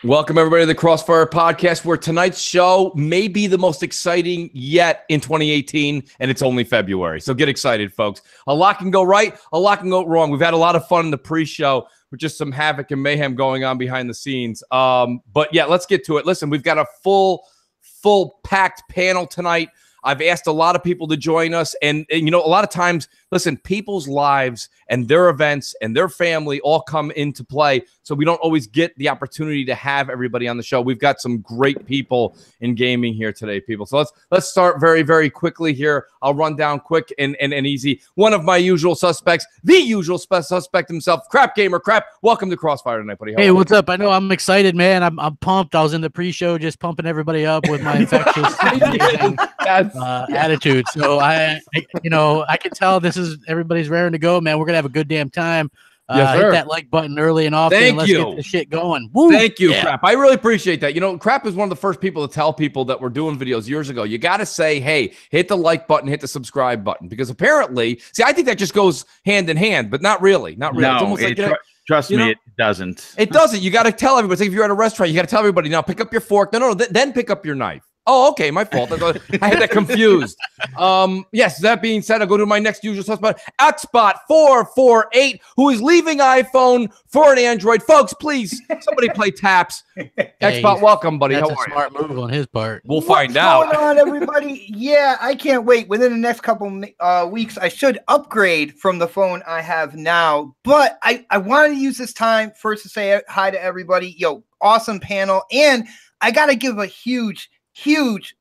Welcome, everybody, to the CrossFire podcast, where tonight's show may be the most exciting yet in 2018, and it's only February. So get excited, folks. A lot can go right, a lot can go wrong. We've had a lot of fun in the pre-show with just some havoc and mayhem going on behind the scenes. But yeah, let's get to it. Listen, we've got a full packed panel tonight. I've asked a lot of people to join us, and you know, a lot of times, listen, people's lives and their events and their family all come into play, so we don't always get the opportunity to have everybody on the show. We've got some great people in gaming here today, people. So let's start very, very quickly here. I'll run down quick and easy. One of my usual suspects, the usual suspect himself, Crap Gamer. Crap, welcome to CrossFire tonight, buddy. Hey, what's up? I know I'm excited, man. I'm pumped. I was in the pre-show just pumping everybody up with my infectious attitude. So I can tell this is everybody's raring to go, man. We're gonna have a good damn time. Yes, hit that like button early and often. Thank Let's you. get this shit going. Woo. Thank you, Crap. I really appreciate that. You know, Crap is one of the first people to tell people that we're doing videos years ago. You got to say, hey, hit the like button, hit the subscribe button, because apparently, see, I think that just goes hand in hand, but not really. Not really. No, it's almost like, trust me, it doesn't. It doesn't. You got to tell everybody. It's like if you're at a restaurant, you got to tell everybody, now pick up your fork. No, then pick up your knife. Oh, okay, my fault. I had that confused. Yes, that being said, I'll go to my next usual suspect, Xbot448, who is leaving iPhone for an Android. Folks, please, somebody play taps. Xbot, welcome, buddy. That's How are a smart move on his part. We'll find out. What's going on, everybody? Yeah, I can't wait. Within the next couple weeks, I should upgrade from the phone I have now. But I wanted to use this time first to say hi to everybody. Yo, awesome panel. And I got to give a huge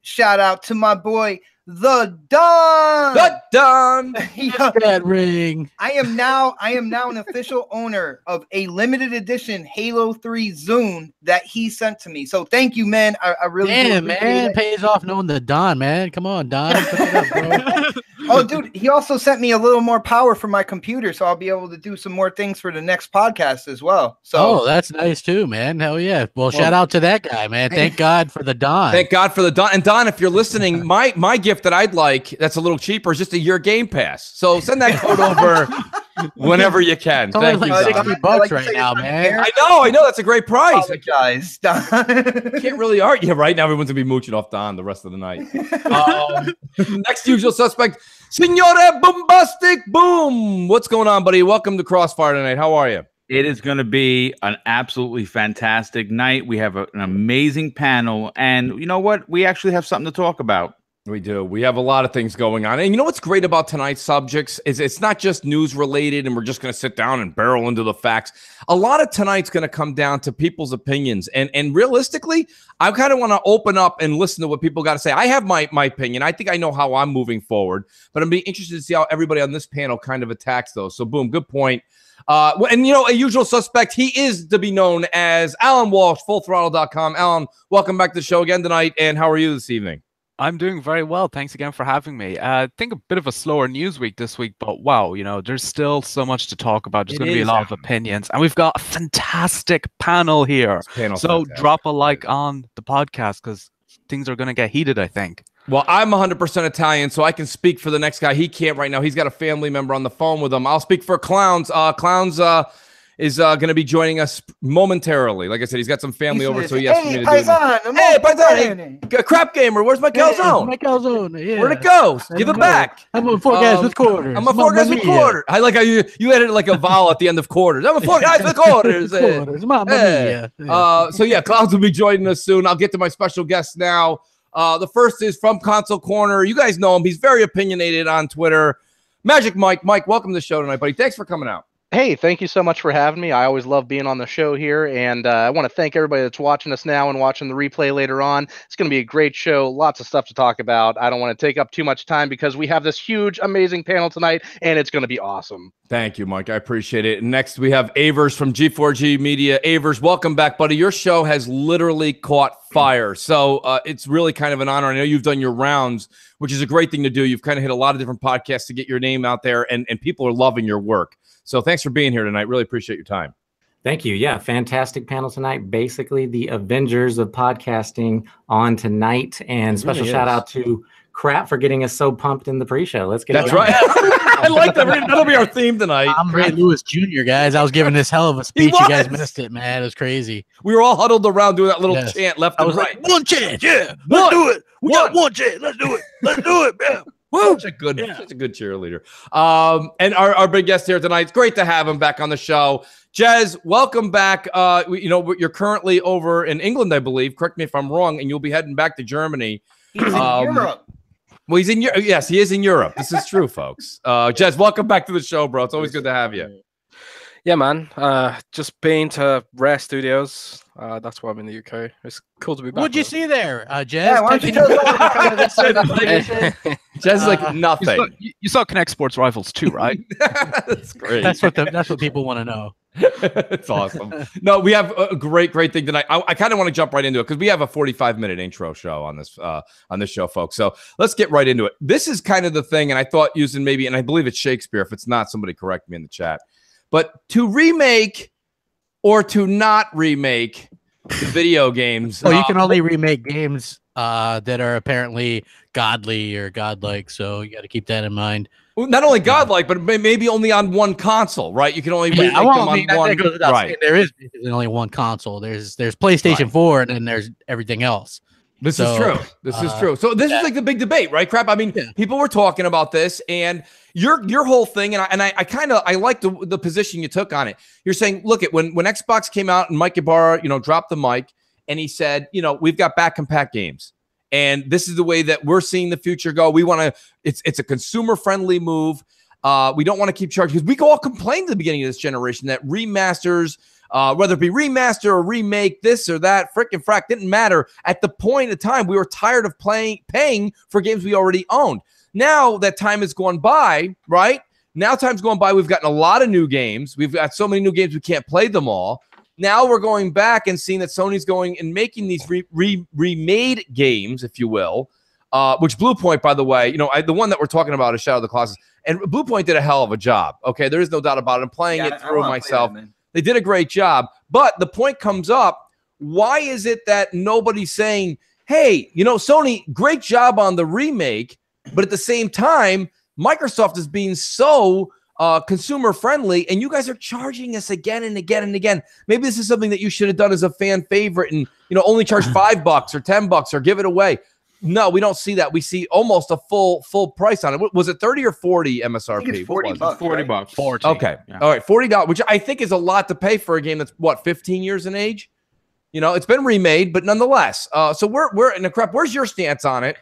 shout out to my boy, the Don. The Don. That ring. I am now an official owner of a limited edition Halo 3 Zune that he sent to me. So thank you, man. I really Damn, man. It pays off knowing the Don, man. Come on, Don. Pick it up, bro. Oh, dude, he also sent me a little more power for my computer, so I'll be able to do some more things for the next podcast as well. So, that's nice too, man. Hell yeah. Well, shout out to that guy, man. Thank God for the Don. Thank God for the Don. And Don, if you're listening, my gift that I'd like that's a little cheaper is just a year Game Pass. So send that code over whenever you can. It's only Thank like you, $60 Don. right now, man. I know. That's a great price. Apologize, Don. Can't really argue. Yeah, right now everyone's gonna be mooching off Don the rest of the night. Next usual suspect, Signore Bombastic Boom. What's going on, buddy? Welcome to Crossfire tonight. How are you? It is going to be an absolutely fantastic night. We have an amazing panel, and you know what? We actually have something to talk about. We do. We have a lot of things going on. And you know what's great about tonight's subjects is it's not just news related and we're just going to sit down and barrel into the facts. A lot of tonight's going to come down to people's opinions. And realistically, I kind of want to open up and listen to what people got to say. I have my opinion. I think I know how I'm moving forward, but I'm being interested to see how everybody on this panel kind of attacks those. So boom, good point. And you know, a usual suspect, he is to be known as Alan Walsh, fullthrottle.com. Alan, welcome back to the show again tonight. And how are you this evening? I'm doing very well. Thanks again for having me. I think a bit of a slower news week this week, but wow, you know, there's still so much to talk about. There's going to be a lot of opinions, and we've got a fantastic panel here. So drop a like on the podcast because things are going to get heated, I think. Well, I'm 100% Italian, so I can speak for the next guy. He can't right now. He's got a family member on the phone with him. I'll speak for Clowns. Clowns is going to be joining us momentarily. Like I said, he's got some family over, so he asked me to do it. Hey, Paisan! Crap Gamer, where's my calzone? My calzone, yeah. Where'd it go? Give it back. I'm a four guys with quarters. I'm a four guys with quarters. I like how you added like a vowel at the end of quarters. I'm a four guys with quarters. So yeah, Clowns will be joining us soon. I'll get to my special guest now. The first is from Console Corner. You guys know him. He's very opinionated on Twitter. Magic Mike. Mike, welcome to the show tonight, buddy. Thanks for coming out. Hey, thank you so much for having me. I always love being on the show here, and I want to thank everybody that's watching us now and watching the replay later on. It's going to be a great show, lots of stuff to talk about. I don't want to take up too much time because we have this huge, amazing panel tonight, and it's going to be awesome. Thank you, Mike. I appreciate it. Next, we have Avers from G4G Media. Avers, welcome back, buddy. Your show has literally caught fire, so it's really kind of an honor. I know you've done your rounds, which is a great thing to do. You've kind of hit a lot of different podcasts to get your name out there, and people are loving your work. So thanks for being here tonight. Really appreciate your time. Thank you. Yeah, fantastic panel tonight. Basically, the Avengers of podcasting on tonight. And special shout out to Crap for getting us so pumped in the pre-show. Let's get it. That's right. I like that. That'll be our theme tonight. I'm Ray Lewis Jr., guys. I was giving this hell of a speech. You guys missed it, man. It was crazy. We were all huddled around doing that little chant left and right. Like, one chance, yeah. Let's do it. We got one chance. Let's do it. Let's do it, man. Woo. Such a good cheerleader. And our big guest here tonight. It's great to have him back on the show. Jez, welcome back. You're currently over in England, I believe. Correct me if I'm wrong, and you'll be heading back to Germany. He's in Europe. Well, he's in Europe. Yes, he is in Europe. This is true, folks. Jez, welcome back to the show, bro. It's always good to have you. Yeah, man. Just been to Rare Studios. That's why I'm in the UK. It's cool to be back. What'd you see there, Jez? Yeah, why don't you tell us Jez is like nothing. You saw Connect Sports Rivals too, right? That's great. That's what people want to know. It's awesome. No, we have a great thing tonight. I kind of want to jump right into it because we have a 45-minute intro show on this show, folks. So let's get right into it. This is kind of the thing, and I thought using maybe, and I believe it's Shakespeare. If it's not, somebody correct me in the chat. But to remake or to not remake the video games. You can only remake games that are apparently godly or godlike. So you got to keep that in mind. Well, not only godlike, but maybe only on one console, right? You can only remake them on one. Right. There is only one console. There's PlayStation 4, and then there's everything else. This is true. This is true. So this is like the big debate, right? Crap. I mean, people were talking about this, and your whole thing, and I like the position you took on it. You're saying, look, when Xbox came out and Mike Ibarra, dropped the mic, and he said, we've got back compat games, and this is the way that we're seeing the future go. We want to. It's a consumer friendly move. We don't want to keep charging because we all complained at the beginning of this generation that remasters. Whether it be remaster or remake, this or that, frickin' frack, didn't matter. At the point of time, we were tired of paying for games we already owned. Now that time has gone by, right? Now time's gone by. We've gotten a lot of new games. We've got so many new games, we can't play them all. Now we're going back and seeing that Sony's going and making these remade games, if you will, which Bluepoint, by the way, the one that we're talking about is Shadow of the Colossus. And Bluepoint did a hell of a job. Okay, there is no doubt about it. I'm playing it through myself. They did a great job. But the point comes up, why is it that nobody's saying, hey, Sony, great job on the remake, but at the same time, Microsoft is being so consumer friendly, and you guys are charging us again and again and again. Maybe this is something that you should have done as a fan favorite and only charge $5 or $10 or give it away. No, we don't see that. We see almost a full price on it. Was it 30 or 40 MSRP? I think it's $40. $40. 40. Okay. Yeah. All right. $40, which I think is a lot to pay for a game that's 15 years in age. It's been remade, but nonetheless. So we're in the crap. Where's your stance on it?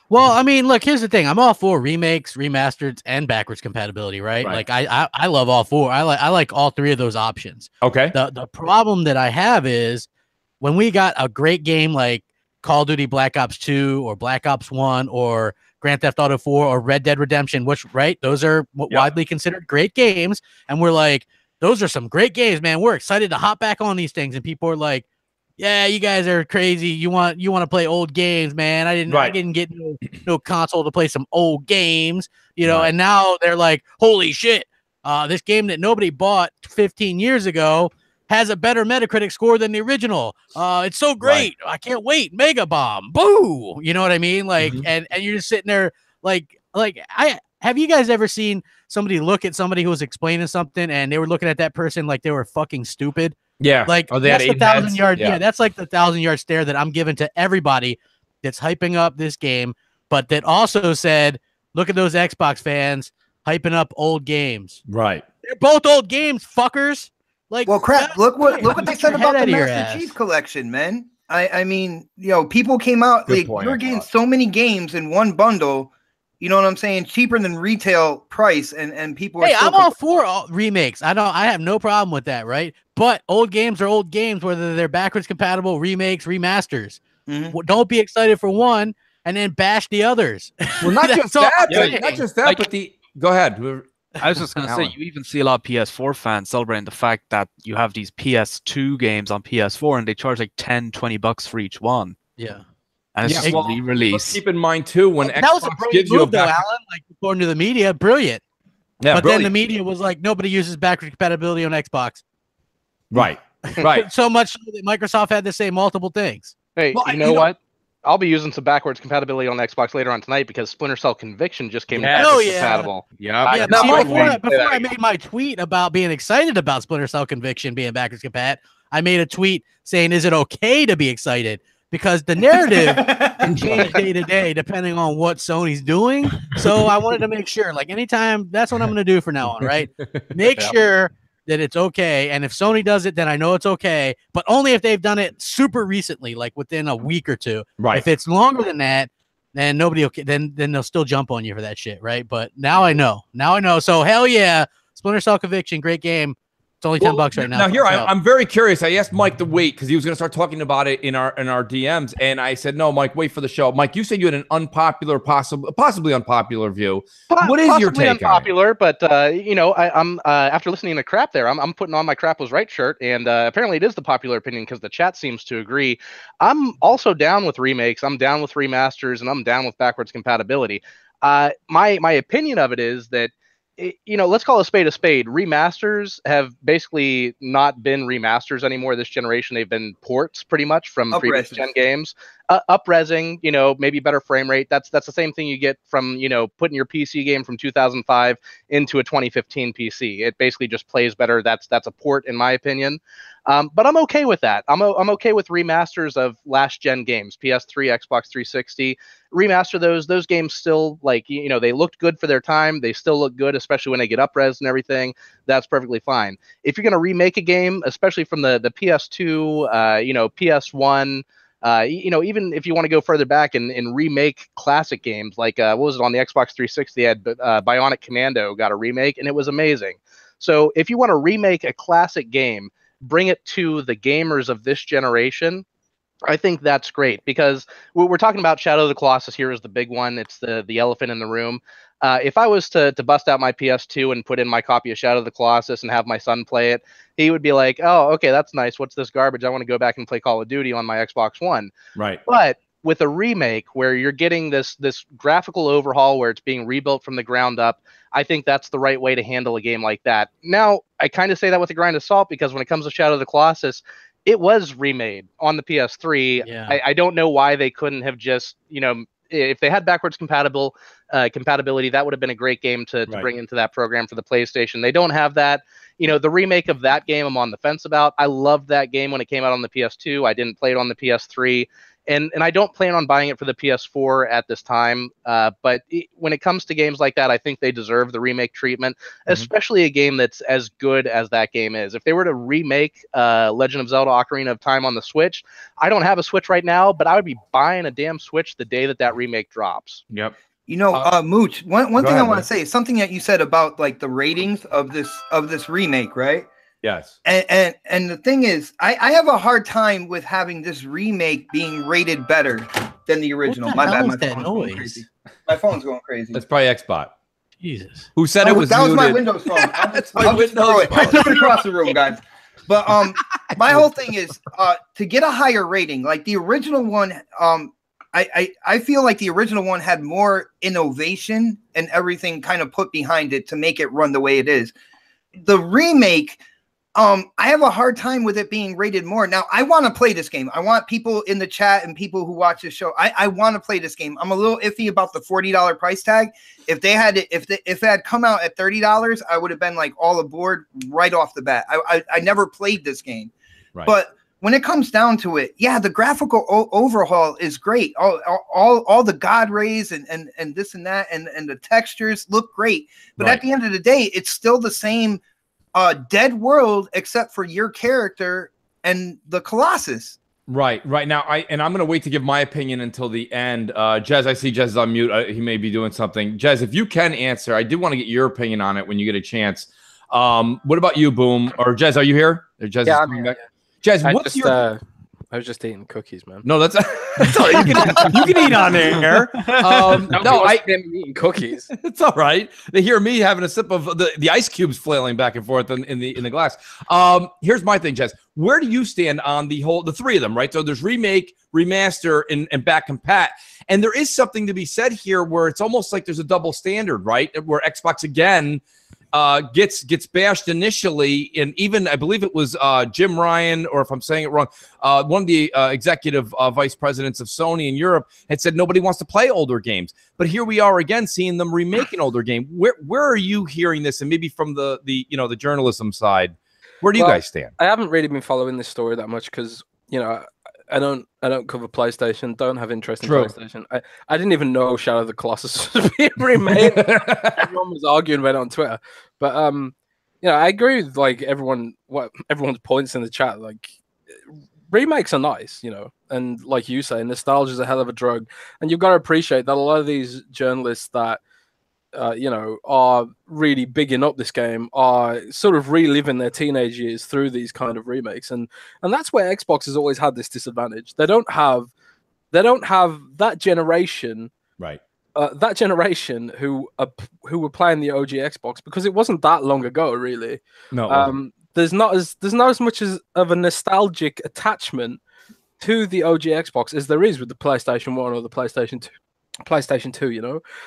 Well, I mean, look, here's the thing. I'm all for remakes, remasters, and backwards compatibility, right? Like I love all four. I like all three of those options. Okay. The problem that I have is when we got a great game like Call of Duty Black Ops 2 or Black Ops 1 or Grand Theft Auto 4 or Red Dead Redemption, which, those are widely considered great games. And we're like, those are some great games, man. We're excited to hop back on these things. And people are like, yeah, you guys are crazy. You want to play old games, man. I didn't get no console to play some old games, and now they're like, holy shit, this game that nobody bought 15 years ago has a better Metacritic score than the original. It's so great. Right. I can't wait. Mega Bomb. Boo. You know what I mean? Like, and you're just sitting there like have you guys ever seen somebody look at somebody who was explaining something and they were looking at that person like they were fucking stupid? Yeah. Like that's the 1,000-yard. Yeah, that's like the 1,000-yard stare that I'm giving to everybody that's hyping up this game, but that also said, look at those Xbox fans hyping up old games. Right. They're both old games, fuckers. Like, well, crap. Look what they said about the your Master ass. Chief Collection, man. I mean, people came out you're getting so many games in one bundle. You know what I'm saying? Cheaper than retail price, and people. Hey, I'm all for remakes. I have no problem with that, right? But old games are old games, whether they're backwards compatible, remakes, remasters. Well, don't be excited for one and then bash the others. Well, not just that. Not just that, but the. Go ahead. I was just going to say, you even see a lot of PS4 fans celebrating the fact that you have these PS2 games on PS4 and they charge like $10-20 for each one. Yeah. And it's just re-release. Keep in mind, too, when that was a brilliant move, though, Alan. Like, according to the media, brilliant. Yeah, but then the media was like, nobody uses backward compatibility on Xbox. Right. So much so that Microsoft had to say multiple things. Hey, you know what? I'll be using some backwards compatibility on Xbox later on tonight because Splinter Cell Conviction just came Yes. backwards Oh, yeah. compatible. Yeah. Yeah, Now, before I made my tweet about being excited about Splinter Cell Conviction being backwards compat, I made a tweet saying, "Is it okay to be excited?" Because the narrative can change day to day depending on what Sony's doing. So I wanted to make sure, like, anytime, that's what I'm going to do from now on, right? Make sure that it's okay. And if Sony does it, then I know it's okay, but only if they've done it super recently, like within a week or two. Right. If it's longer than that, then nobody will, then they'll still jump on you for that shit, right? But now I know. So hell yeah, Splinter Cell Conviction, great game. It's only $10 right now. Now here, I'm very curious. I asked Mike to wait because he was going to start talking about it in our DMs, and I said, "No, Mike, wait for the show." Mike, you said you had an unpopular, possibly unpopular view. What is your take unpopular, on it? But you know, I'm after listening to crap there, I'm putting on my crap was right shirt, and apparently it is the popular opinion because the chat seems to agree. I'm also down with remakes. I'm down with remasters, and I'm down with backwards compatibility. My opinion of it is that, you know, let's call a spade a spade. Remasters have basically not been remasters anymore this generation. They've been ports pretty much from previous gen games. Up-resing, you know, maybe better frame rate. That's the same thing you get from, you know, putting your PC game from 2005 into a 2015 PC. It basically just plays better. That's a port in my opinion. But I'm okay with that. I'm okay with remasters of last gen games, PS3, Xbox 360. Remaster those games still, like, you know, they looked good for their time. They still look good, especially when they get up-res and everything. That's perfectly fine. If you're going to remake a game, especially from the PS2, you know, PS1, you know, even if you want to go further back and remake classic games, like what was it on the Xbox 360? They had Bionic Commando got a remake, and it was amazing. So if you want to remake a classic game, bring it to the gamers of this generation. I think that's great because we're talking about Shadow of the Colossus here is the big one. It's the elephant in the room. If I was to bust out my PS2 and put in my copy of Shadow of the Colossus and have my son play it, he would be like, "Oh, okay, that's nice. What's this garbage? I want to go back and play Call of Duty on my Xbox One." Right. But with a remake where you're getting this graphical overhaul where it's being rebuilt from the ground up, I think that's the right way to handle a game like that. Now, I kind of say that with a grain of salt because when it comes to Shadow of the Colossus, it was remade on the PS3. Yeah. I don't know why they couldn't have just, you know, if they had backwards compatibility, that would have been a great game to bring into that program for the PlayStation. They don't have that. You know, the remake of that game, I'm on the fence about. I loved that game when it came out on the PS2. I didn't play it on the PS3. And I don't plan on buying it for the PS4 at this time. But when it comes to games like that, I think they deserve the remake treatment, especially a game that's as good as that game is. If they were to remake Legend of Zelda Ocarina of Time on the Switch, I don't have a Switch right now, but I would be buying a damn Switch the day that remake drops. Yep. You know, Mooch, one thing I want to say is something that you said about like the ratings of this remake, right? Yes. And the thing is, I have a hard time with having this remake being rated better than the original. My bad. My phone's going crazy. That's probably Xbot. Jesus. Who said it was that muted? was my Windows phone. That's my Windows phone. I took it across the room, guys. But my whole thing is to get a higher rating, like the original one, I feel like the original one had more innovation and everything kind of put behind it to make it run the way it is. The remake, I have a hard time with it being rated more. Now, I want to play this game. I want people in the chat and people who watch this show. I want to play this game. I'm a little iffy about the $40 price tag. If they had it, if it had come out at $30, I would have been like all aboard right off the bat. I never played this game, but when it comes down to it, yeah, the graphical overhaul is great. All the God rays and this and that and the textures look great. But at the end of the day, it's still the same dead world except for your character and the Colossus. Right now. I'm going to wait to give my opinion until the end. Jez, I see Jez is on mute. He may be doing something. Jez, if you can answer, I do want to get your opinion on it when you get a chance. What about you, Boom? Or Jez, are you here? Jez yeah, I'm here. Jez, what's your... I was just eating cookies, man. No, that's all right. You can eat on there. No, I'm eating cookies. It's all right. They hear me having a sip of the ice cubes flailing back and forth in the glass. Here's my thing, Jess. Where do you stand on the three of them, right? So there's remake, remaster, and back compat. And there is something to be said here where it's almost like there's a double standard, right? Where Xbox again gets bashed initially, and even I believe it was Jim Ryan, or if I'm saying it wrong, one of the executive vice presidents of Sony in Europe had said nobody wants to play older games. But here we are again seeing them remake an older game. Where are you hearing this, and maybe from the journalism side? Where do you guys stand? I haven't really been following this story that much because I don't cover PlayStation. Don't have interest in PlayStation. I didn't even know Shadow of the Colossus was being remade. Everyone was arguing about it on Twitter. But I agree with everyone's points in the chat. Like, remakes are nice, and like you say, nostalgia is a hell of a drug. And you've got to appreciate that a lot of these journalists that are really bigging up this game are sort of reliving their teenage years through these kind of remakes, and that's where Xbox has always had this disadvantage. They don't have that generation, right? That generation who were playing the OG Xbox, because it wasn't that long ago, really. No, there's not as much of a nostalgic attachment to the OG Xbox as there is with the PlayStation 1 or the PlayStation 2.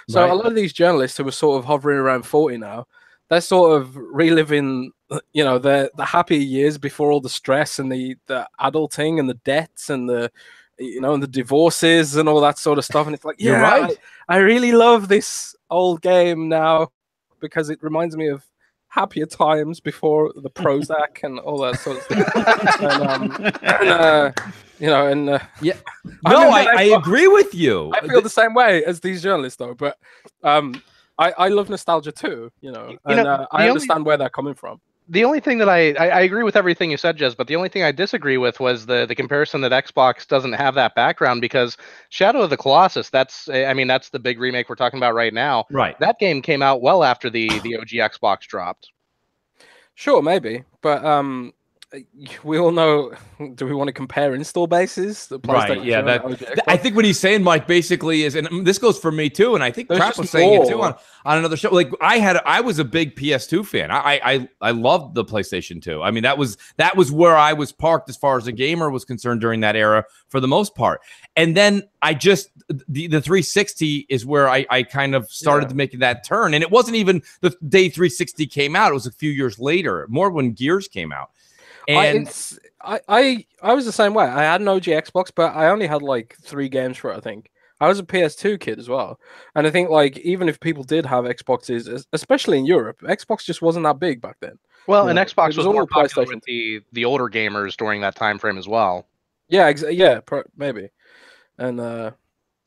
So a lot of these journalists who are sort of hovering around 40 now, they're sort of reliving the happy years before all the stress and the adulting and the debts and the and the divorces and all that sort of stuff. And it's like, You're right. I really love this old game now because it reminds me of happier times before the Prozac and all that sort of stuff. Yeah. No, I agree with you. I feel the same way as these journalists, though. But I love nostalgia too, I understand where they're coming from. The only thing that I agree with everything you said, Jez, but the only thing I disagree with was the comparison that Xbox doesn't have that background, because Shadow of the Colossus, that's the big remake we're talking about right now. Right. That game came out well after the OG Xbox dropped. Sure, maybe, but we all know. Do we want to compare install bases? Right. Yeah. I think what he's saying, Mike, basically is, and this goes for me too, and I think Trap was saying it too on another show. Like I was a big PS2 fan. I loved the PlayStation 2. I mean, that was where I was parked as far as a gamer was concerned during that era for the most part. And then the 360 is where I kind of started to make that turn. And it wasn't even the day 360 came out. It was a few years later, more when Gears came out. And I was the same way. I had an OG Xbox, but I only had like 3 games for it, I think. I was a PS2 kid as well. And I think like even if people did have Xboxes, especially in Europe, Xbox just wasn't that big back then. Well, and Xbox was more popular with the older gamers during that time frame as well. Yeah, maybe. And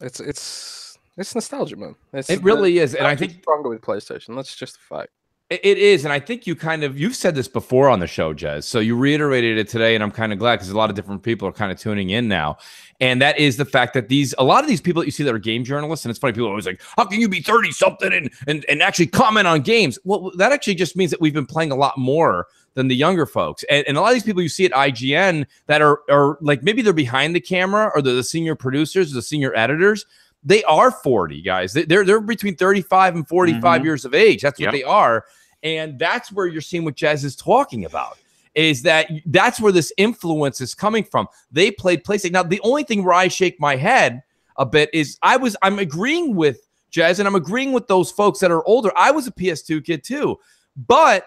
it's nostalgia, man. It really is. And I think stronger with PlayStation. That's just a fact. It is, and I think you've said this before on the show, Jez, so you reiterated it today, and I'm kind of glad because a lot of different people are kind of tuning in now, and that is the fact that a lot of these people that you see that are game journalists, and it's funny, people are always like, how can you be 30-something and actually comment on games? Well, that actually just means that we've been playing a lot more than the younger folks, and a lot of these people you see at IGN that are like, maybe they're behind the camera, or they're the senior producers, the senior editors. They are 40, guys. They're between 35 and 45 years of age. That's what they are. And that's where you're seeing what Jez is talking about, is that's where this influence is coming from. They played PlayStation. Now, the only thing where I shake my head a bit is I'm agreeing with Jez, and I'm agreeing with those folks that are older. I was a PS2 kid too. But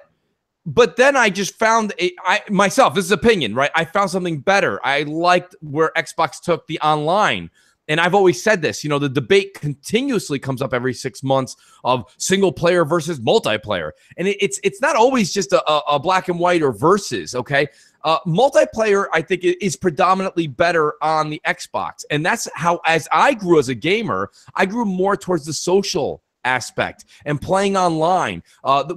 then I just found myself, this is opinion, right? I found something better. I liked where Xbox took the online. And I've always said this, the debate continuously comes up every 6 months of single player versus multiplayer. And it's not always just a black and white or versus, okay? Multiplayer, I think, is predominantly better on the Xbox. And that's how, as I grew as a gamer, I grew more towards the social aspect and playing online,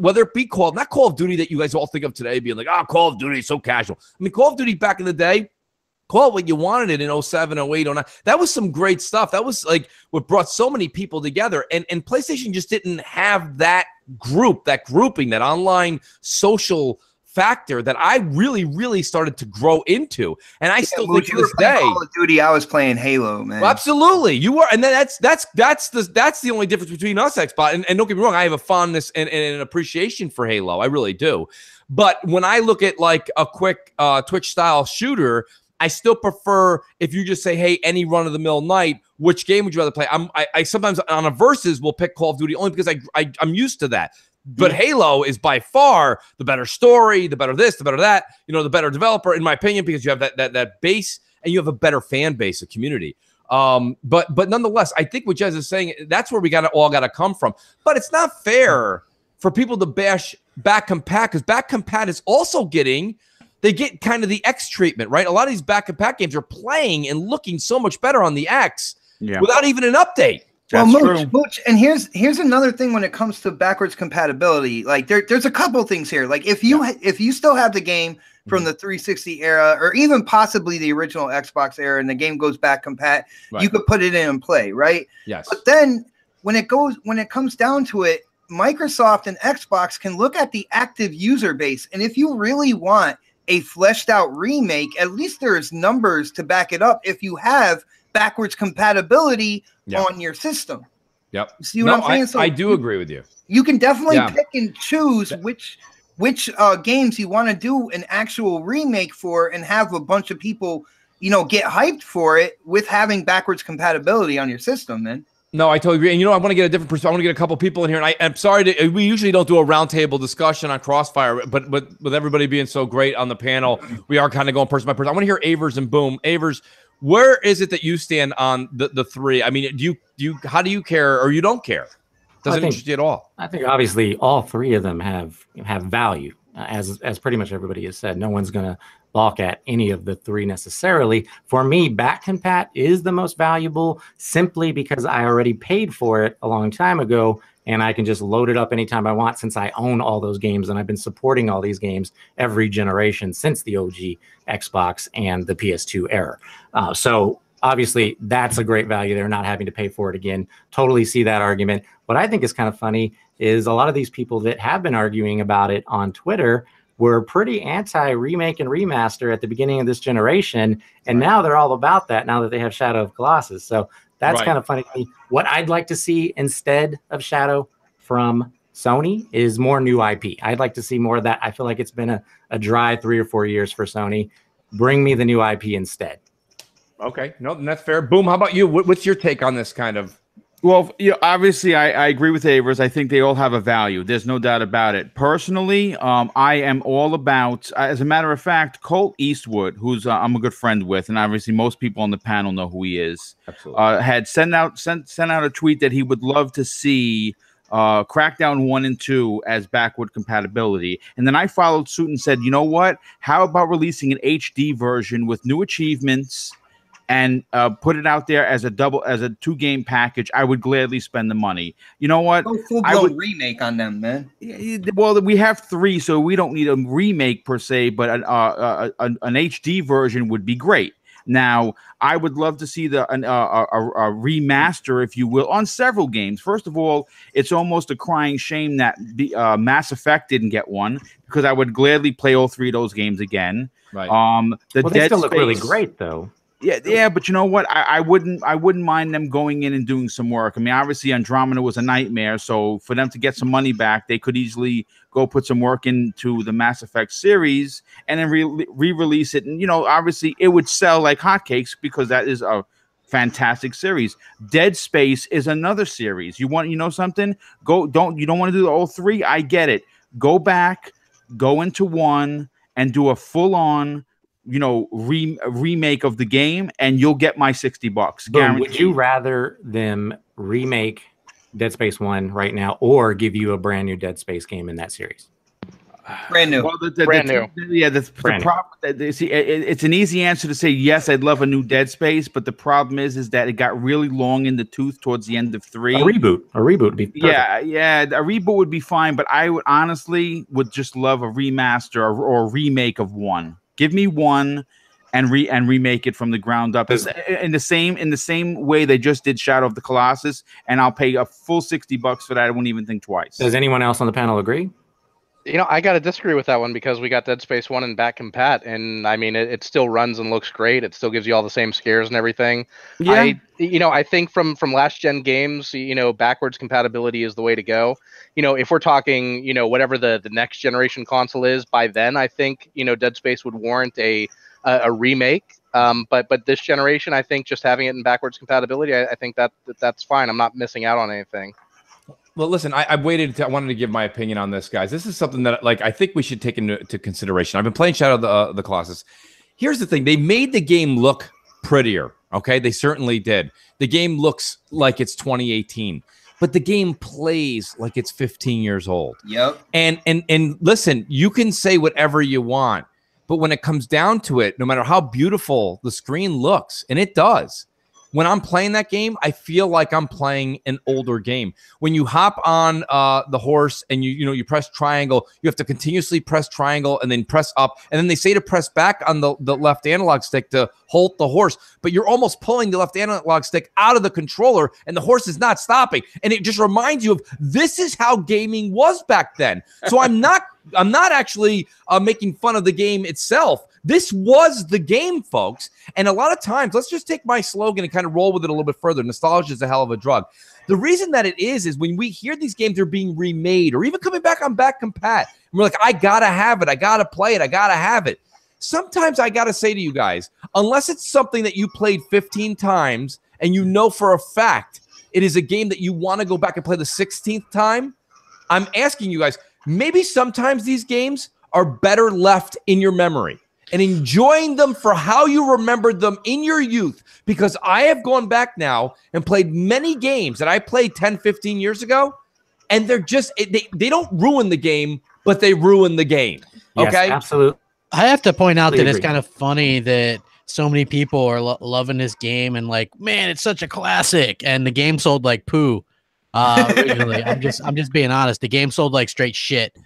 whether it be not Call of Duty that you guys all think of today being like, Call of Duty is so casual. I mean, Call of Duty back in the day, call it what you wanted it in 07, 08, 09. That was some great stuff. That was like what brought so many people together. And PlayStation just didn't have that grouping, that online social factor that I really, really started to grow into. And I still think to this day, Call of Duty, I was playing Halo, man. Well, absolutely, you were, and then that's the only difference between us, Xbox. And don't get me wrong, I have a fondness and an appreciation for Halo. I really do. But when I look at like a quick Twitch style shooter, I still prefer, if you just say, hey, any run-of-the-mill night, which game would you rather play? I sometimes on a versus will pick Call of Duty only because I'm used to that. But Halo is by far the better story, the better this, the better that, the better developer, in my opinion, because you have that base and you have a better fan base, a community. But nonetheless, I think what Jez is saying, that's where we all got to come from. But it's not fair for people to bash back compat, because back compat is also they get kind of the X treatment, right? A lot of these back compat games are playing and looking so much better on the X without even an update. Well, Mooch, and here's another thing when it comes to backwards compatibility. Like there's a couple things here. Like if you still have the game from the 360 era, or even possibly the original Xbox era, and the game goes back compat, you could put it in and play, right? Yes. But then when it comes down to it, Microsoft and Xbox can look at the active user base, and if you really want a fleshed out remake, at least there's numbers to back it up if you have backwards compatibility on your system. Yep. See what I'm saying? So I do agree with you. You can definitely pick and choose which games you want to do an actual remake for, and have a bunch of people, get hyped for it with having backwards compatibility on your system, man. No, I totally agree. And I want to get a different perspective. I want to get a couple people in here. And I'm sorry, we usually don't do a roundtable discussion on CrossFire, but with everybody being so great on the panel, we are kind of going person by person. I want to hear Avers and Boom. Avers, where is it that you stand on the three? I mean, how do you care, or you don't care? Does it interest you at all? I think obviously all three of them have value, as pretty much everybody has said. No one's going to balk at any of the three necessarily. For me, back compat is the most valuable, simply because I already paid for it a long time ago, and I can just load it up anytime I want, since I own all those games, and I've been supporting all these games every generation since the OG Xbox and the PS2 era. So obviously that's a great value. They're not having to pay for it again. Totally see that argument. What I think is kind of funny is a lot of these people that have been arguing about it on Twitter were pretty anti-remake and remaster at the beginning of this generation, and now they're all about that now that they have Shadow of Colossus. So that's kind of funny to me. What I'd like to see instead of Shadow from Sony is more new IP. I'd like to see more of that. I feel like it's been a dry 3 or 4 years for Sony. Bring me the new IP instead. Okay, no, that's fair. Boom, how about you? What's your take on this kind of? Well, obviously, I agree with Avers. I think they all have a value. There's no doubt about it. Personally, I am all about, as a matter of fact, Colt Eastwood, who's I'm a good friend with, and obviously most people on the panel know who he is. Absolutely. Had sent out a tweet that he would love to see Crackdown 1 and 2 as backward compatibility. And then I followed suit and said, you know what? How about releasing an HD version with new achievements and put it out there as a 2-game package? I would gladly spend the money. You know what? Go full-blown remake on them, man. Well, we have 3, so we don't need a remake per se, but an HD version would be great. Now, I would love to see a remaster, if you will, on several games. First of all, it's almost a crying shame that Mass Effect didn't get one, because I would gladly play all 3 of those games again. Right. They still look really great, though. Yeah, but you know what? I wouldn't mind them going in and doing some work. I mean, obviously Andromeda was a nightmare, so for them to get some money back, they could easily go put some work into the Mass Effect series and then re-release it. And obviously it would sell like hotcakes, because that is a fantastic series. Dead Space is another series. You want something? You don't want to do all 3? I get it. Go back, go into 1, and do a full-on remake of the game, and you'll get my $60. Guaranteed. Would you rather them remake Dead Space 1 right now, or give you a brand new Dead Space game in that series? Brand new. Well, brand new. Yeah, the problem. See, it's an easy answer to say yes. I'd love a new Dead Space, but the problem is that it got really long in the tooth towards the end of 3. A reboot would be perfect. Yeah, a reboot would be fine, but I would honestly just love a remaster or a remake of 1. Give me 1 and remake it from the ground up. In the same way they just did Shadow of the Colossus, and I'll pay a full $60 for that. I won't even think twice. Does anyone else on the panel agree? I got to disagree with that one, because we got Dead Space 1 and back compat, and I mean, it still runs and looks great. It still gives you all the same scares and everything. Yeah. I think from last gen games, backwards compatibility is the way to go. If we're talking, whatever the next generation console is, by then I think, Dead Space would warrant a remake. But this generation, I think just having it in backwards compatibility, I think that's fine. I'm not missing out on anything. Well, listen, I waited. I wanted to give my opinion on this, guys. This is something that, like, I think we should take into consideration. I've been playing Shadow of the Colossus. Here's the thing: they made the game look prettier. Okay, they certainly did. The game looks like it's 2018, but the game plays like it's 15 years old. Yep. And listen, you can say whatever you want, but when it comes down to it, no matter how beautiful the screen looks, and it does, when I'm playing that game, I feel like I'm playing an older game. When you hop on the horse and you press triangle, you have to continuously press triangle and then press up. And then they say to press back on the left analog stick to hold the horse. But you're almost pulling the left analog stick out of the controller and the horse is not stopping. And it just reminds you of this is how gaming was back then. So I'm not actually making fun of the game itself. This was the game, folks. And a lot of times, let's just take my slogan and kind of roll with it a little bit further. Nostalgia is a hell of a drug. The reason that it is when we hear these games are being remade or even coming back on back compat, and we're like, I got to have it. I got to play it. I got to have it. Sometimes I got to say to you guys, unless it's something that you played 15 times and you know for a fact it is a game that you want to go back and play the 16th time, I'm asking you guys, maybe sometimes these games are better left in your memory and enjoying them for how you remembered them in your youth, because I have gone back now and played many games that I played 10, 15 years ago, and they're just, they don't ruin the game, but they ruin the game. Okay? Yes, absolutely. I have to point out that it's kind of funny that so many people are loving this game and like, man, it's such a classic, and the game sold like poo. Originally, I'm just being honest. The game sold like straight shit.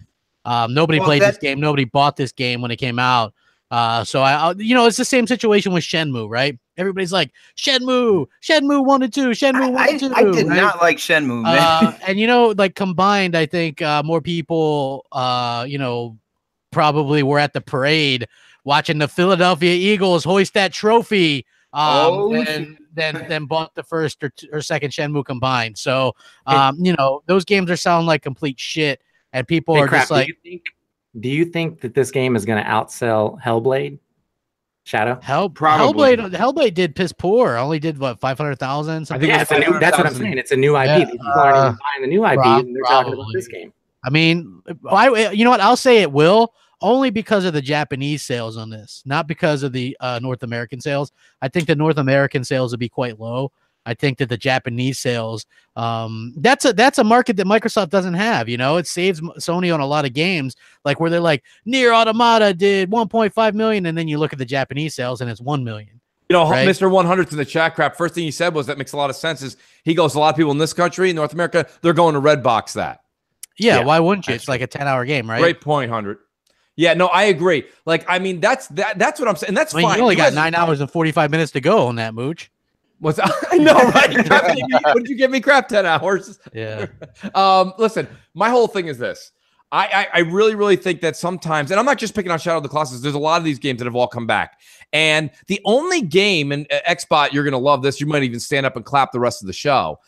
Nobody played this game. Nobody bought this game when it came out. So it's the same situation with Shenmue, right? Everybody's like Shenmue 1 and 2, Shenmue 1 and 2. I did not like Shenmue, man. And like combined, I think more people, probably were at the parade watching the Philadelphia Eagles hoist that trophy. Then bought the first or second Shenmue combined. So, those games are sounding like complete shit, and people are just like. Do you think that this game is going to outsell Hellblade? Shadow? Hellblade did piss poor. Only did what, 500,000? I think that's what I'm saying. It's a new IP. Yeah, People aren't even buying the new IP, and they're talking about this game. I mean, you know what? I'll say it will, only because of the Japanese sales on this, not because of the North American sales. I think the North American sales would be quite low. I think that the Japanese sales, that's a market that Microsoft doesn't have. It saves Sony on a lot of games, like where they're like Nier Automata did 1.5 million, and then you look at the Japanese sales and it's 1 million. Right? Mr. 100's in the chat crap. First thing he said was that makes a lot of sense. Is he goes, a lot of people in this country, in North America, they're going to Redbox that. Yeah, why wouldn't you? It's like a 10-hour game, right? Great point, 100. Yeah, no, I agree. Like, I mean, that's what I'm saying. And that's fine. You only got 9 hours and 45 minutes to go on that, Mooch. I know, right? What did you give me? Crap, 10 hours. Yeah. Listen, my whole thing is this. I really, really think that sometimes, and I'm not just picking on Shadow of the Colossus, there's a lot of these games that have all come back. And the only game, and Xbot, you're going to love this. You might even stand up and clap the rest of the show.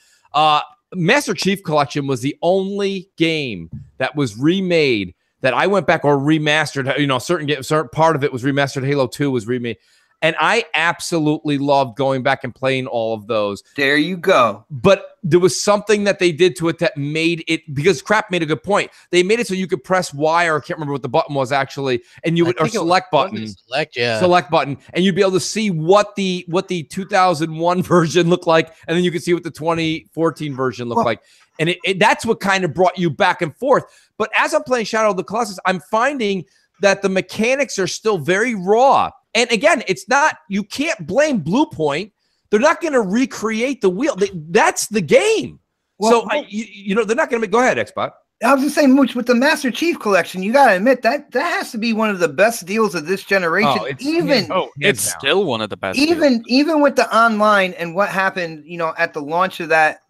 Master Chief Collection was the only game that was remade that I went back or remastered. Certain part of it was remastered. Halo 2 was remade. And I absolutely loved going back and playing all of those. There you go. But there was something that they did to it that made it, because Crap made a good point. They made it so you could press Y, or I can't remember what the button was actually, and you would, or select button. Select button, and you'd be able to see what the 2001 version looked like, and then you could see what the 2014 version looked like. And that's what kind of brought you back and forth. But as I'm playing Shadow of the Colossus, I'm finding that the mechanics are still very raw. And again, it's not, you can't blame Blue Point. They're not going to recreate the wheel. That's the game. Well, so, they're not going to go ahead, Xbot. I was just saying, Mooch, with the Master Chief Collection, you got to admit that has to be one of the best deals of this generation. It's still one of the best. Even with the online and what happened, at the launch of that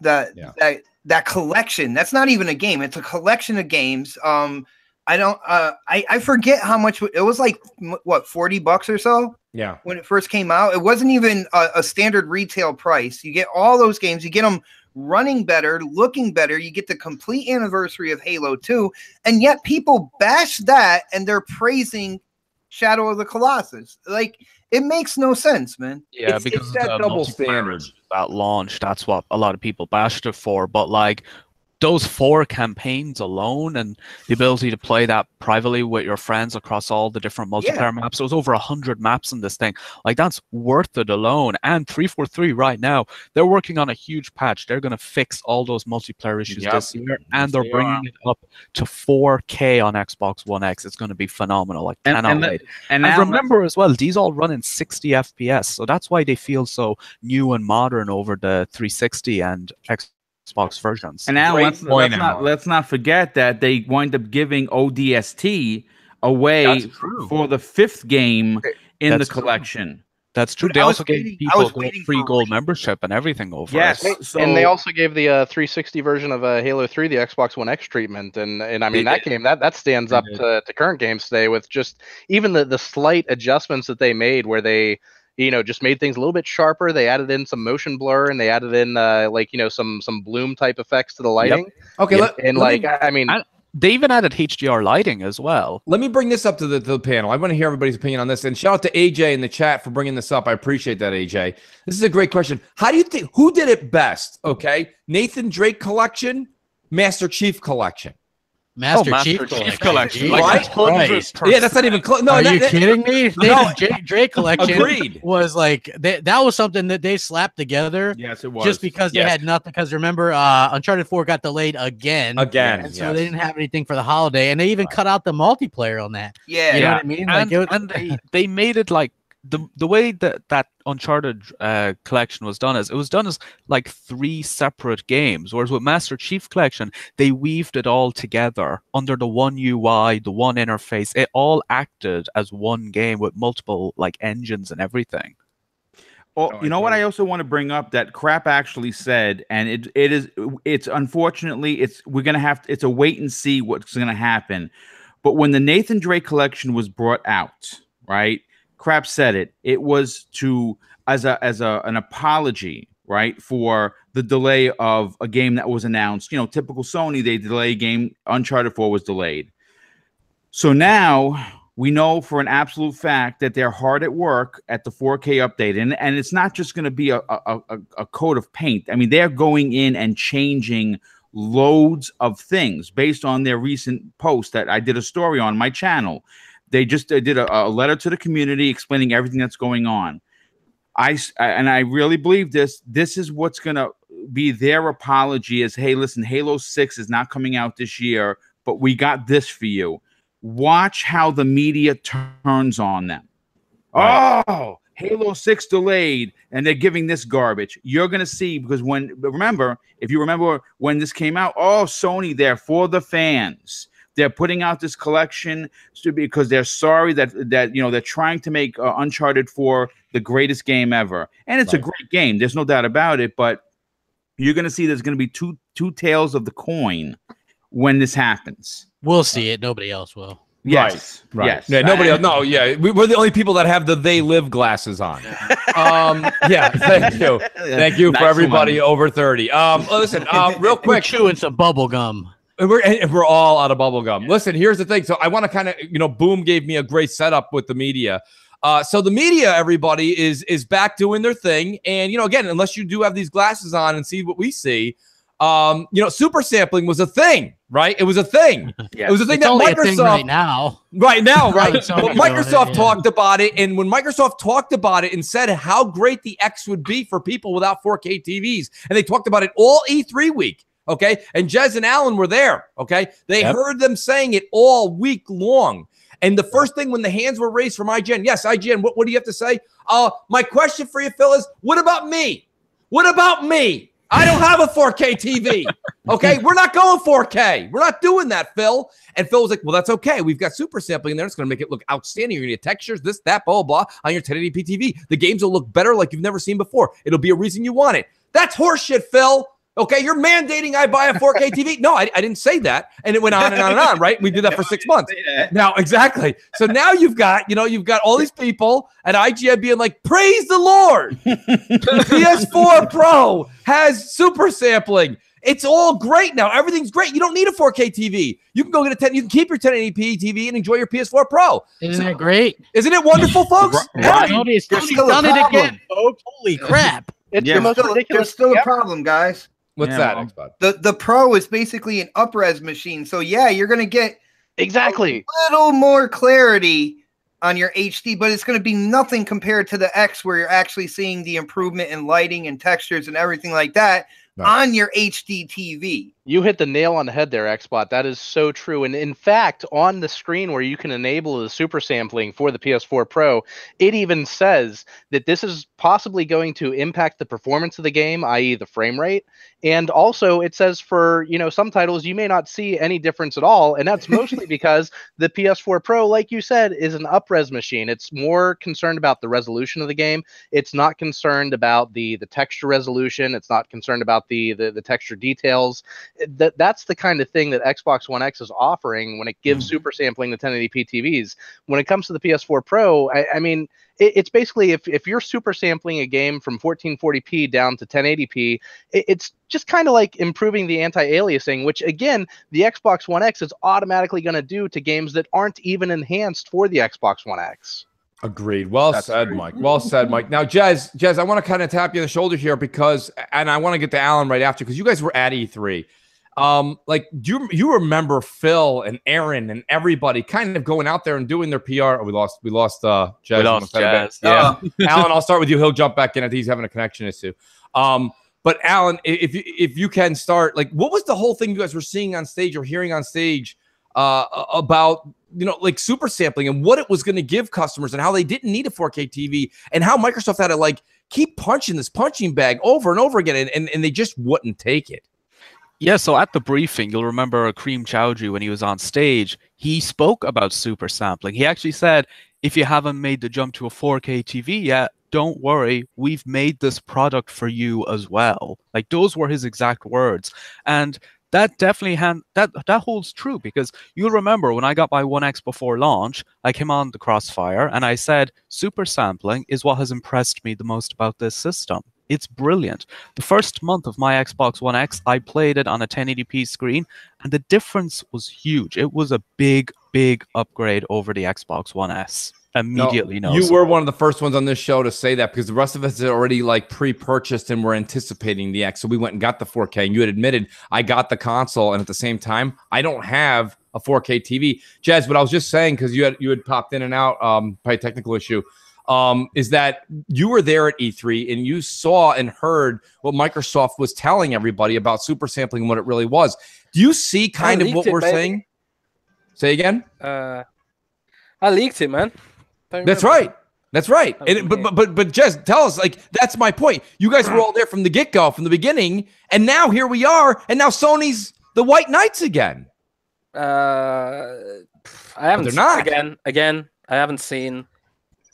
collection. That's not even a game. It's a collection of games. I forget how much it was, like what, $40 or so. Yeah. When it first came out, it wasn't even a standard retail price. You get all those games. You get them running better, looking better. You get the complete anniversary of Halo 2, and yet people bash that and they're praising Shadow of the Colossus. Like, it makes no sense, man. Yeah, because it's that double standard that launch. That's what a lot of people bashed it for. But like, those 4 campaigns alone and the ability to play that privately with your friends across all the different multiplayer maps. There was over 100 maps in this thing. Like, that's worth it alone. And 343 right now, they're working on a huge patch. They're going to fix all those multiplayer issues this year, and they're bringing it up to 4K on Xbox One X. It's going to be phenomenal. Like, cannot wait. And remember as well, these all run in 60 FPS, so that's why they feel so new and modern over the 360 and Xbox versions. And now let's not forget that they wind up giving ODST away for the 5th game in the collection. That's true. They also gave people free gold membership and everything over. Yes, and they also gave the 360 version of Halo 3 the Xbox One X treatment, and I mean that game that stands up to current games today with just even the slight adjustments that they made, where they just made things a little bit sharper. They added in some motion blur, and they added in some bloom type effects to the lighting. Okay, they even added HDR lighting as well. Let me bring this up to the panel. I want to hear everybody's opinion on this. And shout out to AJ in the chat for bringing this up. I appreciate that, AJ. This is a great question. How do you think, who did it best? Okay, Nathan Drake collection, Master Chief collection. Master Chief collection. Right? Yeah, that's not even close. No, are you kidding me? Nathan Drake collection agreed. Was like that was something that they slapped together. Yes, it was. Just because they had nothing. Because remember, Uncharted 4 got delayed again. And so they didn't have anything for the holiday, and they even cut out the multiplayer on that. Yeah, you know what I mean. And they made it like the way that Uncharted collection was done is it was done as like 3 separate games, whereas with Master Chief Collection they weaved it all together under the one UI, the one interface. It all acted as one game with multiple like engines and everything. Well, you know what I also want to bring up that Crap actually said, and it's unfortunately it's a wait and see what's gonna happen. But when the Nathan Drake collection was brought out, right? Crap said it was as an apology, right, for the delay of a game that was announced. Typical Sony, they delay a game. Uncharted 4 was delayed. So now we know for an absolute fact that they're hard at work at the 4K update, and it's not just going to be a coat of paint. I mean, they're going in and changing loads of things based on their recent post that I did a story on my channel. They just did a letter to the community explaining everything that's going on. I really believe this is what's going to be their apology is, hey, listen, Halo 6 is not coming out this year, but we got this for you. Watch how the media turns on them. Right. Oh, Halo 6 delayed, and they're giving this garbage. You're going to see, because if you remember when this came out, Sony, they're for the fans. They're putting out this collection because they're sorry that they're trying to make Uncharted 4 the greatest game ever, and it's a great game. There's no doubt about it. But you're going to see there's going to be two tails of the coin when this happens. We'll see it. Nobody else will. Yes. Right. Yes. Yeah. Nobody else. No. Yeah. We're the only people that have the They Live glasses on. Yeah. Thank you. Thank you for everybody over 30. Listen. Real quick. We're chewing some bubble gum. We're all out of bubble gum. Listen, here's the thing. So I want to kind of, Boom gave me a great setup with the media. So the media, everybody, is back doing their thing. And, again, unless you do have these glasses on and see what we see, super sampling was a thing, right? It was a thing. Yes. It was a thing that Microsoft right now. Right. But Microsoft talked about it. And when Microsoft talked about it and said how great the X would be for people without 4K TVs, and they talked about it all E3 week. Okay. And Jez and Alan were there. Okay. They heard them saying it all week long. And the first thing when the hands were raised from IGN, yes, IGN, what do you have to say? My question for you, Phil, is what about me? What about me? I don't have a 4K TV. Okay. We're not going 4K. We're not doing that, Phil. And Phil was like, well, that's okay. We've got super sampling in there. It's going to make it look outstanding. You're going to get textures, this, that, blah, blah, blah on your 1080p TV. The games will look better like you've never seen before. It'll be a reason you want it. That's horseshit, Phil. Okay, you're mandating I buy a 4K TV. No, I didn't say that. And it went on and on and on, right? We did that for 6 months. Now, exactly. So now you've got all these people at IGN being like, praise the Lord. PS4 Pro has super sampling. It's all great now. Everything's great. You don't need a 4K TV. You can go get a 10. You can keep your 1080p TV and enjoy your PS4 Pro. Isn't that great? Isn't it wonderful, folks? He's done it again, folks. Holy crap. There's still a problem, guys. What's Yeah, that, well, Xbox? The Pro is basically an up-res machine. So yeah, you're gonna get Exactly. a little more clarity on your HD, but it's going to be nothing compared to the X, where you're actually seeing the improvement in lighting and textures and everything like that on your HD TV. You hit the nail on the head there, Xbot. That is so true. And in fact, on the screen where you can enable the super sampling for the PS4 Pro, it even says that this is possibly going to impact the performance of the game, i.e. the frame rate. And also it says for, some titles you may not see any difference at all. And that's mostly because the PS4 Pro, like you said, is an up-res machine. It's more concerned about the resolution of the game. It's not concerned about the texture resolution. It's not concerned about the texture details. That's the kind of thing that Xbox One X is offering when it gives super sampling to 1080p TVs. When it comes to the PS4 Pro, I mean, it's basically if you're super sampling a game from 1440p down to 1080p, it's just kind of like improving the anti-aliasing, which again, the Xbox One X is automatically going to do to games that aren't even enhanced for the Xbox One X. Agreed. Well said, Mike. Well said, Mike. Now, Jez, I want to kind of tap you on the shoulder here and I want to get to Alan right after, because you guys were at E3. Do you remember Phil and Aaron and everybody kind of going out there and doing their PR? Oh, we lost Jez. We lost Jez. Yeah. Alan, I'll start with you. He'll jump back in if he's having a connection issue. But Alan, if you can start, what was the whole thing you guys were seeing on stage or hearing on stage about, super sampling and what it was going to give customers and how they didn't need a 4K TV and how Microsoft had to keep punching this punching bag over and over again and they just wouldn't take it. Yeah, so at the briefing, you'll remember Kareem Chowdhury, when he was on stage, he spoke about super sampling. He actually said, if you haven't made the jump to a 4K TV yet, don't worry, we've made this product for you as well. Those were his exact words. And that definitely that holds true, because you'll remember when I got my One X before launch, I came on the CrossFire and I said, super sampling is what has impressed me the most about this system. It's brilliant. The first month of my Xbox One X, I played it on a 1080p screen, and the difference was huge. It was a big, big upgrade over the Xbox One S. Immediately noticeable. You were one of the first ones on this show to say that, because the rest of us had already pre-purchased and were anticipating the X. So we went and got the 4K, and you had admitted I got the console, and at the same time, I don't have a 4K TV. Jez, what I was just saying, because you had popped in and out by a technical issue, is that you were there at E3 and you saw and heard what Microsoft was telling everybody about super sampling and what it really was. Do you see kind of what we're saying? Say again? I leaked it, man. That's right. That's right. And, but Jez, tell us, that's my point. You guys were all there from the get-go, from the beginning, and now here we are, and now Sony's the White Knights again. I haven't. They're not. Again, I haven't seen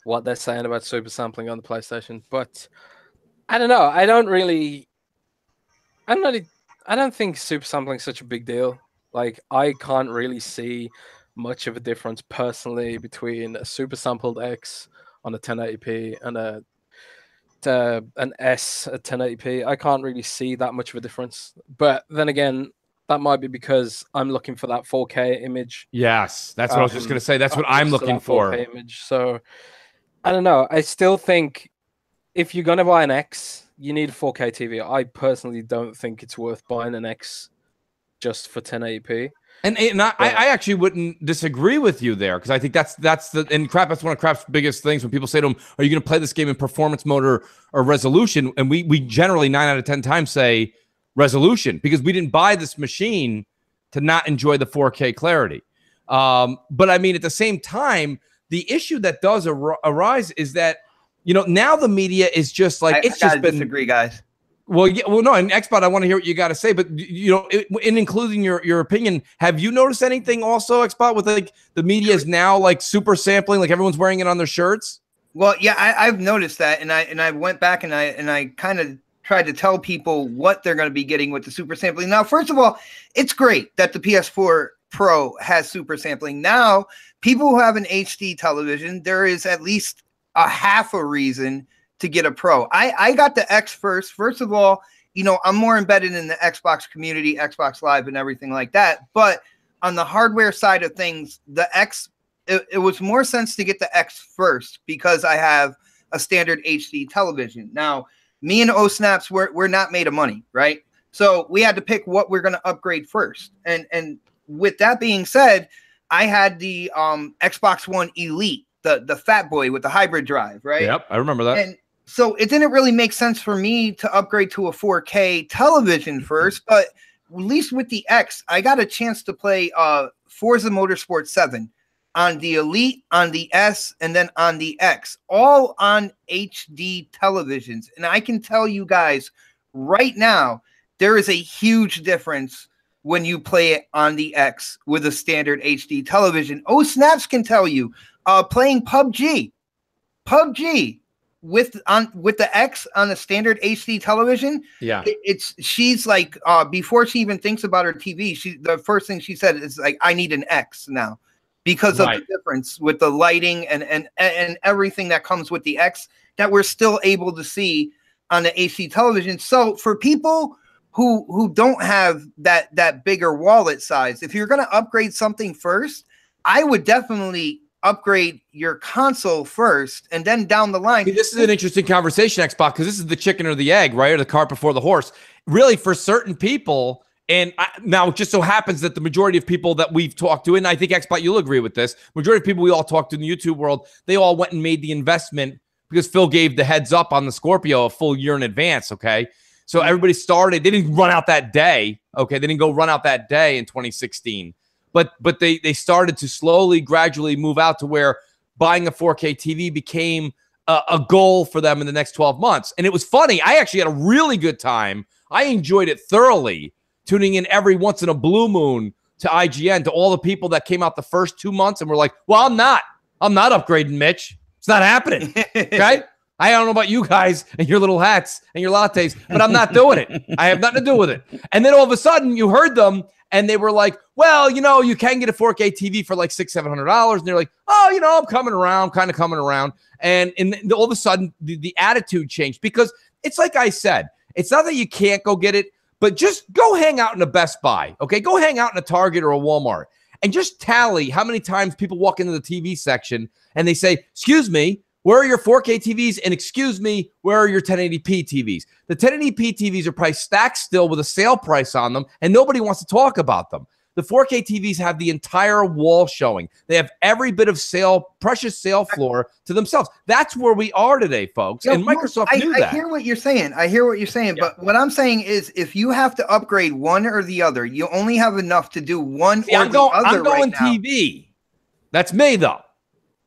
what they're saying about super sampling on the PlayStation, but I don't know. I don't think super sampling is such a big deal. I can't really see much of a difference personally between a super sampled X on a 1080p and an S at 1080p. I can't really see that much of a difference. But then again, that might be because I'm looking for that 4K image. Yes, that's what I was just going to say. That's what I'm looking for. 4K image. So I don't know. I still think if you're going to buy an X, you need a 4K TV. I personally don't think it's worth buying an X just for 1080p. And I actually wouldn't disagree with you there, because I think that's one of Crap's biggest things when people say to him, are you going to play this game in performance mode or resolution? And we generally 9 out of 10 times say resolution, because we didn't buy this machine to not enjoy the 4K clarity. But I mean, at the same time, the issue that does arise is that, now the media is just I disagree, guys. Well, yeah, no, and Xbot, I want to hear what you got to say, but in including your opinion, have you noticed anything also, Xbot, with the media is now super sampling, everyone's wearing it on their shirts? Well, yeah, I've noticed that, and I went back and I kind of tried to tell people what they're going to be getting with the super sampling. Now, first of all, it's great that the PS4 Pro has super sampling. Now, people who have an HD television, there is at least a half a reason to get a Pro. I got the X first. First of all, I'm more embedded in the Xbox community, Xbox Live and everything like that. But on the hardware side of things, the X, it was more sense to get the X first because I have a standard HD television. Now, me and O-Snaps, we're not made of money, right? So we had to pick what we're going to upgrade first. And with that being said, I had the Xbox One Elite, the fat boy with the hybrid drive, right? Yep, I remember that. And so it didn't really make sense for me to upgrade to a 4K television first, but at least with the X, I got a chance to play Forza Motorsport 7 on the Elite, on the S, and then on the X, all on HD televisions. And I can tell you guys right now, there is a huge difference when you play it on the X with a standard HD television. Oh, Snaps can tell you, playing PUBG with the X on a standard HD television. Yeah, she's like, before she even thinks about her TV, the first thing she said is like, I need an X now, because of the difference with the lighting and everything that comes with the X that we're still able to see on the HD television. So for people who don't have that bigger wallet size, if you're going to upgrade something first, I would definitely upgrade your console first, and then down the line. This is an interesting conversation, Xbox, because this is the chicken or the egg, right? Or the cart before the horse. Really, for certain people, and now it just so happens that the majority of people that we've talked to, and I think Xbox, you'll agree with this, majority of people we all talked to in the YouTube world, they all went and made the investment because Phil gave the heads up on the Scorpio a full year in advance, okay? So everybody started, they didn't run out that day, okay? They didn't go run out that day in 2016. But they started to slowly, gradually move out to where buying a 4K TV became a goal for them in the next 12 months. And it was funny. I actually had a really good time. I enjoyed it thoroughly, tuning in every once in a blue moon to IGN, to all the people that came out the first 2 months and were like, well, I'm not upgrading, Mitch. It's not happening, okay? I don't know about you guys and your little hats and your lattes, but I'm not doing it. I have nothing to do with it. And then all of a sudden you heard them and they were like, well, you can get a 4K TV for like $600-700. And they're like, oh, I'm coming around, kind of coming around. And all of a sudden the attitude changed, because it's like I said, it's not that you can't go get it, but just go hang out in a Best Buy, okay? Go hang out in a Target or a Walmart and just tally how many times people walk into the TV section and they say, excuse me, where are your 4K TVs? And excuse me, where are your 1080p TVs? The 1080p TVs are priced stacked still with a sale price on them, and nobody wants to talk about them. The 4K TVs have the entire wall showing. They have every bit of precious sale floor to themselves. That's where we are today, folks. And Microsoft knew that. I hear what you're saying. Yeah. But what I'm saying is, if you have to upgrade one or the other, you only have enough to do one or the other. I'm going right now. TV. That's me, though.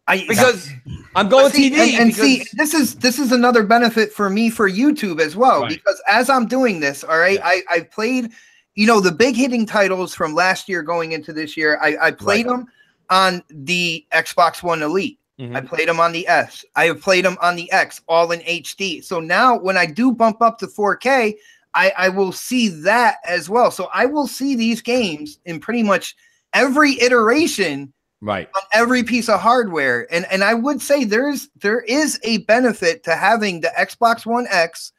Because I'm going TV. And see, this is another benefit for me for YouTube as well, right? Because as I'm doing this, all right, I played, the big hitting titles from last year going into this year. I played them on the Xbox One Elite. I played them on the S. I have played them on the X, all in HD. So now when I do bump up to 4K, I will see that as well. So I will see these games in pretty much every iteration. Right. On every piece of hardware. And I would say there is a benefit to having the Xbox One X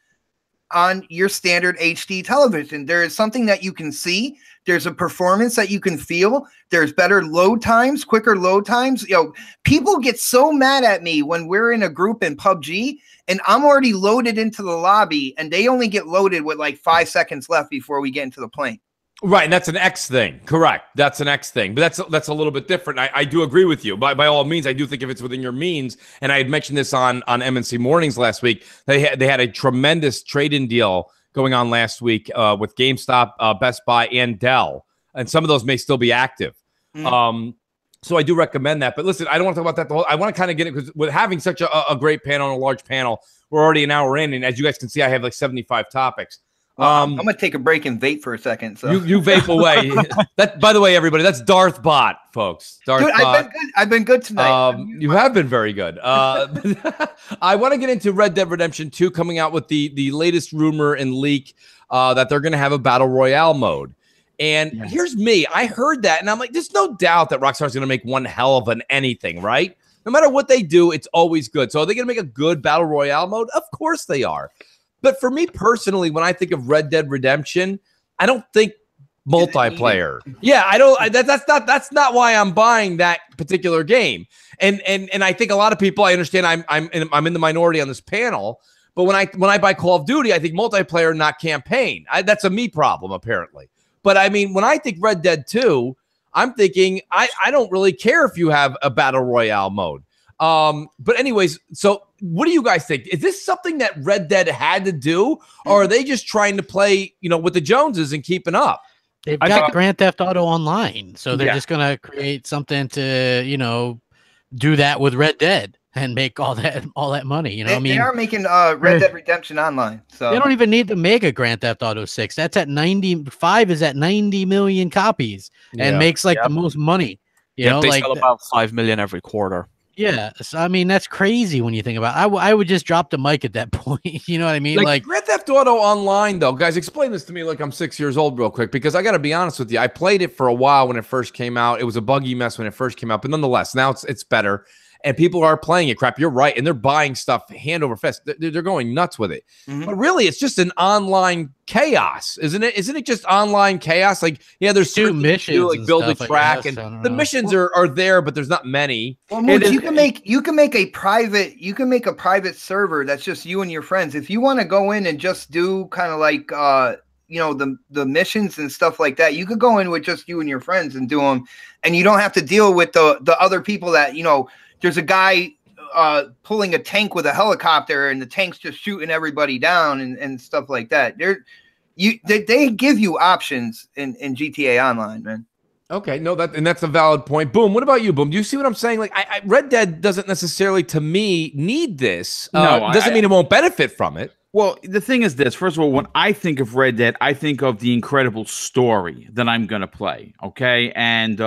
on your standard HD television. There is something that you can see. There's a performance that you can feel. There's better load times, quicker load times. People get so mad at me when we're in a group in PUBG and I'm already loaded into the lobby and they only get loaded with like 5 seconds left before we get into the plane. Right, and that's an X thing. Correct. That's an X thing. But that's a little bit different. I do agree with you. By all means, I do think if it's within your means, and I had mentioned this on MNC Mornings last week, they had a tremendous trade-in deal going on last week with GameStop, Best Buy, and Dell. And some of those may still be active. So I do recommend that. But listen, I don't want to talk about that. I want to kind of get it, because with having such a great panel and a large panel, we're already an hour in. And as you guys can see, I have like 75 topics. I'm gonna take a break and vape for a second. So you vape away. That, by the way, everybody, that's Darth Bot, folks. Darth Bot. I've been good tonight. You have been very good. I want to get into Red Dead Redemption 2 coming out with the latest rumor and leak that they're going to have a battle royale mode. And here's me. I heard that, and I'm like, there's no doubt that Rockstar's going to make one hell of an anything, right? No matter what they do, it's always good. So are they going to make a good battle royale mode? Of course they are. But for me personally, when I think of Red Dead Redemption, I don't think multiplayer. Yeah, I don't. That's not why I'm buying that particular game. And I think a lot of people. I understand. I'm in the minority on this panel, But when I buy Call of Duty, I think multiplayer, not campaign. That's a me problem, apparently. But I mean, when I think Red Dead 2, I'm thinking I don't really care if you have a battle royale mode. But anyways, so what do you guys think? Is this something that Red Dead had to do, or are they just trying to play, with the Joneses and keeping up? They've got Grand Theft Auto Online, so they're just going to create something to, do that with Red Dead and make all that money. They are making Red Dead Redemption Online, so they don't even need to make a Grand Theft Auto 6. That's at 95 is at 90 million copies and makes the most money. They sell about 5 million every quarter. Yeah, so I mean that's crazy when you think about it. I would just drop the mic at that point. You know what I mean? Like Grand Theft Auto Online, though, guys, explain this to me like I'm 6 years old, real quick, because I got to be honest with you. I played it for a while when it first came out. It was a buggy mess when it first came out, but nonetheless, now it's better. And people are playing it. Crap, you're right, and they're buying stuff hand over fist. They're going nuts with it. But really, it's just an online chaos, isn't it? Isn't it just online chaos? Like, there's two missions, like build a track, and the missions are there, but there's not many. Well, Mooch, you can make a private server that's just you and your friends. If you want to go in and just do kind of like the missions and stuff like that, you could go in with just you and your friends and do them, and you don't have to deal with the other people that There's a guy pulling a tank with a helicopter, and the tank's just shooting everybody down and stuff like that. They give you options in GTA Online, man. Okay, no, that's a valid point. Boom. What about you, Boom? Do you see what I'm saying? Like, Red Dead doesn't necessarily, to me, need this. Doesn't mean it won't benefit from it. Well, the thing is this. First of all, when I think of Red Dead, I think of the incredible story that I'm going to play. Okay, and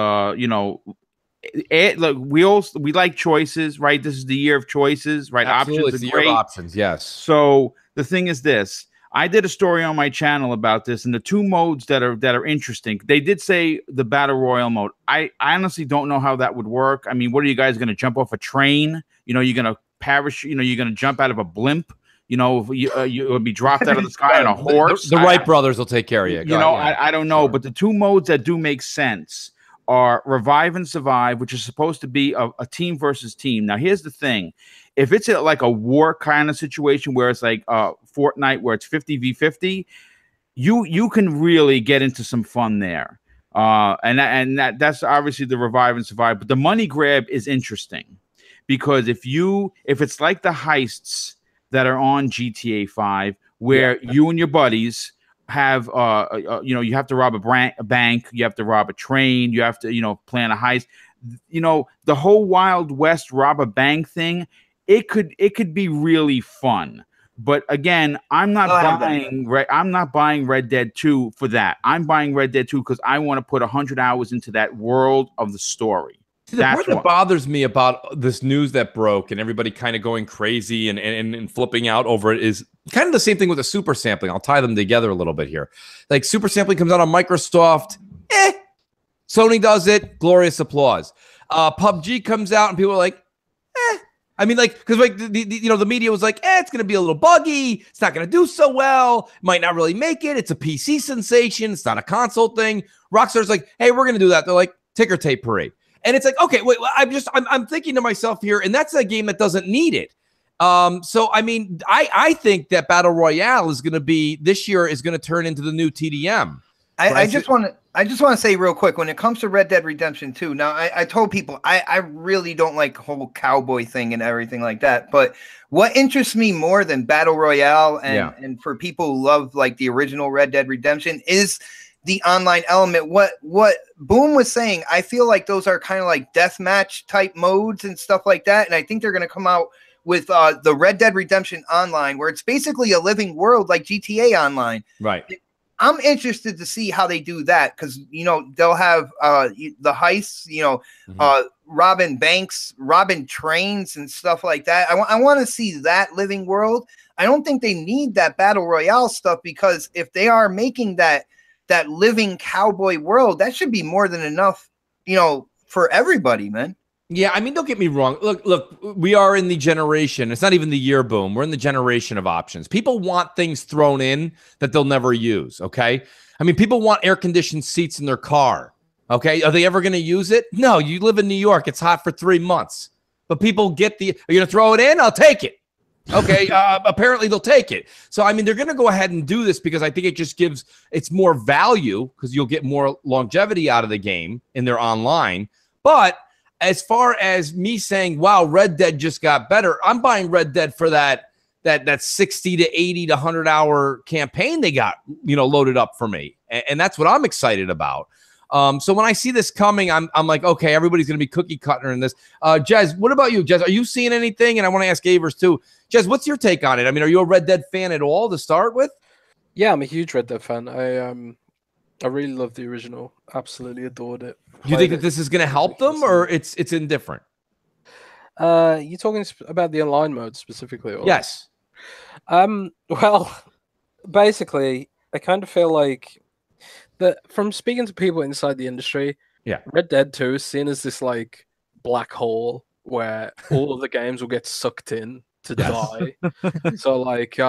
look, we like choices, right? This is the year of choices, right? Absolutely. Options are great. Year of options, yes. So the thing is this. I did a story on my channel about this, and the two modes that are interesting. They did say the battle royale mode. I honestly don't know how that would work. I mean, what are you guys going to jump off a train? You're going to parachute. You're going to jump out of a blimp. You would be dropped out of the sky on a horse. The Wright brothers will take care of you. I don't know, but the two modes that do make sense are Revive and Survive, which is supposed to be a team versus team. Now, here's the thing. If it's like a war kind of situation where it's like Fortnite, where it's 50v50, you can really get into some fun there. That's obviously the Revive and Survive. But the money grab is interesting because if it's like the heists that are on GTA 5, where you and your buddies have you have to rob a bank, you have to rob a train, you have to plan a heist, the whole Wild West rob a bank thing, it could be really fun. But again, I'm not buying Red Dead 2 for that. I'm buying Red Dead 2 because I want to put 100 hours into that world of the story. See, the part that bothers me about this news that broke and everybody kind of going crazy and flipping out over it is kind of the same thing with the super sampling. I'll tie them together a little bit here. Like, super sampling comes out on Microsoft. Sony does it. Glorious applause. PUBG comes out and people are like, I mean, like, because like the media was like, it's going to be a little buggy. It's not going to do so well. Might not really make it. It's a PC sensation. It's not a console thing. Rockstar's like, hey, we're going to do that. They're like, ticker tape parade. And it's like, okay, wait, I'm thinking to myself here, and that's a game that doesn't need it. So, I mean, I think that Battle Royale is going to be, this year is going to turn into the new TDM. I just want to say real quick, when it comes to Red Dead Redemption 2, now I told people I really don't like the whole cowboy thing and everything like that. But what interests me more than Battle Royale and for people who love like the original Red Dead Redemption is the online element. What Boom was saying, I feel like those are kind of like deathmatch type modes and stuff like that. And I think they're going to come out with the Red Dead Redemption Online, where it's basically a living world like GTA Online. Right. I'm interested to see how they do that because, they'll have the heists, robbing banks, robbing trains and stuff like that. I want to see that living world. I don't think they need that Battle Royale stuff because if they are making that living cowboy world, that should be more than enough, for everybody, man. Yeah, I mean, don't get me wrong. Look, we are in the generation. It's not even the year, Boom. We're in the generation of options. People want things thrown in that they'll never use, okay? I mean, people want air-conditioned seats in their car, okay? Are they ever going to use it? No, you live in New York. It's hot for 3 months. But people get are you going to throw it in? I'll take it. Okay, apparently they'll take it. So, I mean, they're going to go ahead and do this because I think it just gives it's more value because you'll get more longevity out of the game in their online. But as far as me saying, wow, Red Dead just got better, I'm buying Red Dead for that 60 to 80 to 100 hour campaign they got, loaded up for me. And that's what I'm excited about. So when I see this coming, I'm like, okay, everybody's going to be cookie cutter in this. Jez, what about you? Jez, are you seeing anything? And I want to ask Avers too. Jez, what's your take on it? I mean, are you a Red Dead fan at all to start with? Yeah, I'm a huge Red Dead fan. I really love the original. Absolutely adored it. Do you think that this is going to help them, or it's indifferent? You talking about the online mode specifically? Or? Yes. Well, basically, I kind of feel like that from speaking to people inside the industry. Yeah. Red Dead 2 is seen as this like black hole where all of the games will get sucked in to die. So like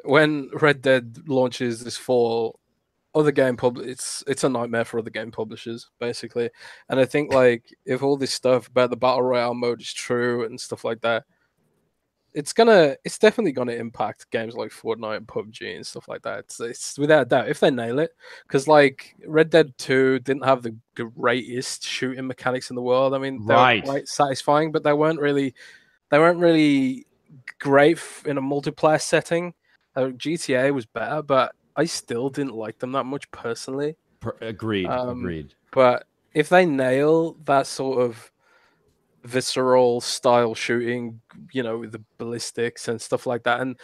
when Red Dead launches this fall, it's a nightmare for other game publishers basically. And I think like if all this stuff about the battle royale mode is true and stuff like that, it's definitely gonna impact games like Fortnite and PUBG and stuff like that. It's without a doubt if they nail it, because like Red Dead 2 didn't have the greatest shooting mechanics in the world. I mean, they were quite satisfying, but they weren't really great in a multiplayer setting. GTA was better, but I still didn't like them that much personally. Agreed. But if they nail that sort of visceral style shooting, with the ballistics and stuff like that, and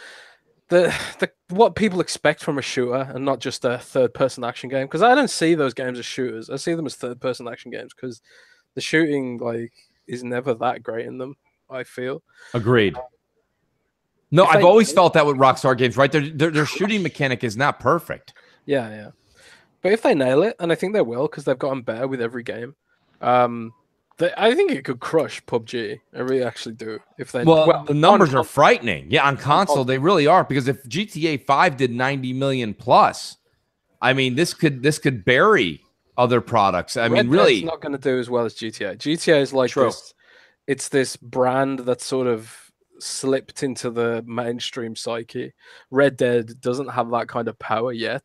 the what people expect from a shooter and not just a third-person action game, because I don't see those games as shooters. I see them as third-person action games because the shooting like is never that great in them, I feel. Agreed. No, I've always felt that with Rockstar games, right? Their shooting mechanic is not perfect. Yeah. But if they nail it, and I think they will, because they've gotten better with every game, I think it could crush PUBG. I really actually do. The numbers are frightening. Yeah, on console they really are, because if GTA 5 did 90 million plus, I mean, this could bury other products. I mean, really, it's not going to do as well as GTA. GTA is like this. It's this brand that sort of slipped into the mainstream psyche. Red Dead doesn't have that kind of power yet,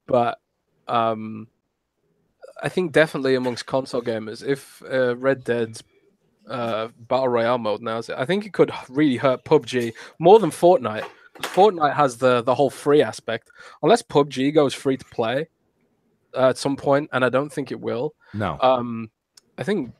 but I think definitely amongst console gamers, if Red Dead's Battle Royale mode nails it, I think it could really hurt PUBG more than Fortnite. Fortnite has the whole free aspect. Unless PUBG goes free to play at some point, and I don't think it will. No. I think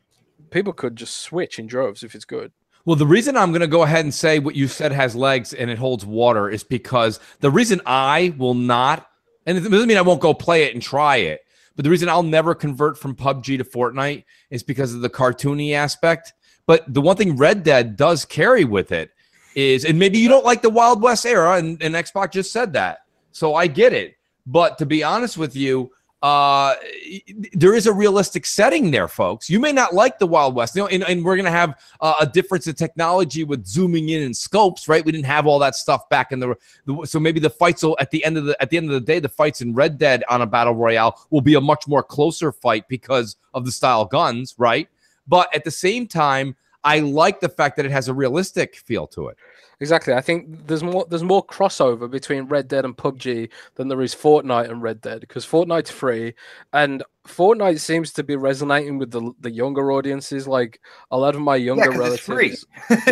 people could just switch in droves if it's good. Well, the reason I'm going to go ahead and say what you said has legs and it holds water is because the reason I will not, and it doesn't mean I won't go play it and try it, but the reason I'll never convert from PUBG to Fortnite is because of the cartoony aspect. But the one thing Red Dead does carry with it is, and maybe you don't like the Wild West era, and Xbox just said that, so I get it. But to be honest with you, there is a realistic setting there, folks. You may not like the Wild West, and we're going to have a difference in technology with zooming in and scopes, right? We didn't have all that stuff back in so maybe the fights will, at the end of the day, the fights in Red Dead on a battle royale will be a much more closer fight because of the style guns, right? But at the same time, I like the fact that it has a realistic feel to it. Exactly. I think there's more crossover between Red Dead and PUBG than there is Fortnite and Red Dead, because Fortnite's free, and Fortnite seems to be resonating with the younger audiences. Like a lot of my younger relatives. It's free.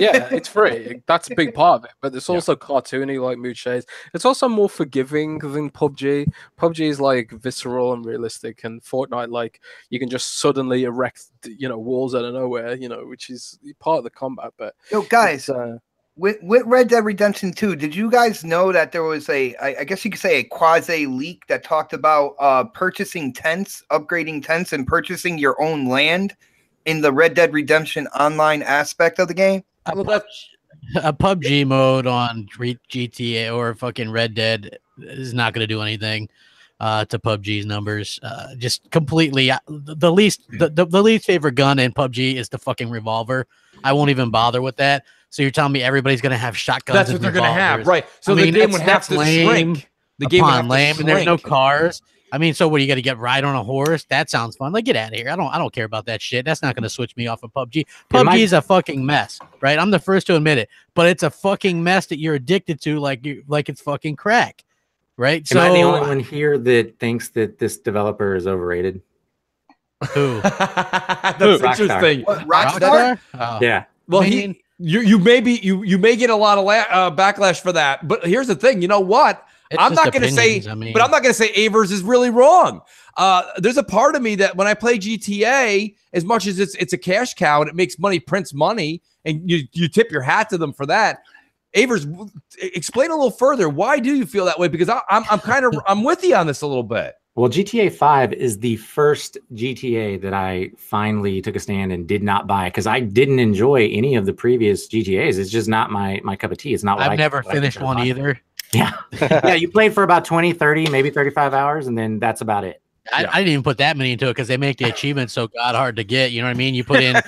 Yeah, it's free. That's a big part of it. But it's also cartoony, like Mooch says. It's also more forgiving than PUBG. PUBG is like visceral and realistic, and Fortnite, like you can just suddenly erect, walls out of nowhere, which is part of the combat. But guys. With Red Dead Redemption 2, did you guys know that there was I guess you could say a quasi leak that talked about purchasing tents, upgrading tents, and purchasing your own land in the Red Dead Redemption online aspect of the game? A PUBG mode on GTA or fucking Red Dead is not going to do anything to PUBG's numbers. Just completely the least favorite gun in PUBG is the fucking revolver. I won't even bother with that. So you're telling me everybody's going to have shotguns? That's what they're going to have, right? So the game would have to shrink. The game would have to shrink. And there's no cars. I mean, so what, you got to get ride on a horse? That sounds fun. Like, get out of here. I don't care about that shit. That's not going to switch me off of PUBG. PUBG is a fucking mess, right? I'm the first to admit it, but it's a fucking mess that you're addicted to, like it's fucking crack, right? Am I the only one here that thinks that this developer is overrated? Who? That's Rockstar. interesting. What, Rockstar? Oh. Yeah. Well, I mean, you may get a lot of backlash for that, but here's the thing. You know what? it's I'm just not going to say, opinions, I mean. but I'm not going to say Avers is really wrong. There's a part of me that when I play GTA, as much as it's a cash cow and it makes money, prints money, and you tip your hat to them for that. Avers, explain a little further. Why do you feel that way? Because I'm with you on this a little bit. Well, GTA 5 is the first GTA that I finally took a stand and did not buy because I didn't enjoy any of the previous GTAs. It's just not my cup of tea. It's not what I've never finished one either. Yeah. Yeah, you played for about 20, 30, maybe 35 hours, and then that's about it. I didn't even put that many into it because they make the achievements so god hard to get. You know what I mean? You put in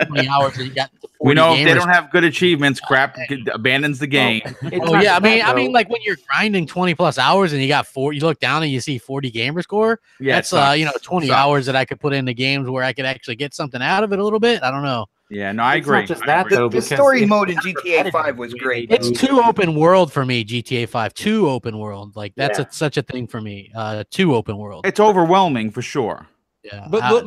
20 hours and you got 40 We know if they gamers. don't have good achievements, crap abandons the game. Oh yeah, I mean, like when you're grinding 20 plus hours and you got you look down and you see 40 gamer score. Yeah, That's 20 hours that I could put into games where I could actually get something out of it a little bit. I don't know. Yeah, no, I agree. Not just that, though, The because story it's mode in not GTA 5 was great. It's too open world for me. GTA 5 too open world. Like that's Yeah. such a thing for me. Too open world. It's overwhelming for sure. Yeah, But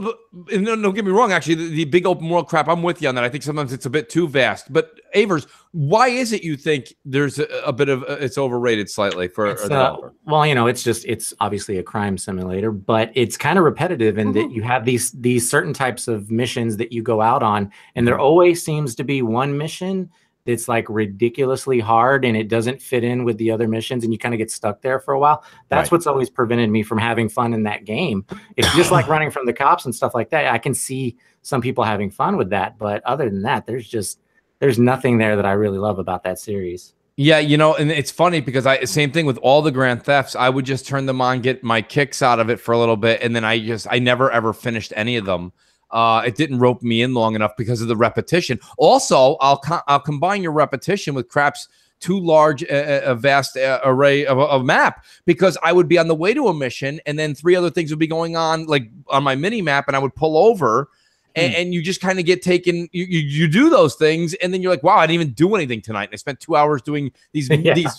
no, don't get me wrong. Actually, the big open world crap, I'm with you on that. I think sometimes it's a bit too vast. But Avers, why is it you think there's a bit of it's overrated slightly for a developer? Well, it's obviously a crime simulator, but it's kind of repetitive in that you have these certain types of missions that you go out on, and there always seems to be one mission that's like ridiculously hard and it doesn't fit in with the other missions and you kind of get stuck there for a while. That's what's always prevented me from having fun in that game. It's just like running from the cops and stuff like that. I can see some people having fun with that, but other than that, there's nothing there that I really love about that series. Yeah, and it's funny because same thing with all the Grand Thefts. I would just turn them on, get my kicks out of it for a little bit, and then I never ever finished any of them. It didn't rope me in long enough because of the repetition. Also, I'll combine your repetition with crap's too large a vast array of map, because I would be on the way to a mission and then 3 other things would be going on like on my mini map, and I would pull over and you just kind of get taken. You do those things and then you're like, wow, I didn't even do anything tonight, and I spent 2 hours doing these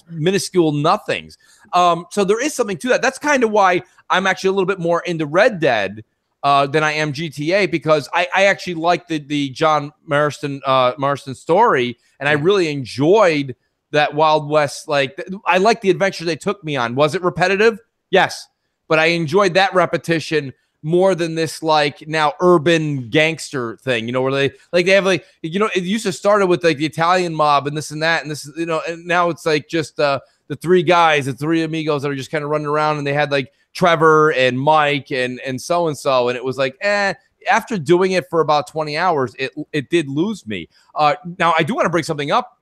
minuscule nothings. So there is something to that. That's kind of why I'm actually a little bit more into Red Dead than I am GTA, because I actually like the John Marston story, and I really enjoyed that Wild West. Like, I like the adventure they took me on. Was it repetitive? Yes, but I enjoyed that repetition more than this like now urban gangster thing, where they have it used to start with like the Italian mob and this and that and this, and now it's like just the 3 guys, the 3 amigos that are just kind of running around, and they had like Trevor and Mike and so, and it was like, after doing it for about 20 hours, it did lose me. Now I do want to bring something up.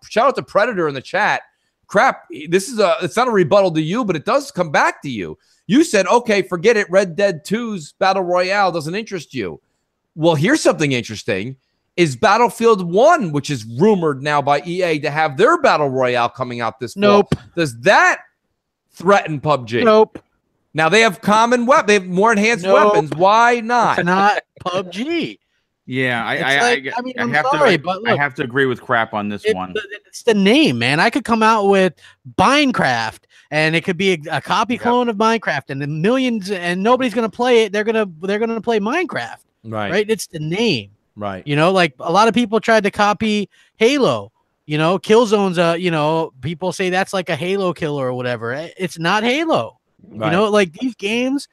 Shout out to Predator in the chat. Crap, it's not a rebuttal to you, but it does come back to you. You said, okay, forget it. Red Dead 2's Battle Royale doesn't interest you. Well, here's something interesting. Is Battlefield 1, which is rumored now by EA to have their Battle Royale coming out this fall. Does that threaten PUBG? Nope. Now they have common weapons. They have more enhanced weapons. Why not? It's not PUBG. Yeah, I'm sorry, but look, I have to agree with crap on this one. It's the name, man. I could come out with Minecraft, and it could be a copy clone of Minecraft, and the millions, and nobody's gonna play it. They're gonna play Minecraft, right? It's the name, right? Like a lot of people tried to copy Halo. Killzone's people say that's like a Halo killer or whatever. It's not Halo. Right. Like these games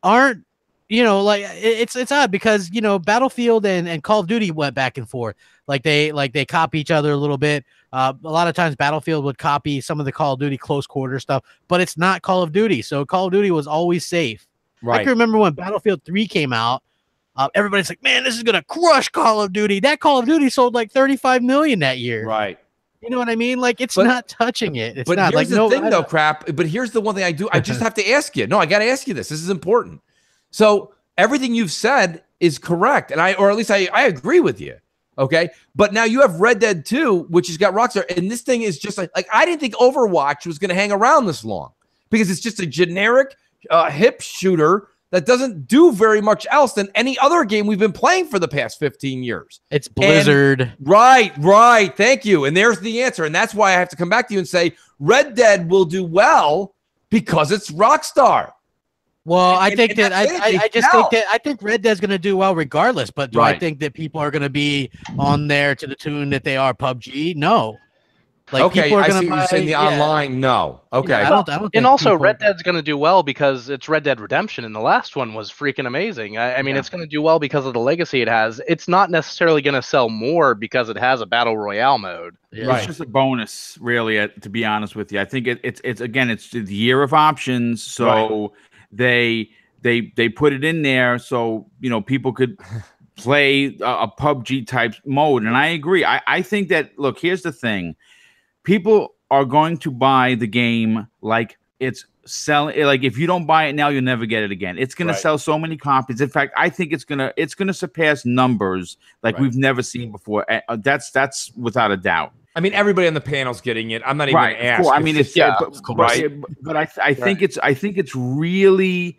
aren't. It's odd because Battlefield and Call of Duty went back and forth. Like they copy each other a little bit. A lot of times Battlefield would copy some of the Call of Duty close quarter stuff, but it's not Call of Duty. So Call of Duty was always safe. Right. I can remember when Battlefield 3 came out. Everybody's like, man, this is gonna crush Call of Duty. That Call of Duty sold like 35 million that year. Right. You know what I mean? Like it's not touching it. It's not here's like the thing, though, crap. But here's the one thing I do. I just have to ask you. No, I got to ask you this. This is important. So everything you've said is correct, and or at least I agree with you. Okay, but now you have Red Dead 2, which has got Rockstar, and this thing is just like I didn't think Overwatch was going to hang around this long, because it's just a generic hip shooter that doesn't do very much else than any other game we've been playing for the past 15 years. It's Blizzard. Right. Thank you. And there's the answer. And that's why I have to come back to you and say Red Dead will do well because it's Rockstar. Well, I think Red Dead's going to do well regardless. But do I think that people are going to be on there to the tune that they are PUBG? No. Like, okay, people are I gonna see what you're saying. The online, no. Okay. I don't think and also, people... Red Dead's going to do well because it's Red Dead Redemption, and the last one was freaking amazing. I mean, it's going to do well because of the legacy it has. It's not necessarily going to sell more because it has a battle royale mode. Yeah. It's just a bonus, really. To be honest with you, I think it's the year of options, so they put it in there so people could play a PUBG type mode, and I agree. I think that, look, here's the thing. People are going to buy the game like it's selling. Like, if you don't buy it now, you'll never get it again. It's going to sell so many copies. In fact, I think it's gonna surpass numbers like we've never seen before. That's without a doubt. I mean, everybody on the panel's getting it. I'm not even going to ask. I mean, but I think it's really.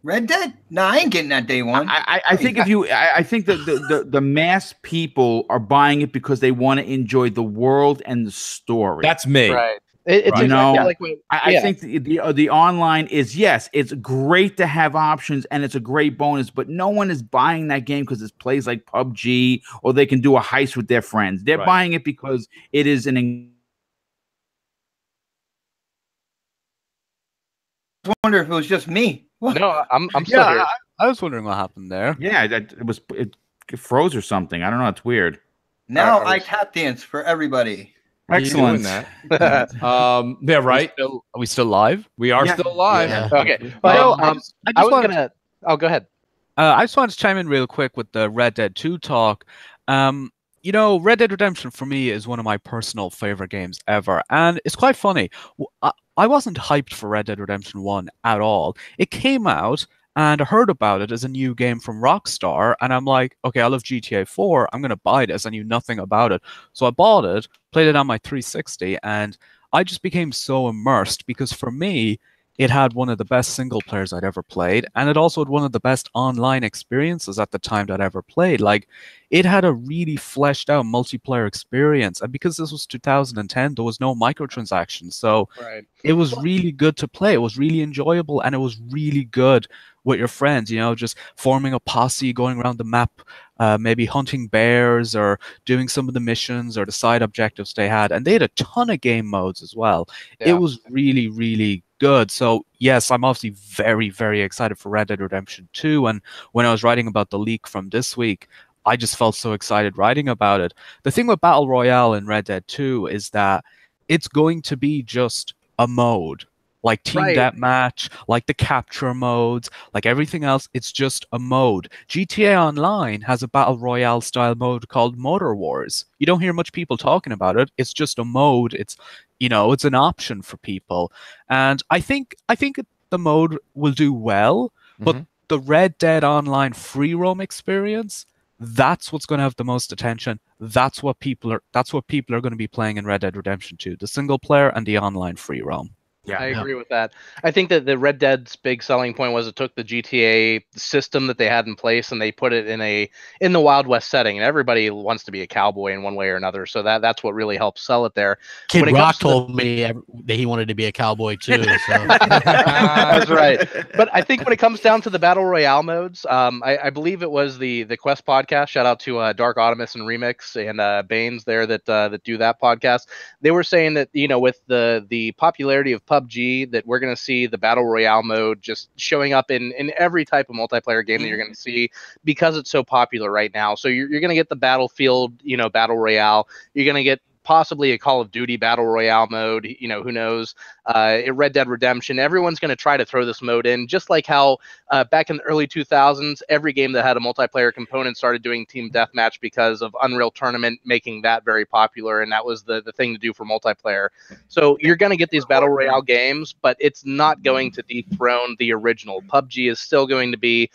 Red Dead? No, I ain't getting that day one. I think the mass people are buying it because they want to enjoy the world and the story. That's me. Right. It's I think the online is, yes, it's great to have options and it's a great bonus, but no one is buying that game because it plays like PUBG or they can do a heist with their friends. They're buying it because it is an. I wonder if it was just me. What? No, I'm still here. I was wondering what happened there. Yeah, it froze or something. I don't know. It's weird. Now I tap dance for everybody. Excellent. Yeah, right. Are we still live? We are still live. Yeah. Okay. Well, I was gonna. Oh, go ahead. I just wanted to chime in real quick with the Red Dead 2 talk. Red Dead Redemption for me is one of my personal favorite games ever, and it's quite funny. I wasn't hyped for Red Dead Redemption 1 at all. It came out, and I heard about it as a new game from Rockstar, and I'm like, okay, I love GTA 4. I'm going to buy this. I knew nothing about it. So I bought it, played it on my 360, and I just became so immersed because for me, it had one of the best single players I'd ever played, and it also had one of the best online experiences at the time that I ever played. Like, it had a really fleshed out multiplayer experience, and because this was 2010, there was no microtransactions, so it was really good to play. It was really enjoyable, and it was really good with your friends, just forming a posse, going around the map, maybe hunting bears or doing some of the missions or the side objectives they had. And they had a ton of game modes as well. Yeah. It was really, really good. So yes, I'm obviously very, very excited for Red Dead Redemption 2. And when I was writing about the leak from this week, I just felt so excited writing about it. The thing with Battle Royale in Red Dead 2 is that it's going to be just a mode. Like Team Deathmatch, like the capture modes, like everything else, it's just a mode. GTA Online has a Battle Royale style mode called Motor Wars. You don't hear much people talking about it. It's just a mode. It's, it's an option for people. And I think the mode will do well, but the Red Dead Online free roam experience, that's what's going to have the most attention. That's what people are going to be playing in Red Dead Redemption 2, the single player and the online free roam. Yeah, I agree with that. I think that the Red Dead's big selling point was it took the GTA system that they had in place and they put it in the Wild West setting, and everybody wants to be a cowboy in one way or another. So that's what really helps sell it there. Kid Rock told me that he wanted to be a cowboy too. So. That's right. But I think when it comes down to the Battle Royale modes, I believe it was the Quest podcast. Shout out to Dark Optimus and Remix and Baines there that do that podcast. They were saying that with the popularity of PUBG, that we're going to see the Battle Royale mode just showing up in every type of multiplayer game that you're going to see because it's so popular right now. So you're going to get the Battlefield, Battle Royale. You're going to get possibly a Call of Duty Battle Royale mode, who knows, Red Dead Redemption. Everyone's going to try to throw this mode in, just like how back in the early 2000s, every game that had a multiplayer component started doing Team Deathmatch because of Unreal Tournament making that very popular, and that was the thing to do for multiplayer. So you're going to get these Battle Royale games, but it's not going to dethrone the original. PUBG is still going to be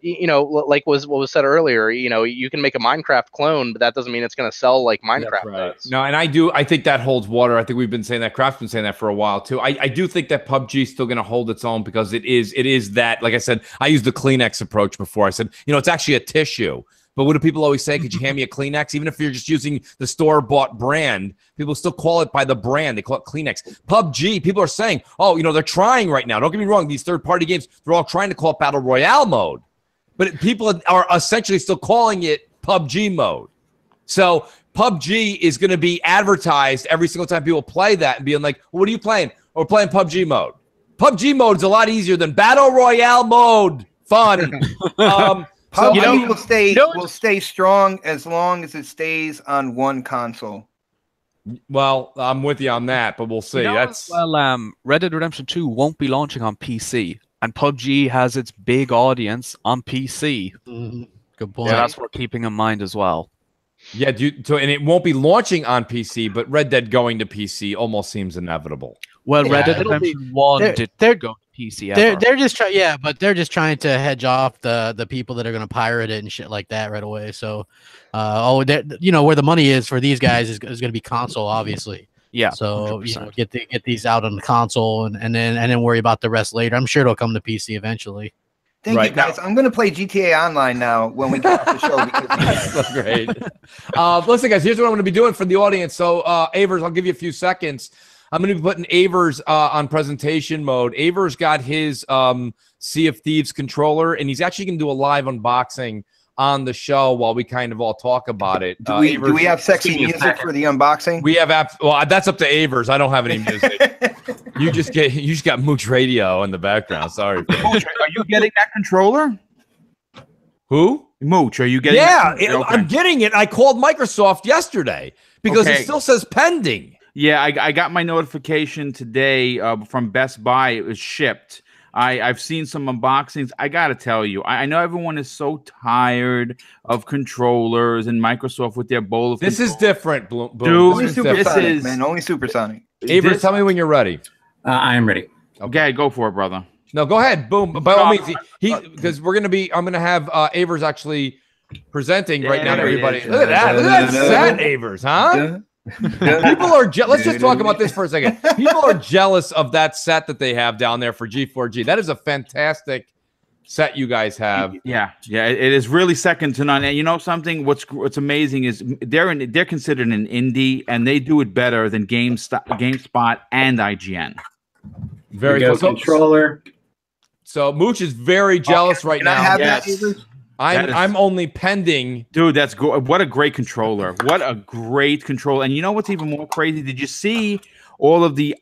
you know, like what was said earlier, you know, you can make a Minecraft clone, but that doesn't mean it's going to sell like Minecraft does. No, and I think that holds water. I think we've been saying that. Craft's been saying that for a while too. I do think that PUBG is still going to hold its own because it is that, like I said, I used the Kleenex approach before. I said, you know, it's actually a tissue. But what do people always say? Could you hand me a Kleenex? Even if you're just using the store-bought brand, people still call it by the brand. They call it Kleenex. PUBG, people are saying, oh, you know, they're trying right now. Don't get me wrong. These third-party games, they're all trying to call it Battle Royale mode. But people are essentially still calling it PUBG mode. So PUBG is going to be advertised every single time people play that and being like, well, what are you playing? Oh, we're playing PUBG mode. PUBG mode is a lot easier than Battle Royale mode. Fun. PUBG will stay strong as long as it stays on one console. Well, I'm with you on that, but we'll see. You know, Red Dead Redemption 2 won't be launching on PC, and PUBG has its big audience on PC. Good point. So that's worth keeping in mind as well. Yeah, and it won't be launching on PC, but Red Dead going to PC almost seems inevitable. Well, Red Dead Redemption 1 did go to PC. They're just trying, but they're just trying to hedge off the people that are going to pirate it and shit like that right away. So, you know where the money is for these guys is going to be console, obviously. Yeah. So 100%. You know, get these out on the console and then worry about the rest later. I'm sure it'll come to PC eventually. Thank you, guys. I'm going to play GTA Online now when we get off the show. Because that's great. Listen, guys, here's what I'm going to be doing for the audience. So, Avers, I'll give you a few seconds. I'm going to be putting Avers on presentation mode. Avers got his Sea of Thieves controller, and he's actually going to do a live unboxing on the show while we kind of all talk about it. Do we have sexy music for the unboxing? We have well, that's up to Avers. I don't have any music. you just got Mooch radio in the background. Sorry. Mooch, are you getting that controller? Who? Mooch, are you getting? Yeah, I'm getting it. I called Microsoft yesterday because it still says pending. Yeah, I got my notification today from Best Buy. It was shipped. I've seen some unboxings. I got to tell you, I know everyone is so tired of controllers and Microsoft with their bowl of This is different, Boom. Dude, only Supersonic, man. Only Supersonic. Avers, tell me when you're ready. I am ready. Okay, go for it, brother. No, go ahead. Boom. By all means, because I'm going to have Avers actually presenting right now to everybody. Look at that. Look at that set, Avers, huh? People are let's just talk about this for a second. People are jealous of that set that they have down there for G4G. That is a fantastic set you guys have. Yeah, it is really second to none. And you know something? What's amazing is they're considered an indie, and they do it better than GameSpot and IGN. Very cool. Controller. So Mooch is very jealous right now. I'm only pending. Dude, that's good. What a great controller. What a great controller. And you know what's even more crazy? Did you see all of the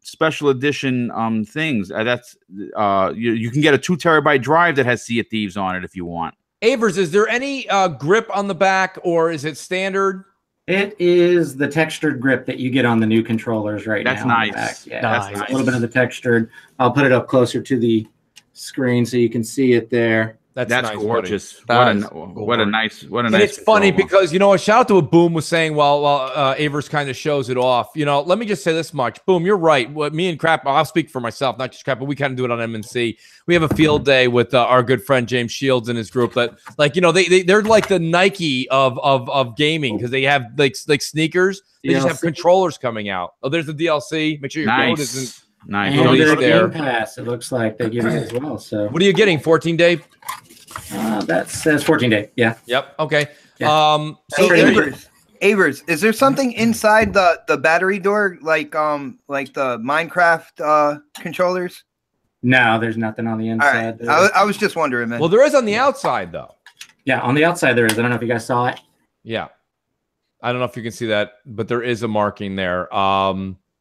special edition things? You can get a 2 terabyte drive that has Sea of Thieves on it if you want. Avers, is there any grip on the back, or is it standard? It is the textured grip that you get on the new controllers right now. That's nice. Yeah, that's nice. nice. A little bit of the textured. I'll put it up closer to the screen so you can see it there. That's nice, gorgeous. What a nice. And it's funny because, you know, a shout out to what Boom was saying while Avers kind of shows it off. You know, let me just say this much. Boom, you're right. What me and Crap, I'll speak for myself, not just Crap, but we kind of do it on MNC. We have a field day with our good friend James Shields and his group that, like, you know, they're like the Nike of gaming because they have like sneakers. They just have controllers coming out. Oh, there's the DLC. Make sure your code isn't. Nice. And there's Game Pass, it looks like they give it as well. So what are you getting? 14-day? That says 14-day. Yeah. Yep. Okay. Yeah. Avers, is there something inside the battery door like the Minecraft controllers? No, there's nothing on the inside. Right. I was just wondering, man. Well, there is on the outside though. Yeah, on the outside there is. I don't know if you guys saw it. Yeah. I don't know if you can see that, but there is a marking there.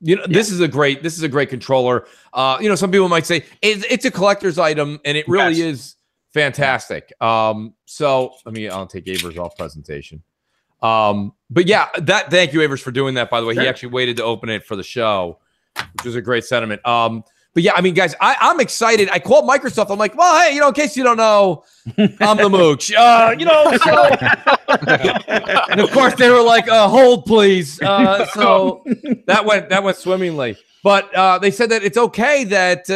You know, this is a great controller. You know, some people might say it's a collector's item, and it really is fantastic. So I'll take Avers off presentation. But yeah, thank you, Avers, for doing that. By the way, he actually waited to open it for the show, which was a great sentiment. But yeah, I mean, guys, I'm excited. I called Microsoft. I'm like, well, hey, in case you don't know, I'm the Mooch. And of course they were like, hold, please. So that went swimmingly. But they said that it's okay that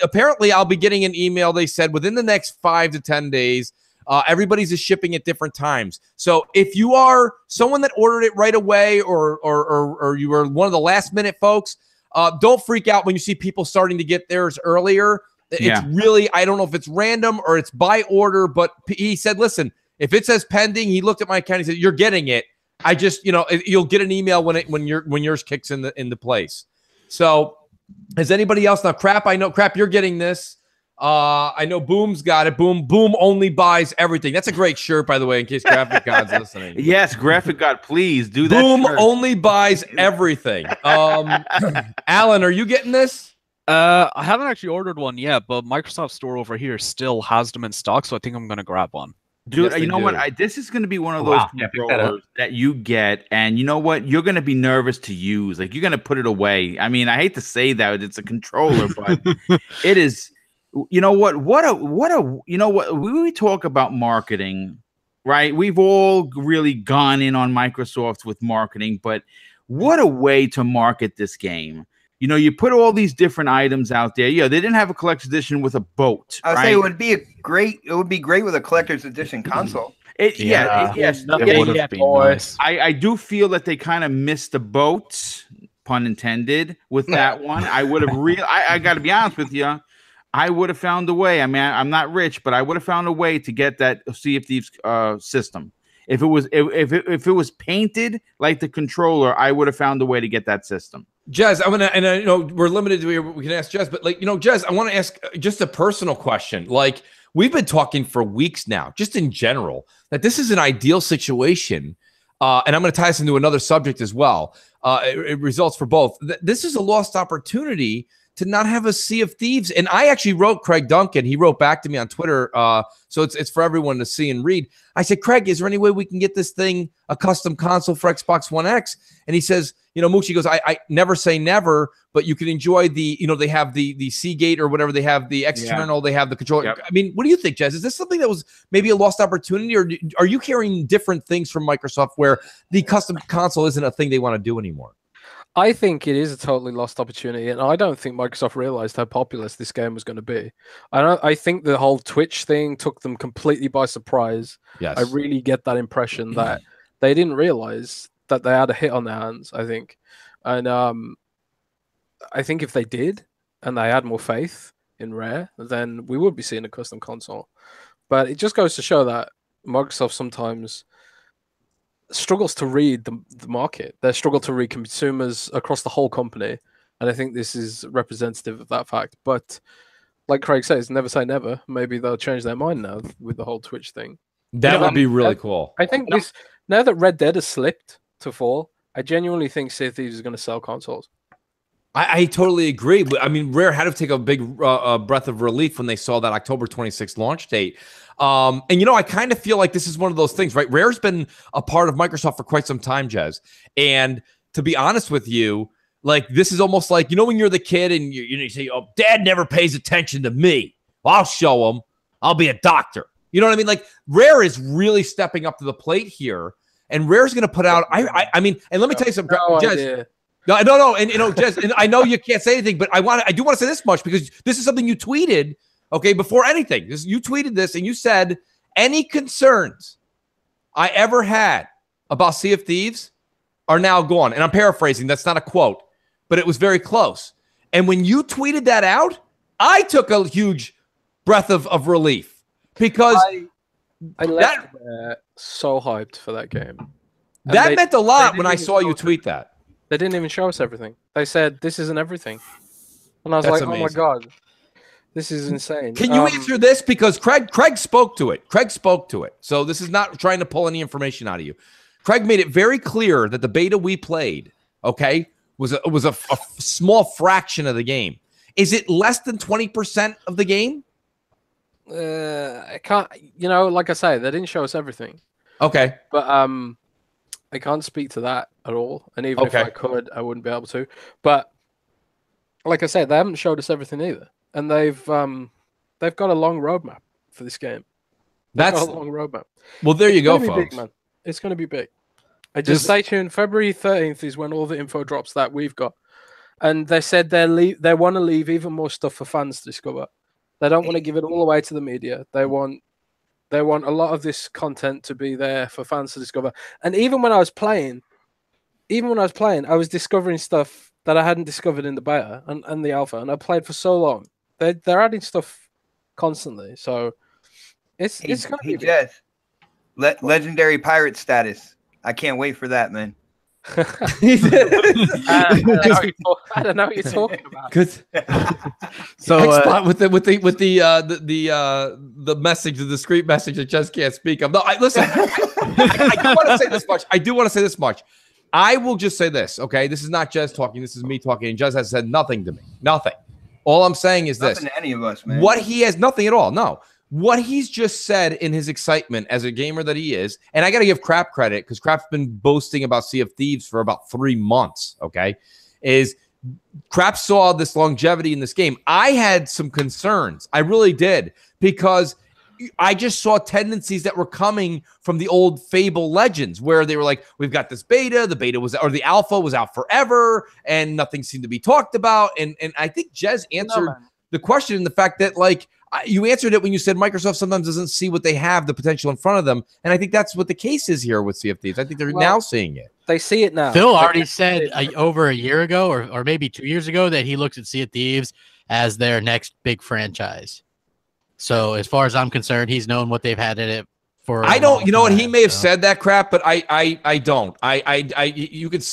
apparently I'll be getting an email. They said within the next 5 to 10 days. Everybody's is shipping at different times. So if you are someone that ordered it right away, or you were one of the last minute folks, don't freak out when you see people starting to get theirs earlier. It's really, I don't know if it's random or it's by order, but he said, listen, if it says pending, he looked at my account. He said, you're getting it. I just, you'll get an email when yours kicks into place. So has anybody else now? Crap, I know, Crap, you're getting this. I know Boom's got it. Boom only buys everything. That's a great shirt, by the way, in case Graphic God's listening. Yes, Graphic God, please do that. Boom only buys everything. Alan, are you getting this? I haven't actually ordered one yet, but Microsoft Store over here still has them in stock, so I think I'm gonna grab one. Dude, you know what? This is going to be one of those controllers that you get, and you know what? You're going to be nervous to use. Like, you're going to put it away. I mean, I hate to say that it's a controller, but it is. You know what? We talk about marketing, right? We've all really gone in on Microsoft with marketing, but what a way to market this game. You put all these different items out there. Yeah, they didn't have a collector's edition with a boat. I would say it would be great with a collector's edition console. Yes. Nice. I do feel that they kind of missed the boat, pun intended, with that one. I would have I got to be honest with you. I would have found a way. I mean, I'm not rich, but I would have found a way to get that Sea of Thieves system. If it was painted like the controller, I would have found a way to get that system. Jez, we're limited to we can ask Jez, but Jez, I want to ask just a personal question. Like, we've been talking for weeks now, just in general, that this is an ideal situation. And I'm going to tie this into another subject as well. It results for both. This is a lost opportunity to not have a Sea of Thieves. And I actually wrote Craig Duncan. He wrote back to me on Twitter. So it's for everyone to see and read. I said, Craig, is there any way we can get this thing a custom console for Xbox One X? And he says, Mooch, he goes, I never say never, but you can enjoy the, they have the Seagate or whatever. They have the external, they have the controller. Yep. I mean, what do you think, Jez? Is this something that was maybe a lost opportunity, or are you hearing different things from Microsoft where the custom console isn't a thing they want to do anymore? I think it is a totally lost opportunity, and I don't think Microsoft realized how popular this game was going to be. I think the whole Twitch thing took them completely by surprise. Yes. I really get that impression that they didn't realize that they had a hit on their hands, I think. And I think if they did, and they had more faith in Rare, then we would be seeing a custom console. But it just goes to show that Microsoft sometimes struggles to read the market. They struggle to read consumers across the whole company, and I think this is representative of that fact. But like Craig says, never say never. Maybe they'll change their mind now with the whole Twitch thing. That would be really cool. I think now that Red Dead has slipped to fall, I genuinely think Sea of Thieves is going to sell consoles. I totally agree. I mean, Rare had to take a big breath of relief when they saw that October 26th launch date. And, I kind of feel like this is one of those things, right? Rare's been a part of Microsoft for quite some time, Jez. And to be honest with you, like, this is almost like, when you're the kid and you say, oh, Dad never pays attention to me. Well, I'll show him. I'll be a doctor. You know what I mean? Like, Rare is really stepping up to the plate here. And Rare's going to put out, I mean, and let me tell you something, Jez. No, and Jez, and I know you can't say anything, but I do want to say this much, because this is something you tweeted, okay, before anything. You tweeted this, and you said, any concerns I ever had about Sea of Thieves are now gone. And I'm paraphrasing, that's not a quote, but it was very close. And when you tweeted that out, I took a huge breath of relief, because I left so hyped for that game. And that meant a lot when I saw you tweet that. They didn't even show us everything. They said, this isn't everything. And I was That's like, amazing. Oh my God, this is insane. Can you answer this? Because Craig spoke to it. Craig spoke to it. So this is not trying to pull any information out of you. Craig made it very clear that the beta we played, okay, was a small fraction of the game. Is it less than 20% of the game? I can't, like I say, they didn't show us everything. Okay. But I can't speak to that at all. And even if I could, I wouldn't be able to. But like I said, they haven't showed us everything either, and they've got a long roadmap for this game. They've got a long roadmap. Well, there you go, It's folks. big, man. It's going to be big. I just stay tuned. February 13th is when all the info drops that we've got, and they said they want to leave even more stuff for fans to discover. They don't want to give it all away to the media. They want a lot of this content to be there for fans to discover. And even when I was playing, I was discovering stuff that I hadn't discovered in the beta and the alpha, and I played for so long. They're adding stuff constantly, so it's gonna be Jess, legendary pirate status. I can't wait for that, man. I don't know what you're talking about. Good. So with the message, the discreet message that just can't speak of. No, listen. I do want to say this much. I will just say this. Okay, this is not Jez talking. This is me talking. And Jez has said nothing to me. Nothing. All I'm saying is nothing this. to any of us, man. What he has nothing at all. No. What he's just said in his excitement as a gamer that he is, and I got to give Crap credit because Crap's been boasting about Sea of Thieves for about 3 months, okay, is Crap saw this longevity in this game. I had some concerns. I really did because I just saw tendencies that were coming from the old Fable Legends where they were like, we've got this beta, the alpha was out forever and nothing seemed to be talked about. And I think Jez answered the question in the fact that, like, you answered it when you said Microsoft sometimes doesn't see what they have, the potential in front of them. And I think that's what the case is here with Sea of Thieves. I think they're now seeing it. They see it now. Phil already said over a year ago or maybe 2 years ago that he looks at Sea of Thieves as their next big franchise. So as far as I'm concerned, he's known what they've had in it for. I don't, you know what, he may have said that crap, but I don't. You could,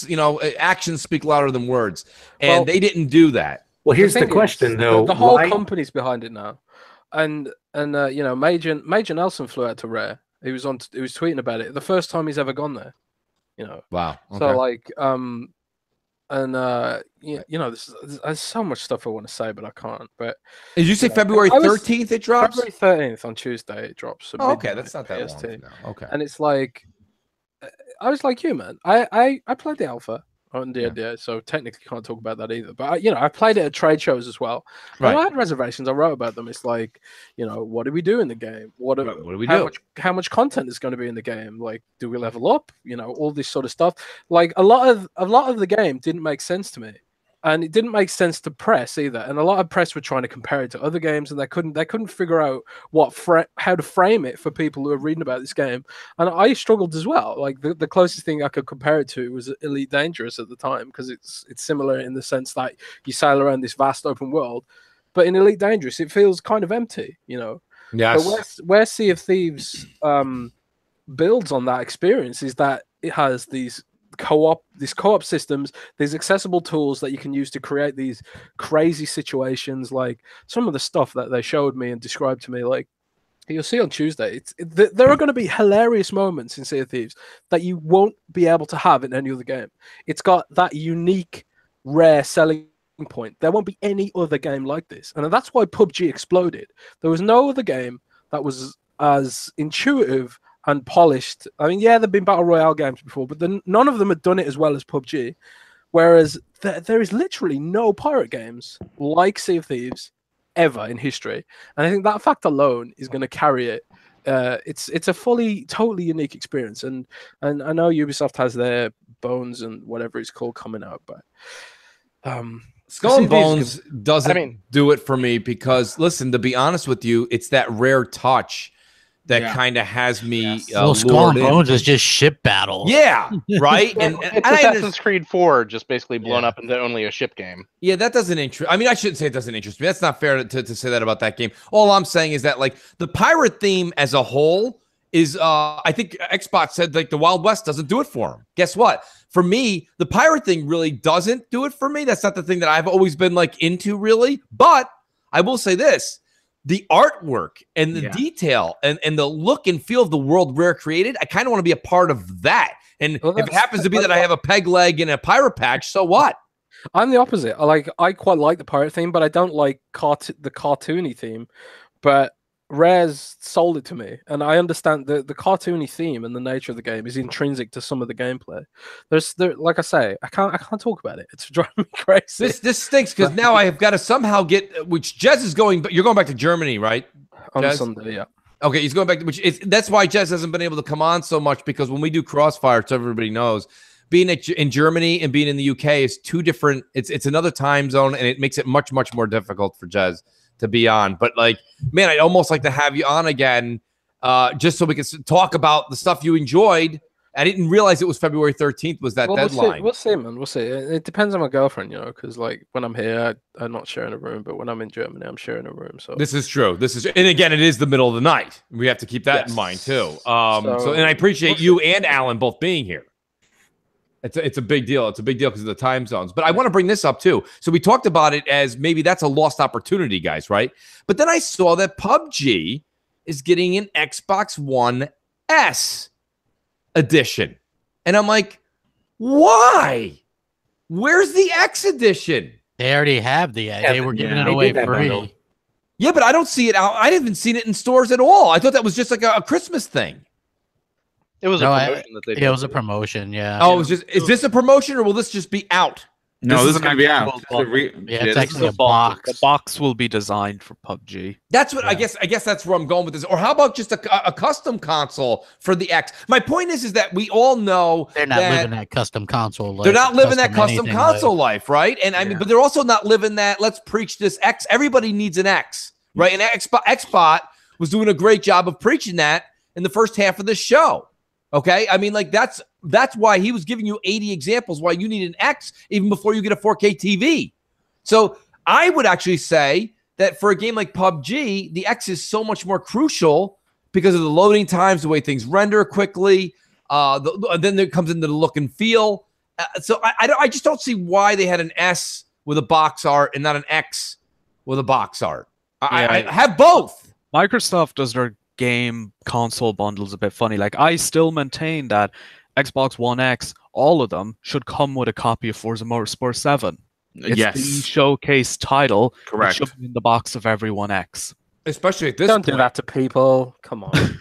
actions speak louder than words. And they didn't do that. Well, here's the question, though. The whole company's behind it now. And Major Nelson flew out to Rare. He was tweeting about it the first time he's ever gone there. Wow. Okay. So like there's so much stuff I want to say, but I can't. But did you say February 13th it drops? February 13th on Tuesday it drops. Okay, that's not that long now. Okay. And it's like I was like you, man. I played the alpha on D&D, so technically can't talk about that either. But I played it at trade shows as well. Right. I had reservations. I wrote about them. It's like, what do we do in the game? What do we do? How much content is going to be in the game? Like, do we level up? All this sort of stuff. Like a lot of the game didn't make sense to me, and it didn't make sense to press either. And a lot of press were trying to compare it to other games, and they couldn't figure out how to frame it for people who are reading about this game. And I struggled as well. Like the closest thing I could compare it to was Elite Dangerous at the time, because it's similar in the sense that you sail around this vast open world, but in Elite Dangerous it feels kind of empty. Yes. But where Sea of Thieves builds on that experience is that it has these co-op systems, these accessible tools that you can use to create these crazy situations. Like some of the stuff that they showed me and described to me, like you'll see on Tuesday, there are going to be hilarious moments in Sea of Thieves that you won't be able to have in any other game. It's got that unique, rare selling point. There won't be any other game like this, and that's why PUBG exploded. There was no other game that was as intuitive and polished. I mean, yeah, there've been battle royale games before, but none of them had done it as well as PUBG. Whereas there is literally no pirate games like Sea of Thieves ever in history, and I think that fact alone is going to carry it. It's a totally unique experience, and I know Ubisoft has their Bones and whatever it's called coming out, but Skull and Bones doesn't do it for me because, listen, to be honest with you, it's that rare touch that kind of has me Skull and Bones is just ship battles. Yeah, right? and Assassin's Creed 4 just basically blown up into only a ship game. Yeah, that doesn't interest. I mean, I shouldn't say it doesn't interest me. That's not fair to say that about that game. All I'm saying is that, like, the pirate theme as a whole is, I think Xbox said, like, the Wild West doesn't do it for him. Guess what? For me, the pirate thing really doesn't do it for me. That's not the thing that I've always been, like, into, really. But I will say this. The artwork and the detail and the look and feel of the world Rare created, I kind of want to be a part of that. And if it happens to be that I have a peg leg and a pirate patch, so what? I'm the opposite. I quite like the pirate theme, but I don't like the cartoony theme. But Rare's sold it to me, and I understand the cartoony theme and the nature of the game is intrinsic to some of the gameplay. Like I say, I can't talk about it. It's driving me crazy. This stinks because now I have got to somehow get, which Jez is going, but you're going back to Germany, right? On Jez? Sunday, yeah. Okay, he's going back to that's why Jez hasn't been able to come on so much, because when we do CrossFire, so everybody knows, being in Germany and being in the UK is two different. It's another time zone, and it makes it much more difficult for Jez to be on. But like, man, I'd almost like to have you on again, just so we can talk about the stuff you enjoyed. I didn't realize it was February 13th was that deadline. We'll see, man. We'll see. It depends on my girlfriend, because like when I'm here, I'm not sharing a room, but when I'm in Germany, I'm sharing a room. So this is true. And again, it is the middle of the night. We have to keep that in mind too. And I appreciate you and Alan both being here. It's a big deal. It's a big deal because of the time zones. But I want to bring this up too. So we talked about it as maybe that's a lost opportunity, guys, right? But then I saw that PUBG is getting an Xbox One S edition. And I'm like, why? Where's the X edition? They already have they were giving it away free. Yeah, but I don't see it out. I haven't seen it in stores at all. I thought that was just like a Christmas thing. It was a promotion that they did. It was a promotion, yeah. Oh, is this a promotion, or will this just be out? No, this is going to be out. It's actually a box. The box will be designed for PUBG. That's what I guess that's where I'm going with this. Or how about just a custom console for the X? My point is that we all know they're not living that custom console life. They're not living that custom console life, right? And I mean, but they're also not living that let's preach this X. Everybody needs an X, right? And Xbot was doing a great job of preaching that in the first half of the show. Okay, I mean, like that's why he was giving you 80 examples why you need an X even before you get a 4K TV. So I would actually say that for a game like PUBG, the X is so much more crucial because of the loading times, the way things render quickly. Then there comes into the look and feel. So I just don't see why they had an S with a box art and not an X with a box art. I have both. Microsoft does their game console bundles a bit funny. Like, I still maintain that Xbox One X, all of them should come with a copy of Forza Motorsport 7. It's the showcase title. Correct. It should be in the box of every One X. Especially at this point. Don't do that to people. Come on.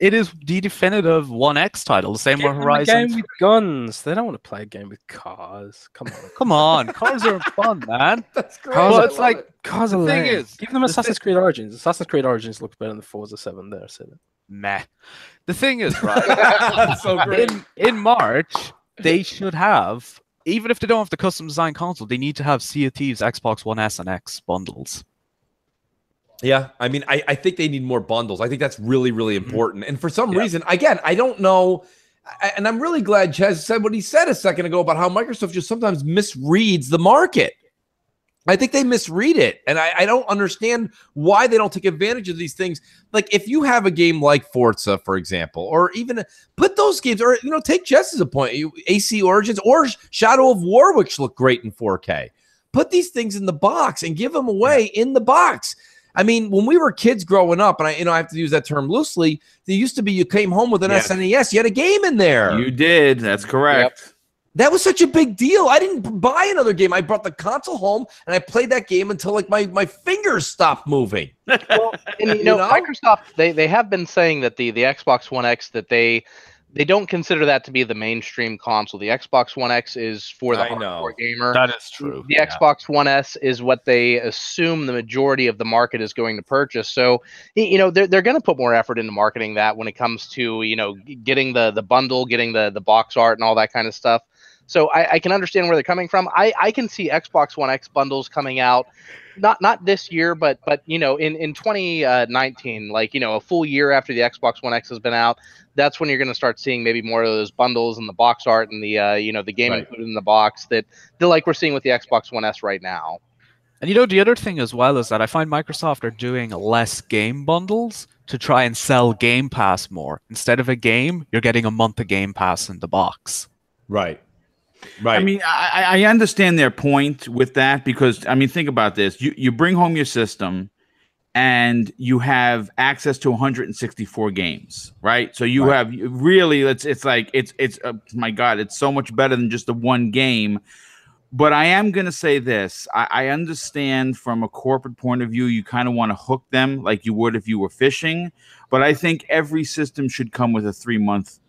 It is the definitive One X title. The same with Horizon. A game with guns. They don't want to play a game with cars. Come on. Come on. Cars are fun, man. That's great. Cars, cars are lame. Give them Assassin's Creed Origins. Assassin's Creed Origins looks better than Forza 7 there. So. Meh. The thing is, right? So great. In March, they should have, even if they don't have the custom design console, they need to have Sea of Thieves, Xbox One S and X bundles. Yeah, I mean, I think they need more bundles. I think that's really, really important. And for some reason, again, I don't know. And I'm really glad Chaz said what he said a second ago about how Microsoft just sometimes misreads the market. I think they misread it. And I don't understand why they don't take advantage of these things. Like, if you have a game like Forza, for example, or even put those games, or, take Jess's point, AC Origins or Shadow of War, which look great in 4K. Put these things in the box and give them away in the box. I mean, when we were kids growing up, and I have to use that term loosely, there used to be you came home with an SNES, you had a game in there. You did. That's correct. Yep. That was such a big deal. I didn't buy another game. I brought the console home, and I played that game until like my fingers stopped moving. Well, and, Microsoft, they have been saying that the Xbox One X, that they don't consider that to be the mainstream console. The Xbox One X is for the hardcore gamer. That is true. The Xbox One S is what they assume the majority of the market is going to purchase. So, they're going to put more effort into marketing that when it comes to, getting the bundle, getting the box art and all that kind of stuff. So I can understand where they're coming from. I can see Xbox One X bundles coming out, not this year, but in 2019, a full year after the Xbox One X has been out, that's when you're going to start seeing maybe more of those bundles and the box art and the the game included in the box that like we're seeing with the Xbox One S right now. And the other thing as well is that I find Microsoft are doing less game bundles to try and sell Game Pass more. Instead of a game, you're getting a month of Game Pass in the box. Right. Right. I mean, I understand their point with that because, I mean, think about this. You bring home your system and you have access to 164 games, right? So you have really, it's my God, it's so much better than just the one game. But I am going to say this. I understand from a corporate point of view, you kind of want to hook them like you would if you were fishing. But I think every system should come with a 3-month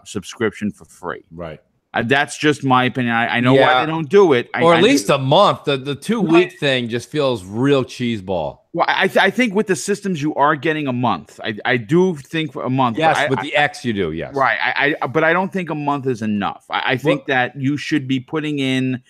subscription for free. Right. That's just my opinion. I know why they don't do it. Or at least a month. The 2-week thing just feels real cheeseball. Well, I think with the systems you are getting a month. I do think for a month. Yes, with the X you do, yes. Right. But I don't think a month is enough. I think that you should be putting in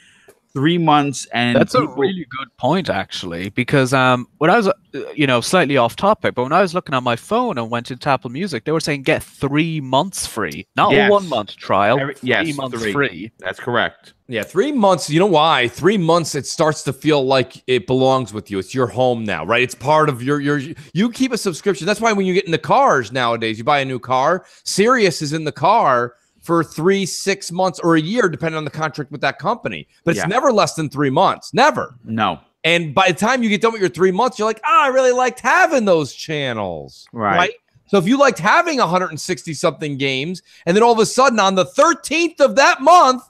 3 months, and that's a really good point, actually, because when I was slightly off topic, but when I was looking at my phone and went into Apple Music, they were saying get 3 months free, not a 1 month trial. 3 months free. That's correct. Yeah, 3 months. You know why? 3 months, it starts to feel like it belongs with you. It's your home now, right? It's part of your you keep a subscription. That's why when you get in the cars nowadays, you buy a new car, Sirius is in the car for 3, 6 months, or a year, depending on the contract with that company. But it's never less than 3 months. Never. No. And by the time you get done with your 3 months, you're like, I really liked having those channels. Right. So if you liked having 160-something games, and then all of a sudden on the 13th of that month,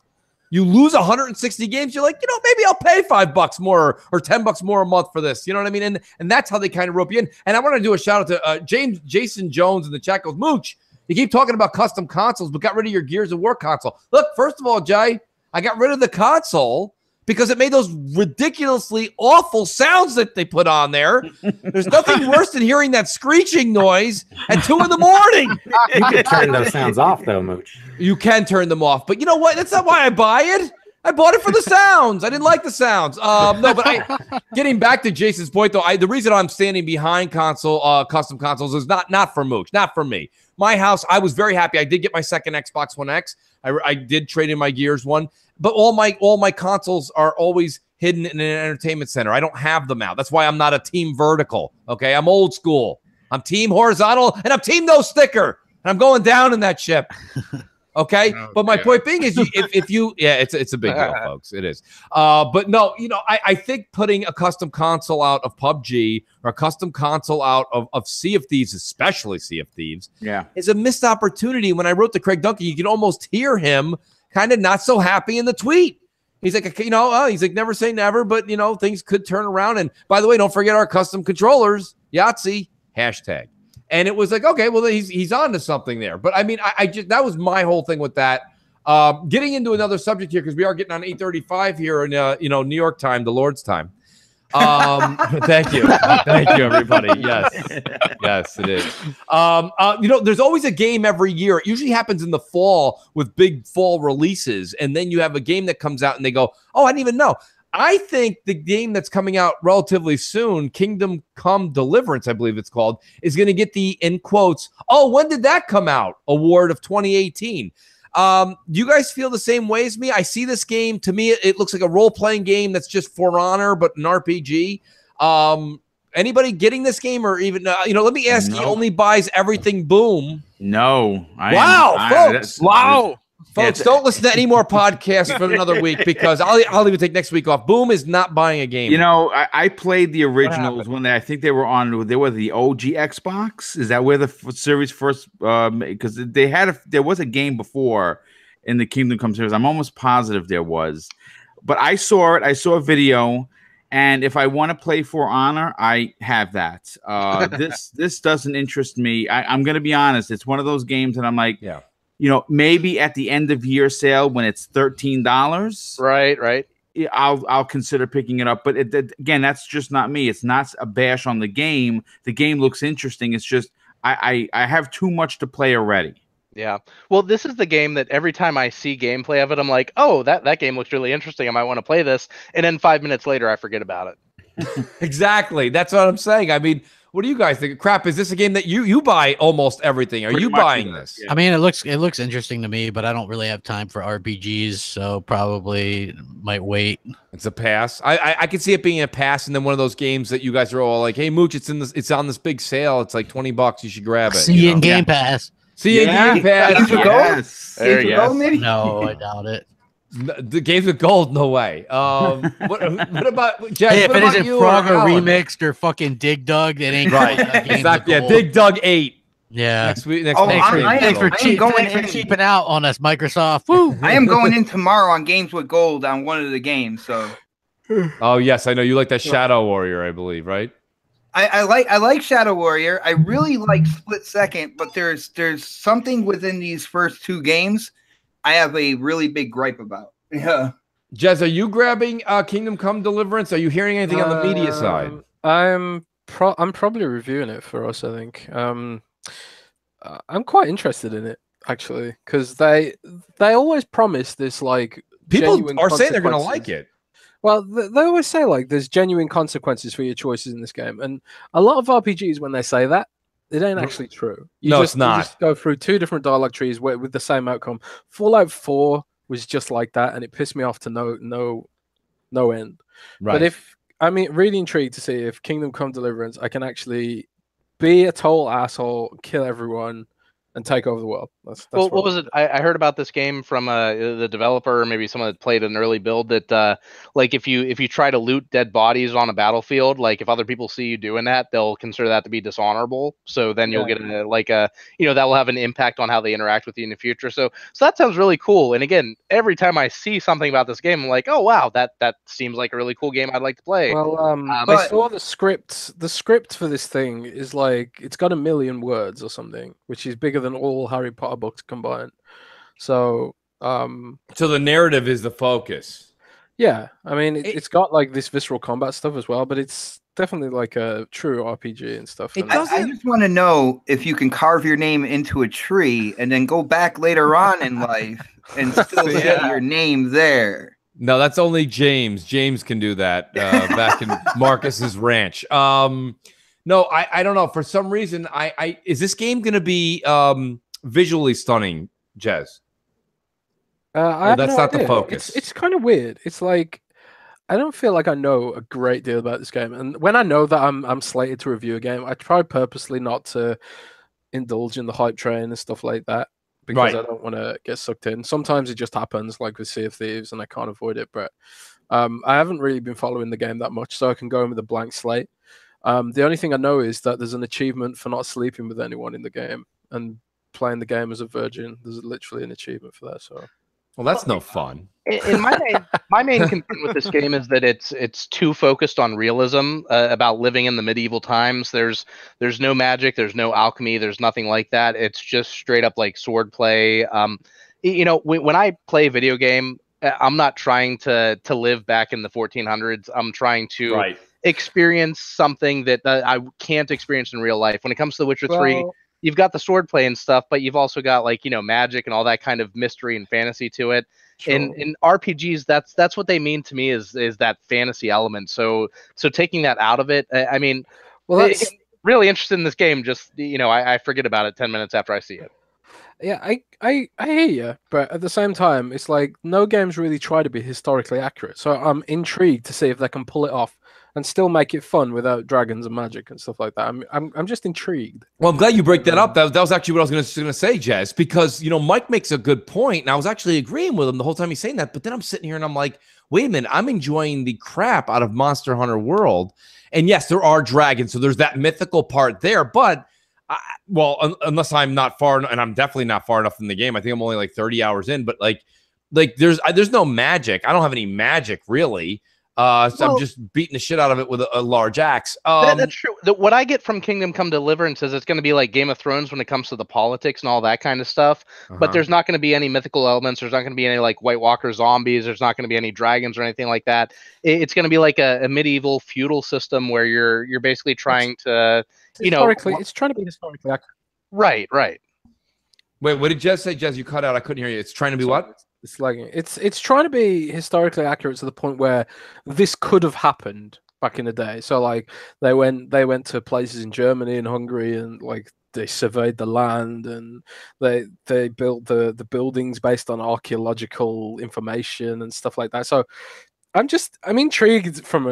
you lose 160 games, you're like, maybe I'll pay $5 more or $10 more a month for this. You know what I mean? And that's how they kind of rope you in. And I want to do a shout out to Jason Jones in the chat goes, Mooch, you keep talking about custom consoles, but got rid of your Gears of War console. Look, first of all, Jay, I got rid of the console because it made those ridiculously awful sounds that they put on there. There's nothing worse than hearing that screeching noise at 2 in the morning. You can turn those sounds off, though, Mooch. You can turn them off, but you know what? That's not why I buy it. I bought it for the sounds. I didn't like the sounds. No, but getting back to Jason's point, though, the reason I'm standing behind custom consoles is not for Mooch, not for me. My house, I was very happy. I did get my second Xbox One X. I did trade in my Gears one, but all my consoles are always hidden in an entertainment center. I don't have them out. That's why I'm not a team vertical. Okay, I'm old school. I'm team horizontal, and I'm team no sticker, and I'm going down in that ship. Okay, but my point being is, if you, it's a big deal, folks. It is. But no, I think putting a custom console out of PUBG or a custom console out of Sea of Thieves, especially Sea of Thieves, is a missed opportunity. When I wrote to Craig Duncan, you can almost hear him kind of not so happy in the tweet. He's like, he's like, never say never, but things could turn around. And by the way, don't forget our custom controllers, Yahtzee #. And it was like, okay, well, he's on to something there. But I mean, I just, that was my whole thing with that. Getting into another subject here, because we are getting on 8:35 here in New York time, the Lord's time. Thank you, everybody. Yes, it is. There's always a game every year. It usually happens in the fall with big fall releases, and then you have a game that comes out, and they go, "Oh, I didn't even know." I think the game that's coming out relatively soon, Kingdom Come Deliverance, I believe it's called, is going to get the, in quotes, "Oh, when did that come out?" award of 2018. Do you guys feel the same way as me? I see this game. To me, it looks like a role-playing game that's just For Honor, but an RPG. Anybody getting this game, or even, let me ask, he only buys everything Boom. No. Folks. Folks, don't listen to any more podcasts for another week, because I'll even take next week off. Boom is not buying a game. I played the originals when I think they were the OG Xbox. Is that where the series first? Because there was a game before in the Kingdom Come series. I'm almost positive there was, but I saw it. I saw a video, and if I want to play For Honor, I have that. This doesn't interest me. I'm going to be honest. It's one of those games that I'm like, maybe at the end of year sale when it's $13, right, I'll consider picking it up. But again, that's just not me. It's not a bash on the game. The game looks interesting. It's just I have too much to play already. Yeah. Well, this is the game that every time I see gameplay of it, I'm like, oh, that game looks really interesting. I might want to play this. And then 5 minutes later, I forget about it. Exactly. That's what I'm saying. I mean, what do you guys think? Crap, is this a game that you buy almost everything? Are you buying this? Yeah. I mean, it looks interesting to me, but I don't really have time for RPGs, so probably might wait. It's a pass. I can see it being a pass, and then one of those games that you guys are all like, "Hey, Mooch, it's on this big sale. It's like $20. You should grab it." See you in Game Pass. See you in Game Pass. Go, maybe? No, I doubt it. The games with gold, no way. What about Jack? Hey, if it isn't Frog or Remixed or fucking Dig Dug, it ain't right. Exactly. Yeah, Dig Dug 8. Yeah. Next week. Next Oh, month. Thanks for going in. cheaping out on us, Microsoft. Woo! I am going in tomorrow on Games with Gold on one of the games. So. Oh yes, I know you like that Shadow Warrior, I believe, right? I like Shadow Warrior. I really like Split Second, but there's something within these first two games I have a really big gripe about. Yeah. Jez, are you grabbing Kingdom Come Deliverance? Are you hearing anything on the media side? I'm probably reviewing it for us, I think. I'm quite interested in it actually, because they always promise this like people are saying they're going to like it. Well, they always say like there's genuine consequences for your choices in this game, and a lot of RPGs when they say that, it ain't actually true. It's not. You just go through two different dialogue trees with the same outcome. Fallout 4 was just like that, and it pissed me off to no end. Right. But I'm really intrigued to see if Kingdom Come Deliverance, I can actually be a total asshole, kill everyone, and take over the world. That's what was it? I heard about this game from the developer, or maybe someone that played an early build, that like if you try to loot dead bodies on a battlefield, like if other people see you doing that, they'll consider that to be dishonorable. So then you'll get that will have an impact on how they interact with you in the future. So that sounds really cool. And again, every time I see something about this game, I'm like, oh wow, that seems like a really cool game I'd like to play. Well, I saw the script. The script for this thing is like it's got 1 million words or something, which is bigger than all Harry Potter books combined. So the narrative is the focus. Yeah, I mean it's got like this visceral combat stuff as well, but it's definitely like a true RPG and stuff. I just want to know if you can carve your name into a tree and then go back later on in life and still see your name there. No, that's only James. James can do that back in Marcus's ranch. No, I don't know. For some reason, is this game going to be visually stunning, Jez? That's not the focus. It's kind of weird. It's like I don't feel like I know a great deal about this game, and when I know that I'm slated to review a game, I try purposely not to indulge in the hype train and stuff like that because I don't want to get sucked in. Sometimes it just happens, like with Sea of Thieves, and I can't avoid it. But I haven't really been following the game that much, so I can go in with a blank slate. The only thing I know is that there's an achievement for not sleeping with anyone in the game and playing the game as a virgin. There's literally an achievement for that. So, well, that's no fun. In my main concern with this game is that it's too focused on realism, about living in the medieval times. There's no magic, there's no alchemy, there's nothing like that. It's just straight up like sword play. When I play a video game, I'm not trying to live back in the 1400s. I'm trying to experience something that I can't experience in real life. When it comes to The Witcher 3, you've got the sword play and stuff, but you've also got magic and all that kind of mystery and fantasy to it. Sure. In RPGs, that's what they mean to me is that fantasy element. So taking that out of it, I mean, that's really interested in this game. Just I forget about it 10 minutes after I see it. Yeah, I hear you, but at the same time, it's like no games really try to be historically accurate. So I'm intrigued to see if they can pull it off and still make it fun without dragons and magic and stuff like that. I'm just intrigued. Well, I'm glad you break that up. That was actually what I was going to say, Jez, because Mike makes a good point, and I was actually agreeing with him the whole time he's saying that. But then I'm sitting here and I'm like, wait a minute, I'm enjoying the crap out of Monster Hunter World, and yes, there are dragons, so there's that mythical part there. But unless I'm not far, and I'm definitely not far enough in the game. I think I'm only like 30 hours in, but like there's no magic. I don't have any magic really. So I'm just beating the shit out of it with a large axe. That's true. What I get from Kingdom Come Deliverance is it's going to be like Game of Thrones when it comes to the politics and all that kind of stuff. But there's not going to be any mythical elements. There's not going to be any like White Walker zombies. There's not going to be any dragons or anything like that. It's going to be like a medieval feudal system where you're basically trying to it's trying to be historically accurate. Right. Wait, what did Jez say? Jez, you cut out. I couldn't hear you. It's trying to be what? It's lagging. It's trying to be historically accurate to the point where this could have happened back in the day. So like they went to places in Germany and Hungary and like they surveyed the land and they built the buildings based on archaeological information and stuff like that. So I'm intrigued from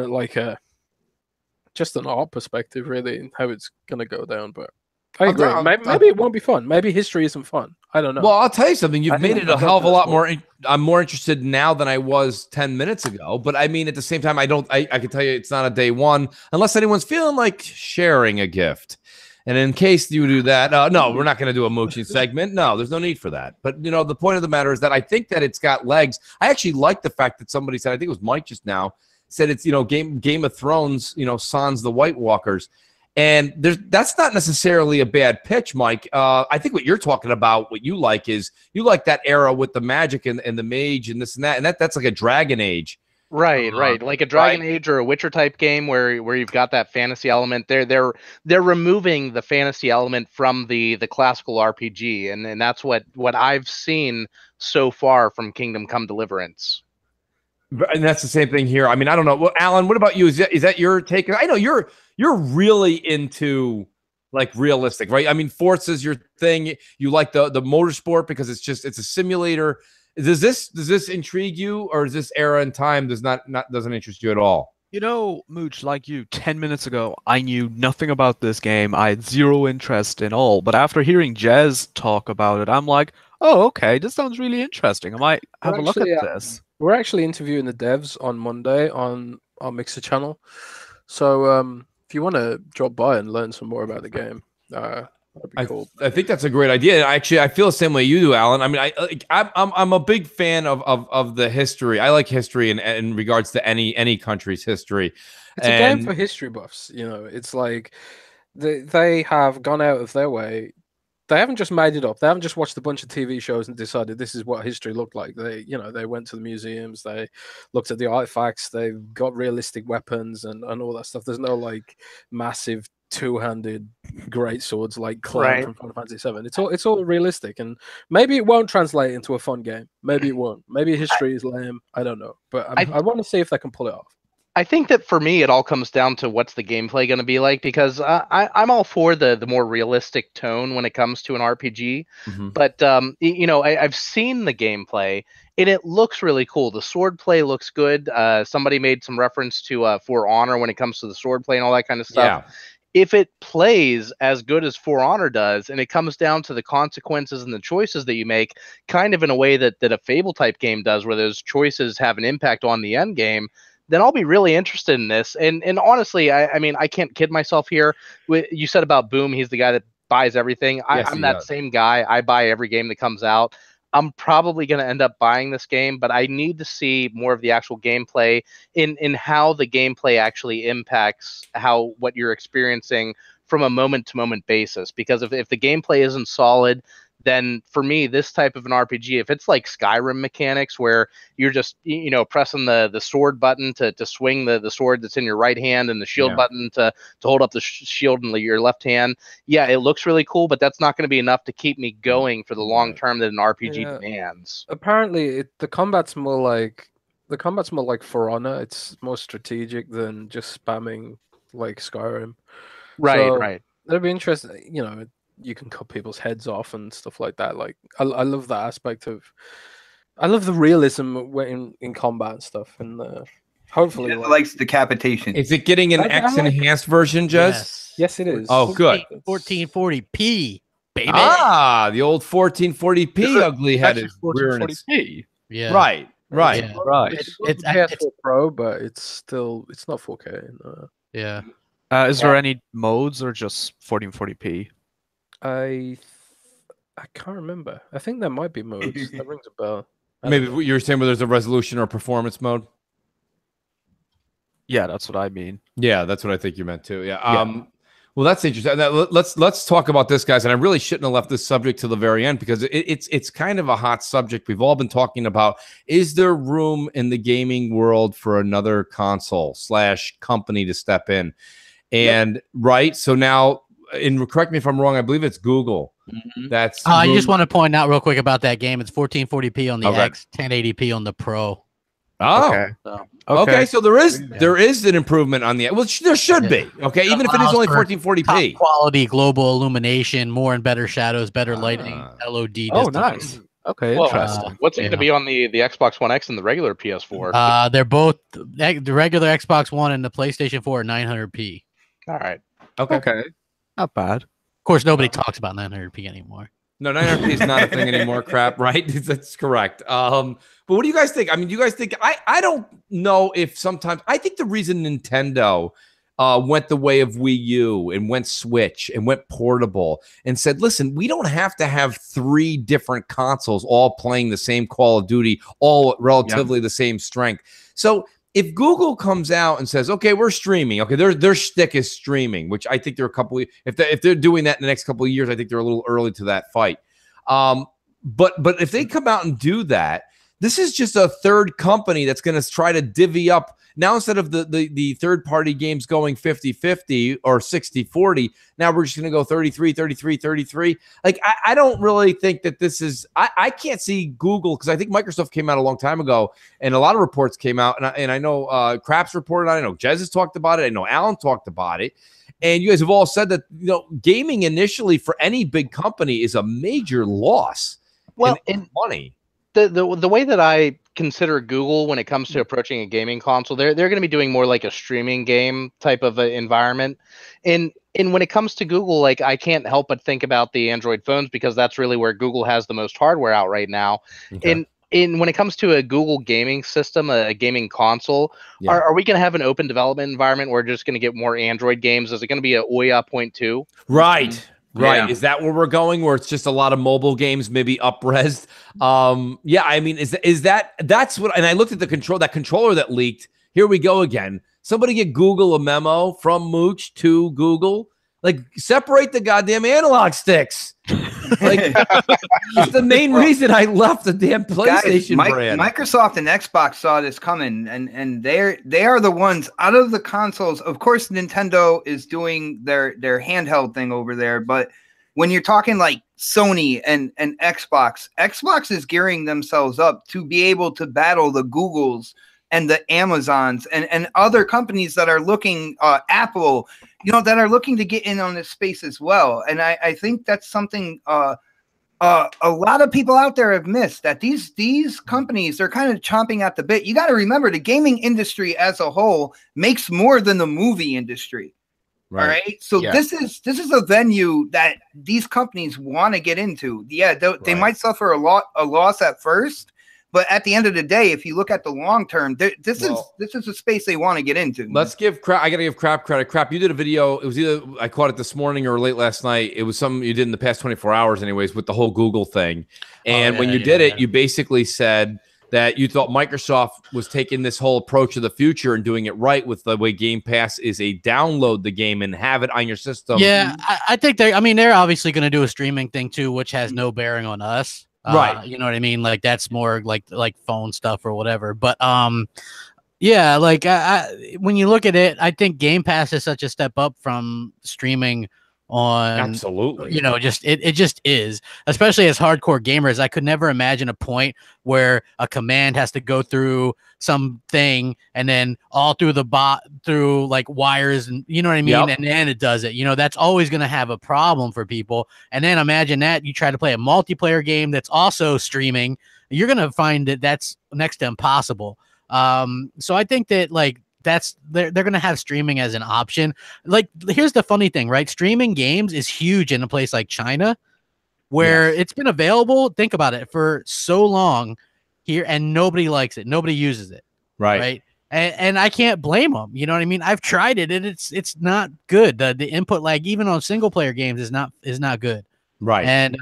just an art perspective, really, how it's gonna go down. But I agree. Maybe it won't be fun. Maybe history isn't fun. I don't know. Well, I'll tell you something. You've made it a hell of a lot more. I'm more interested now than I was 10 minutes ago. But I mean, at the same time, I can tell you it's not a day one unless anyone's feeling like sharing a gift. And in case you do that, no, we're not going to do a mooching segment. No, there's no need for that. But, you know, the point of the matter is that I think that it's got legs. I actually like the fact that somebody said, I think it was Mike just now, said it's, you know, Game of Thrones, you know, sans the White Walkers. And that's not necessarily a bad pitch, Mike. I think what you're talking about, what you like is you like that era with the magic and the mage and this and that. And that's like a Dragon Age. Right, like a Dragon Age or a Witcher type game where you've got that fantasy element. They're removing the fantasy element from the classical RPG, and that's what I've seen so far from Kingdom Come Deliverance. And that's the same thing here. I mean, I don't know. Well, Alan, what about you? Is that your take? I know you're really into like realistic, right? I mean, Forza's your thing. You like the motorsport because it's a simulator. Does this intrigue you, or is this era and time doesn't interest you at all? You know, Mooch, like you, 10 minutes ago, I knew nothing about this game. I had zero interest in all. But after hearing Jez talk about it, I'm like, oh, okay, this sounds really interesting. I might have a look at this. We're actually interviewing the devs on Monday on our Mixer channel. So if you want to drop by and learn some more about the game, that'd be cool. I think that's a great idea. Actually, I feel the same way you do, Alan. I mean, I'm a big fan of the history. I like history in regards to any country's history. It's a game for history buffs. You know, it's like they have gone out of their way. They haven't just made it up. They haven't just watched a bunch of TV shows and decided this is what history looked like. They went to the museums. They looked at the artifacts. They've got realistic weapons and all that stuff. There's no like massive two-handed great swords like Cloud from Final Fantasy VII. It's all realistic, and maybe it won't translate into a fun game. Maybe it won't. Maybe history is lame. I don't know, but I want to see if they can pull it off. I think that for me, it all comes down to what's the gameplay going to be like, because I'm all for the more realistic tone when it comes to an RPG. Mm-hmm. But, I've seen the gameplay, and it looks really cool. The sword play looks good. Somebody made some reference to For Honor when it comes to the sword play and all that kind of stuff. Yeah. If it plays as good as For Honor does, and it comes down to the consequences and the choices that you make, kind of in a way that a Fable-type game does, where those choices have an impact on the end game, then I'll be really interested in this. And honestly, I mean, I can't kid myself here. You said about Boom, he's the guy that buys everything. Yes, I'm that same guy. I buy every game that comes out. I'm probably going to end up buying this game, but I need to see more of the actual gameplay in how the gameplay actually impacts what you're experiencing from a moment-to-moment basis. Because if the gameplay isn't solid, then for me, this type of an RPG, if it's like Skyrim mechanics where you're just, pressing the sword button to swing the sword that's in your right hand and the shield button to hold up the shield in your left hand, it looks really cool, but that's not going to be enough to keep me going for the long term that an RPG demands. Apparently, the combat's more like For Honor. It's more strategic than just spamming like Skyrim. Right. That'd be interesting. You can cut people's heads off and stuff like that. Like I love that aspect I love the realism in combat and stuff, and hopefully likes decapitation. Is it getting an X enhanced version, Jez? Yes, it is. Oh, good. 1440p, baby. The old 1440p ugly headed 1440p. Yeah. Right. Yeah. Right. It's PS4 Pro, but it's not 4K. Yeah. Is there any modes or just 1440p? I can't remember. I think there might be modes. That rings a bell. Maybe what you're saying where there's a resolution or performance mode. Yeah, that's what I mean. Yeah, that's what I think you meant too. Yeah. Well, that's interesting. Let's talk about this, guys. And I really shouldn't have left this subject to the very end because it's kind of a hot subject. We've all been talking about: is there room in the gaming world for another console / company to step in? And right, so now. And correct me if I'm wrong, I believe it's Google. Mm-hmm. I just want to point out real quick about that game. It's 1440p on the X, 1080p on the Pro. Oh, okay. So there is an improvement on the. Well, there should be. Okay, even if it is only 1440p. Top quality global illumination, more and better shadows, better lighting, LOD. Oh, nice. Okay, interesting. What's it going to be on the Xbox One X and the regular PS4? They're both the regular Xbox One and the PlayStation 4 are 900p. All right. Okay. Not bad. Of course, nobody talks about 900p anymore. No, 900p is not a thing anymore. Crap, right? That's correct. But what do you guys think? I mean, do you guys think? I don't know if sometimes I think the reason Nintendo went the way of Wii U and went Switch and went portable and said, listen, we don't have to have 3 different consoles all playing the same Call of Duty, all relatively the same strength. So if Google comes out and says, okay, we're streaming, okay, their shtick is streaming, which I think they're a couple of, if they're doing that in the next couple of years, I think they're a little early to that fight. But if they come out and do that, this is just a third company that's going to try to divvy up. Now, instead of the third-party games going 50-50 or 60-40, now we're just going to go 33-33-33. Like, I don't really think that this is – I can't see Google, because I think Microsoft came out a long time ago, and a lot of reports came out, and I know Craps reported on it. I know Jez has talked about it. I know Alan talked about it. And you guys have all said that, you know, gaming initially for any big company is a major loss. Well, in money. The way that I consider Google when it comes to approaching a gaming console, they're going to be doing more like a streaming game type of environment. And when it comes to Google, like, I can't help but think about the Android phones, because that's really where Google has the most hardware out right now. Okay. And when it comes to a Google gaming system, a gaming console, are we going to have an open development environment where we're just going to get more Android games? Is it going to be a Ouya 0.2? Right. Right. Yeah. Is that where we're going, where it's just a lot of mobile games, maybe up-resed? Yeah, I mean, that's what, and I looked at that controller that leaked. Here we go again. Somebody get Google a memo from Mooch to Google. Like, separate the goddamn analog sticks. Like, it's the main reason I left the damn PlayStation brand. Microsoft and Xbox saw this coming, and they are the ones out of the consoles. Of course, Nintendo is doing their handheld thing over there, but when you're talking like Sony and Xbox is gearing themselves up to be able to battle the Googles and the Amazons and other companies that are looking, Apple, you know, that are looking to get in on this space as well. And I think that's something a lot of people out there have missed, that these companies, they're kind of chomping at the bit. You got to remember, the gaming industry as a whole makes more than the movie industry. Right. All right. So this is a venue that these companies want to get into. Yeah, they might suffer a loss at first, but at the end of the day, if you look at the long term, this is a space they want to get into. Let's give Crap. I got to give Crap credit. Crap, you did a video. It was either I caught it this morning or late last night. It was something you did in the past 24 hours, anyways, with the whole Google thing. And when you did it, you basically said that you thought Microsoft was taking this whole approach of the future and doing it right with the way Game Pass is a download the game and have it on your system. Yeah, I think they're obviously going to do a streaming thing too, which has no bearing on us. Right. You know what I mean? Like, that's more like phone stuff or whatever. But yeah, like when you look at it, I think Game Pass is such a step up from streaming on. Absolutely. You know, just it just is, especially as hardcore gamers. I could never imagine a point where a command has to go through something and then all through the bot through like wires, and you know what I mean. And then it does it. You know, that's always going to have a problem for people. And then imagine that you try to play a multiplayer game that's also streaming, you're going to find that that's next to impossible. So I think that, like, they're going to have streaming as an option. Like, here's the funny thing, right? Streaming games is huge in a place like China, where it's been available. Think about it, for so long here, and nobody likes it. Nobody uses it. Right. And I can't blame them. You know what I mean? I've tried it, and it's not good. The input lag, even on single player games, is not good. Right. And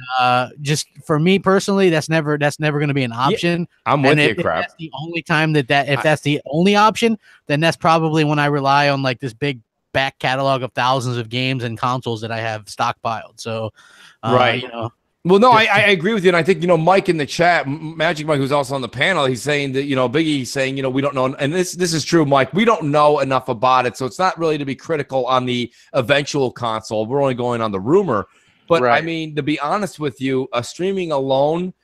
just for me personally, that's never going to be an option. Yeah, I'm with you, if Crap. That's the only time that's the only option, then that's probably when I rely on like this big back catalog of thousands of games and consoles that I have stockpiled. So, you know. Well, no, I agree with you. And I think, you know, Mike in the chat, Magic Mike, who's also on the panel, he's saying that, you know, Biggie's saying, you know, we don't know. And this is true, Mike. We don't know enough about it. So it's not really to be critical on the eventual console. We're only going on the rumor. But I mean, to be honest with you, streaming alone,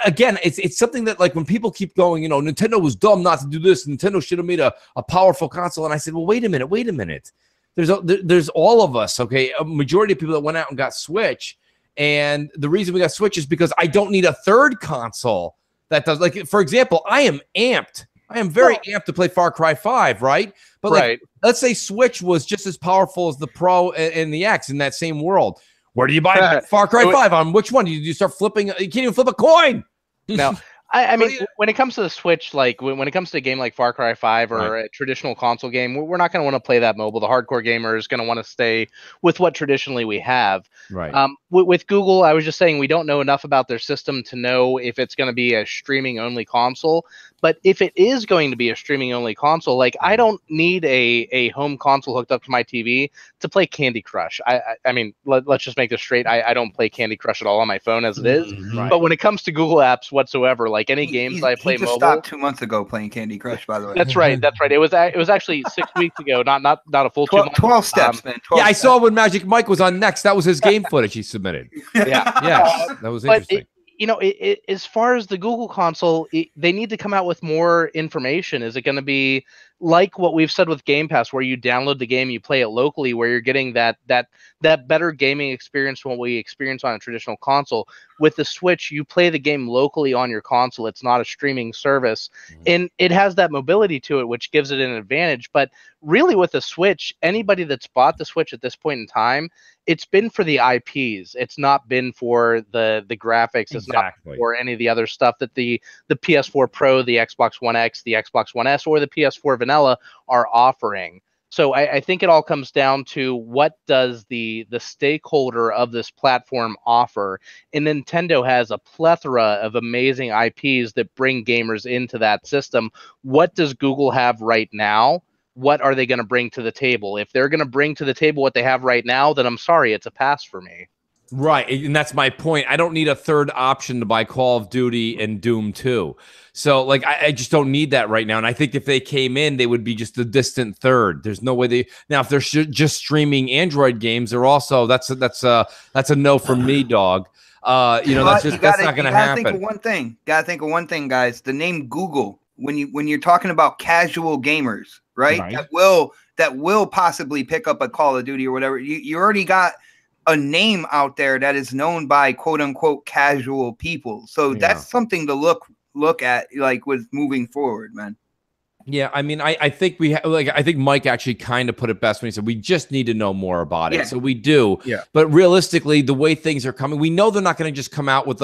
again, it's something that, like, when people keep going, you know, Nintendo was dumb not to do this. Nintendo should have made a powerful console. And I said, well, wait a minute. There's all of us, okay? A majority of people that went out and got Switch. And the reason we got Switch is because I don't need a third console that does, like, for example, I am amped. I am very amped to play Far Cry 5, right? But like, let's say Switch was just as powerful as the Pro and the X in that same world. Where do you buy Far Cry 5 on? Which one? You start flipping? You can't even flip a coin. Now, I mean, when it comes to the Switch, like when it comes to a game like Far Cry 5 or a traditional console game, we're not going to want to play that mobile. The hardcore gamer is going to want to stay with what traditionally we have. Right. With Google, I was just saying we don't know enough about their system to know if it's going to be a streaming-only console. But if it is going to be a streaming-only console, like I don't need a home console hooked up to my TV to play Candy Crush. I mean, let's just make this straight. I don't play Candy Crush at all on my phone as it is. Right. But when it comes to Google apps whatsoever, like any games I play he just mobile. stopped 2 months ago playing Candy Crush, by the way. That's right. That's right. It was actually 6 weeks ago, not a full 2 months. 12 steps, man. 12 Yeah, I steps. saw when Magic Mike was on next. That was his game footage he submitted. Yeah. Yes, that was interesting. As far as the Google console, they need to come out with more information. Is it going to be like what we've said with Game Pass, where you download the game, you play it locally, where you're getting that better gaming experience from what we experience on a traditional console? With the Switch, you play the game locally on your console. It's not a streaming service, and it has that mobility to it, which gives it an advantage. But really, with the Switch, anybody that's bought the Switch at this point in time, it's been for the IPs. It's not been for the graphics. It's not for any of the other stuff that the PS4 Pro, the Xbox One X, the Xbox One S, or the PS4 Vanilla are offering. So I think it all comes down to what does the stakeholder of this platform offer. And Nintendo has a plethora of amazing IPs that bring gamers into that system. What does Google have right now? What are they going to bring to the table? If they're going to bring to the table what they have right now, then I'm sorry, it's a pass for me. Right, and that's my point. I don't need a third option to buy Call of Duty and Doom 2. So, like, I just don't need that right now. And I think if they came in, they would be just a distant third. There's no way they now if they're just streaming Android games, they're also that's a no from me, dog. That's not going to happen. Think of one thing. Gotta think of one thing, guys. The name Google. When you're talking about casual gamers, right? That will possibly pick up a Call of Duty or whatever. You already got a name out there that is known by quote unquote casual people. So that's something to look at, like, with moving forward, man. Yeah, I mean, I think I think Mike actually kind of put it best when he said we just need to know more about it. So we do. Yeah. But realistically, the way things are coming, we know they're not going to just come out with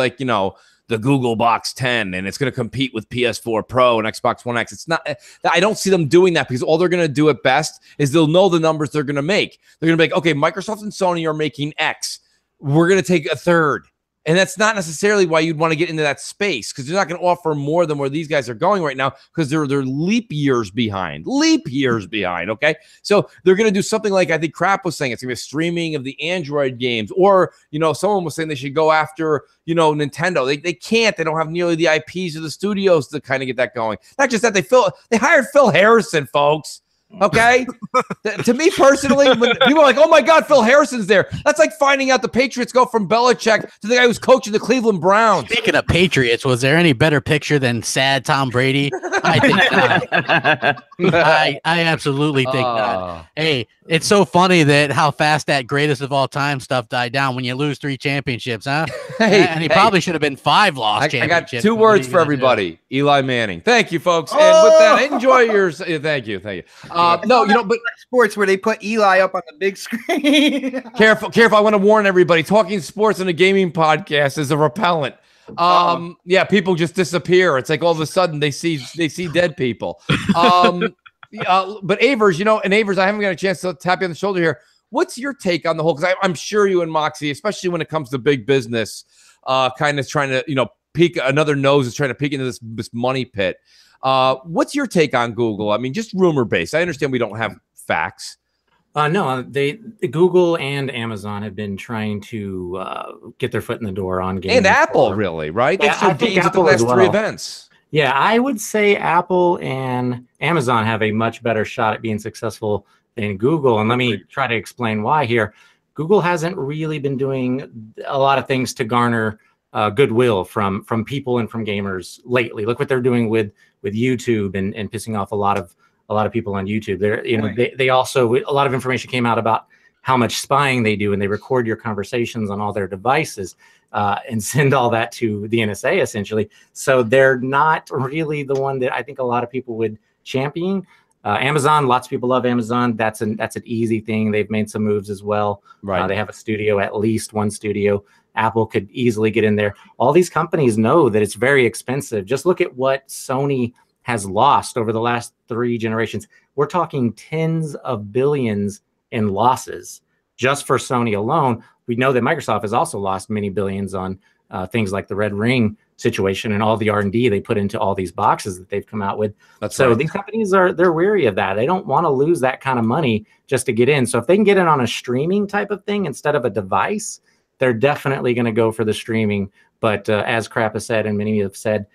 the Google Box 10 and it's going to compete with PS4 Pro and Xbox One X. It's not. I don't see them doing that because all they're going to do at best is they'll know the numbers they're going to make. They're going to be like, okay, Microsoft and Sony are making X. We're going to take a third. And that's not necessarily why you'd want to get into that space, because they're not going to offer more than where these guys are going right now, because they're leap years behind. Okay, so they're going to do something like, I think Crap was saying, it's going to be a streaming of the Android games, or someone was saying they should go after Nintendo. They can't. They don't have nearly the IPs or the studios to kind of get that going. Not just that, they hired Phil Harrison, folks. Okay, to me personally, when people are like, "Oh my God, Phil Harrison's there," that's like finding out the Patriots go from Belichick to the guy who's coaching the Cleveland Browns. Speaking of Patriots, was there any better picture than sad Tom Brady? I think not. I absolutely think not. Hey, it's so funny that how fast that greatest of all time stuff died down when you lose 3 championships, huh? And he probably should have been 5 lost championships. I got 2 words for everybody: Eli Manning. Thank you, folks. And with that, enjoy yours. Thank you. But sports where they put Eli up on the big screen. Careful. I want to warn everybody: talking sports on a gaming podcast is a repellent. People just disappear. It's like all of a sudden they see dead people. But Avers, and Avers, I haven't got a chance to tap you on the shoulder here. What's your take on the whole? Because I'm sure you and Moxie, especially when it comes to big business, kind of trying to peek another nose is trying to peek into this money pit. What's your take on Google? I mean, just rumor based. I understand we don't have facts. No, Google and Amazon have been trying to get their foot in the door on games. And Apple, really, right? Yeah, I think games at the last 3 events. Yeah, I would say Apple and Amazon have a much better shot at being successful than Google. And let me try to explain why here. Google hasn't really been doing a lot of things to garner goodwill from people and from gamers lately. Look what they're doing with YouTube and pissing off a lot of people on YouTube. They also, a lot of information came out about how much spying they do, and they record your conversations on all their devices and send all that to the NSA essentially. So they're not really the one that I think a lot of people would champion. Amazon, lots of people love Amazon. That's an easy thing. They've made some moves as well. Right. They have a studio, at least one studio Apple could easily get in there. All these companies know that it's very expensive. Just look at what Sony has lost over the last 3 generations. We're talking tens of billions in losses just for Sony alone. We know that Microsoft has also lost many billions on things like the Red Ring situation and all the R&D they put into all these boxes that they've come out with. These companies they're wary of that. They don't want to lose that kind of money just to get in. So if they can get in on a streaming type of thing instead of a device, they're definitely going to go for the streaming. But as Crap has said, and many have said,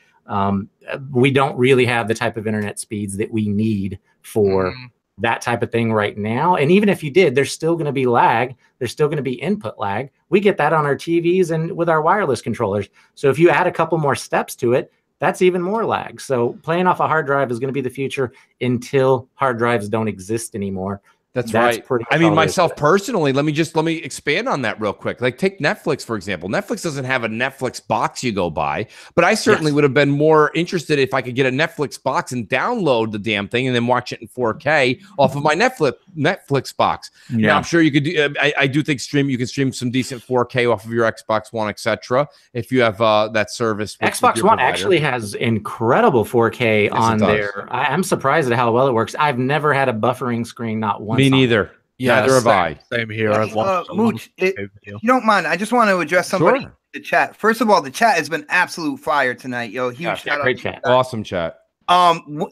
we don't really have the type of internet speeds that we need for that type of thing right now. And even if you did, there's still going to be lag. There's still going to be input lag. We get that on our TVs and with our wireless controllers. So if you add a couple more steps to it, that's even more lag. So playing off a hard drive is going to be the future until hard drives don't exist anymore. That's right. I mean, myself personally, let me expand on that real quick. Like take Netflix, for example. Netflix doesn't have a Netflix box you go buy, but I certainly would have been more interested if I could get a Netflix box and download the damn thing and then watch it in 4K off of my Netflix box. Yeah. Now, I'm sure you could do, I do think you can stream some decent 4K off of your Xbox One, etc. if you have that service. Xbox One actually has incredible 4K on there. I'm surprised at how well it works. I've never had a buffering screen, not once. Me neither. Yeah, neither have I. Same here. Mooch, if you don't mind, I just want to address somebody in the chat. First of all, the chat has been absolute fire tonight, yo. Huge shout great out chat. Awesome chat.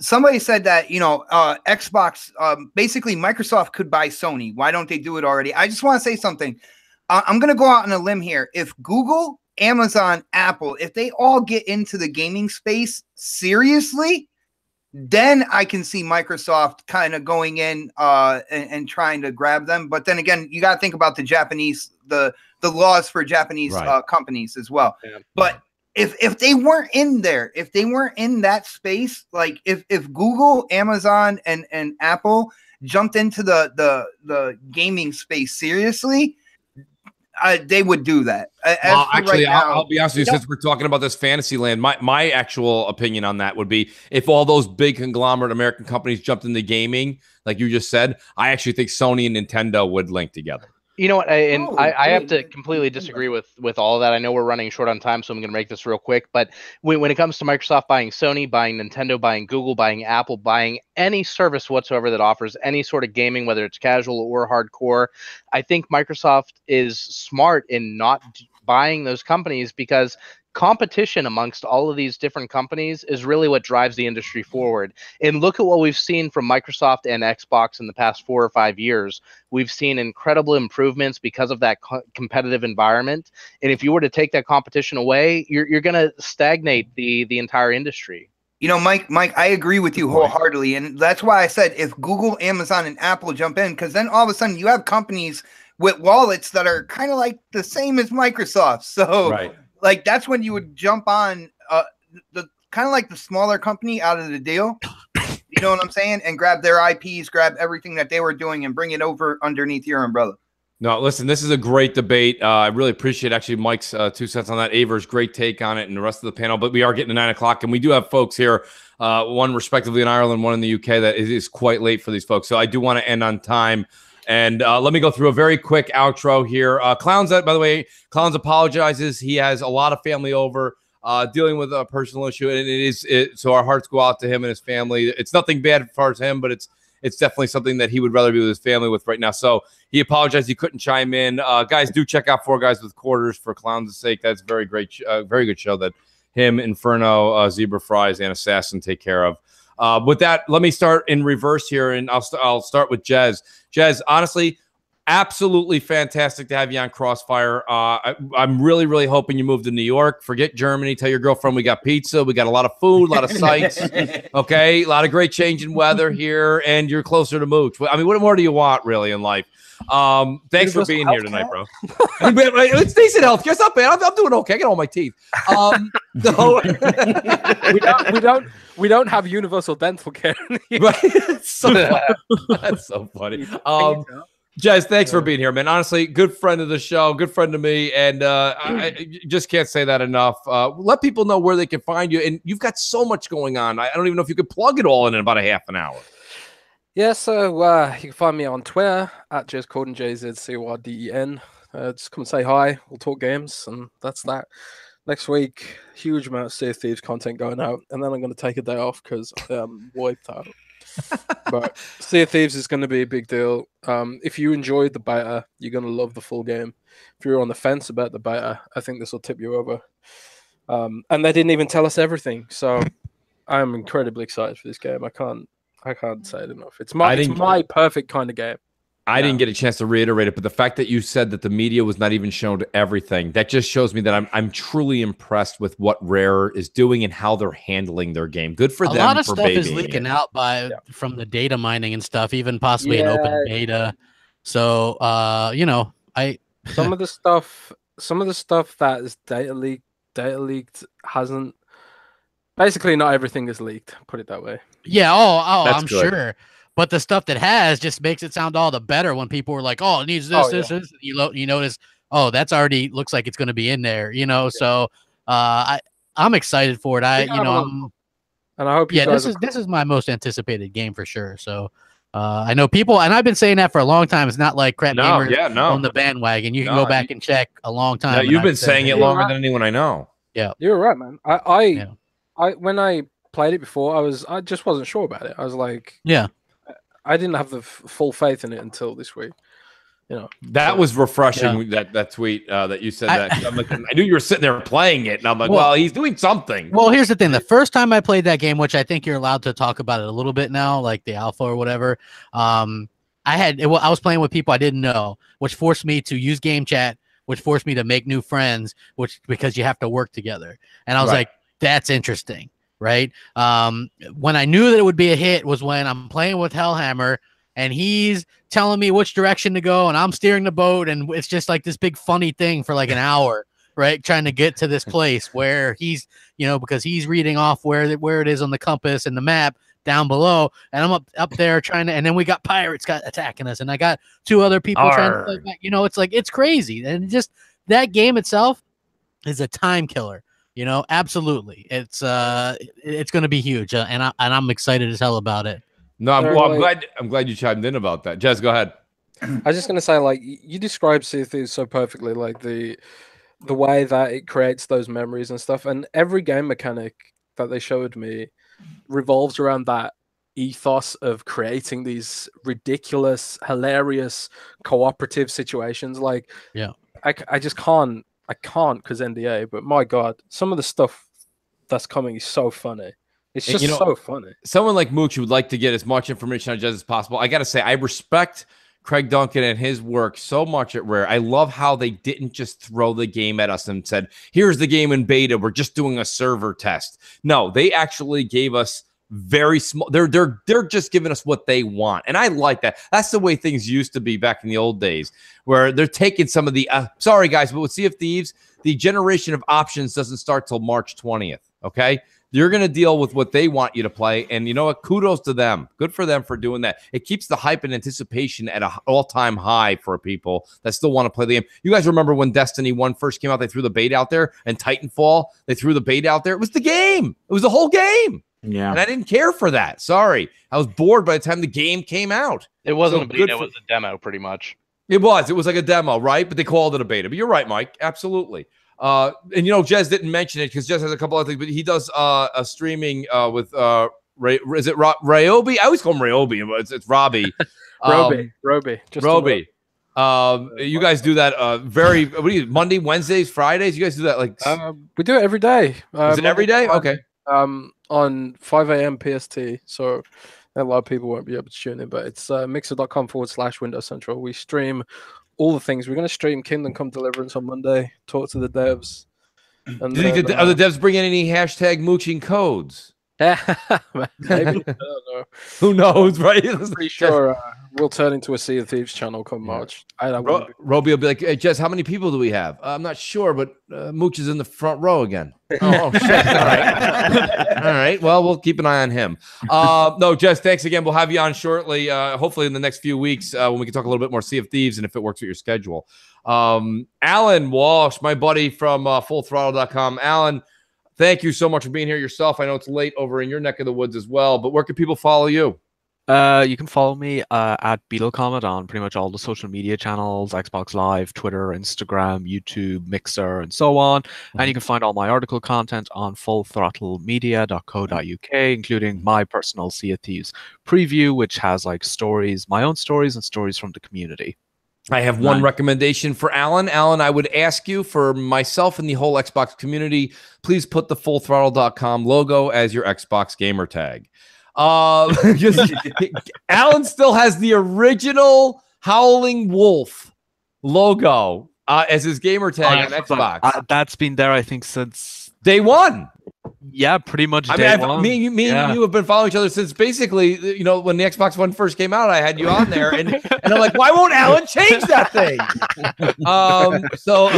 Somebody said that, Xbox, basically Microsoft could buy Sony. Why don't they do it already? I just want to say something. I'm going to go out on a limb here. If Google, Amazon, Apple, if they all get into the gaming space seriously, then I can see Microsoft kind of going in and trying to grab them. But then again, you got to think about the Japanese, the laws for Japanese companies as well. Yeah. But if they weren't in there, if they weren't in that space, like if Google, Amazon, and Apple jumped into the gaming space seriously, they would do that. Actually, I'll be honest with you, since we're talking about this fantasy land, my actual opinion on that would be if all those big conglomerate American companies jumped into gaming, like you just said, I actually think Sony and Nintendo would link together. You know what? I have to completely disagree with all of that. I know we're running short on time, so I'm going to make this real quick. But when it comes to Microsoft buying Sony, buying Nintendo, buying Google, buying Apple, buying any service whatsoever that offers any sort of gaming, whether it's casual or hardcore, I think Microsoft is smart in not buying those companies because competition amongst all of these different companies is really what drives the industry forward. And look at what we've seen from Microsoft and Xbox in the past 4 or 5 years. We've seen incredible improvements because of that competitive environment. And if you were to take that competition away, you're going to stagnate the entire industry. Mike, I agree with you wholeheartedly. And that's why I said if Google, Amazon, and Apple jump in, because then all of a sudden you have companies with wallets that are kind of like the same as Microsoft. So like that's when you would jump on the kind of like the smaller company out of the deal. You know what I'm saying? And grab their IPs, grab everything that they were doing and bring it over underneath your umbrella. No, listen, this is a great debate. I really appreciate actually Mike's 2 cents on that. Aver's great take on it and the rest of the panel. But we are getting to 9 o'clock and we do have folks here, one respectively in Ireland, one in the UK that is quite late for these folks. So I do want to end on time. And let me go through a very quick outro here. Clowns, by the way, Clowns apologizes. He has a lot of family over dealing with a personal issue. And so our hearts go out to him and his family. It's nothing bad as far as him, but it's definitely something that he would rather be with his family with right now. So he apologized. He couldn't chime in. Guys, do check out 4 Guys with Quarters for Clowns' sake. That's very great, very good show that him, Inferno, Zebra Fries, and Assassin take care of. With that, let me start in reverse here, and I'll start with Jez. Jez, honestly, absolutely fantastic to have you on Crossfire. I'm really, really hoping you move to New York. Forget Germany. Tell your girlfriend we got pizza. We got a lot of food, a lot of sights. Okay, a lot of great change in weather here, and you're closer to Mooch. I mean, what more do you want, really, in life? Thanks for being here tonight, bro. It's decent healthcare. It's not bad. I'm doing okay. I got all my teeth. We don't have universal dental care. Right? That's so funny. Jez, thanks for being here, man. Honestly, good friend of the show, good friend to me, and I just can't say that enough. Let people know where they can find you, and you've got so much going on. I don't even know if you could plug it all in about a half an hour. Yeah, so you can find me on Twitter at JezCorden, JZCORDEN. Just come and say hi. We'll talk games, and that's that. Next week, huge amount of Sea of Thieves content going out, and then I'm going to take a day off because I'm wiped out. But Sea of Thieves is going to be a big deal. If you enjoyed the beta, you're going to love the full game. If you're on the fence about the beta, I think this will tip you over. And they didn't even tell us everything, so I'm incredibly excited for this game. I can't say it enough. It's my perfect kind of game. I didn't get a chance to reiterate it, but the fact that you said that the media was not even shown to everything, that just shows me that I'm truly impressed with what Rare is doing and how they're handling their game. Good for them. A lot of stuff is leaking out from the data mining and stuff, even possibly an open beta. So some of the stuff that is data leaked hasn't. Basically, not everything is leaked. Put it that way. Yeah. I'm sure. But the stuff that has just makes it sound all the better when people are like, "Oh, it needs this, this." You notice, oh, that's already looks like it's going to be in there. So I'm excited for it. And I hope this is my most anticipated game for sure. So I know people, and I've been saying that for a long time. It's not like crap gamers on the bandwagon. You can go back and check a long time. No, you've been saying it longer than anyone I know. Yeah, you're right, man. I when I played it before, I just wasn't sure about it. I was like, I didn't have the full faith in it until this week. That was refreshing. That tweet that you said that. I'm like, I knew you were sitting there playing it, and I'm like, well, he's doing something. Well, here's the thing: the first time I played that game, which I think you're allowed to talk about it a little bit now, like the alpha or whatever. I was playing with people I didn't know, which forced me to use game chat, which forced me to make new friends, because you have to work together. And I was like, that's interesting. Right. When I knew that it would be a hit was when I'm playing with Hellhammer and he's telling me which direction to go and I'm steering the boat. And it's just like this big funny thing for like an hour, right? Trying to get to this place where he's, because he's reading off where it is on the compass and the map down below. And I'm up there trying to, and then we got pirates attacking us. And I got two other people trying to play back. It's like, it's crazy. And just that game itself is a time killer. Absolutely. It's going to be huge, and I'm excited as hell about it. No, I'm glad you chimed in about that. Jez, go ahead. I was just going to say, like, you described Sea of Thieves so perfectly, like the way that it creates those memories and stuff, and every game mechanic that they showed me revolves around that ethos of creating these ridiculous, hilarious, cooperative situations. Like, I just can't. I can't because NDA, but my God, some of the stuff that's coming is so funny. It's just so funny. Someone like Mooch who would like to get as much information on Jez as possible. I got to say, I respect Craig Duncan and his work so much at Rare. I love how they didn't just throw the game at us and said, here's the game in beta. We're just doing a server test. No, they actually gave us very small. They're just giving us what they want, and I like that. That's the way things used to be back in the old days, where they're taking some of the. Sorry guys, but with Sea of Thieves, the generation of options doesn't start till March 20th. Okay, you're going to deal with what they want you to play, and you know what? Kudos to them. Good for them for doing that. It keeps the hype and anticipation at an all-time high for people that still want to play the game. You guys remember when Destiny 1 first came out? They threw the bait out there, and Titanfall, they threw the bait out there. It was the game. It was the whole game. Yeah. And I didn't care for that. Sorry. I was bored by the time the game came out. It wasn't a beta, it was a demo pretty much. It was like a demo, right? But they called it a beta. But you're right, Mike. Absolutely. And Jez didn't mention it because Jez has a couple other things, but he does a streaming with is it Ryobi? I always call him Ryobi, but it's Robbie. Roby. You guys do that what do you Monday, Wednesdays, Fridays? You guys do that like we do it every day. Is it every day? Okay. On 5 a.m. PST, so a lot of people won't be able to tune in, but it's mixer.com/Windows Central. We stream all the things. We're going to stream Kingdom Come Deliverance on Monday, talk to the devs. And do you think are the devs bringing any hashtag mooching codes? Maybe. I don't know. Who knows, right? I'm pretty sure we'll turn into a Sea of Thieves channel come March. Roby will be like, hey, Jess, how many people do we have? I'm not sure, but Mooch is in the front row again. Oh, shit. All right. All right. Well, we'll keep an eye on him. No, Jess, thanks again. We'll have you on shortly, hopefully in the next few weeks when we can talk a little bit more Sea of Thieves and if it works with your schedule. Alan Walsh, my buddy from fullthrottle.com. Alan, thank you so much for being here yourself. I know it's late over in your neck of the woods as well, but where can people follow you? You can follow me at BeetleComet on pretty much all the social media channels, Xbox Live, Twitter, Instagram, YouTube, Mixer, and so on. And you can find all my article content on fullthrottlemedia.co.uk, including my personal Sea of Thieves preview, which has like stories, my own stories, and stories from the community. I have one recommendation for Alan. Alan, I would ask you, for myself and the whole Xbox community, please put the fullthrottle.com logo as your Xbox gamer tag. Because Alan still has the original Howling Wolf logo as his gamer tag on Xbox. That's been there, I think, since day one. Yeah, pretty much day one. Me and you have been following each other since basically, you know, when the Xbox One first came out, I had you on there, and I'm like, why won't Alan change that thing? So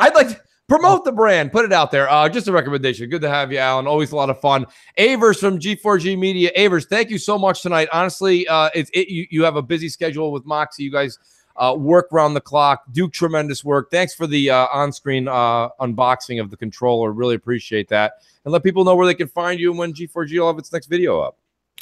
I'd like to promote the brand, put it out there. Just a recommendation. Good to have you, Alan. Always a lot of fun. Avers from G4G Media. Avers, thank you so much tonight. Honestly, you have a busy schedule with Moxie. You guys work round the clock, do tremendous work. Thanks for the on-screen unboxing of the controller. Really appreciate that. And let people know where they can find you and when G4G will have its next video up.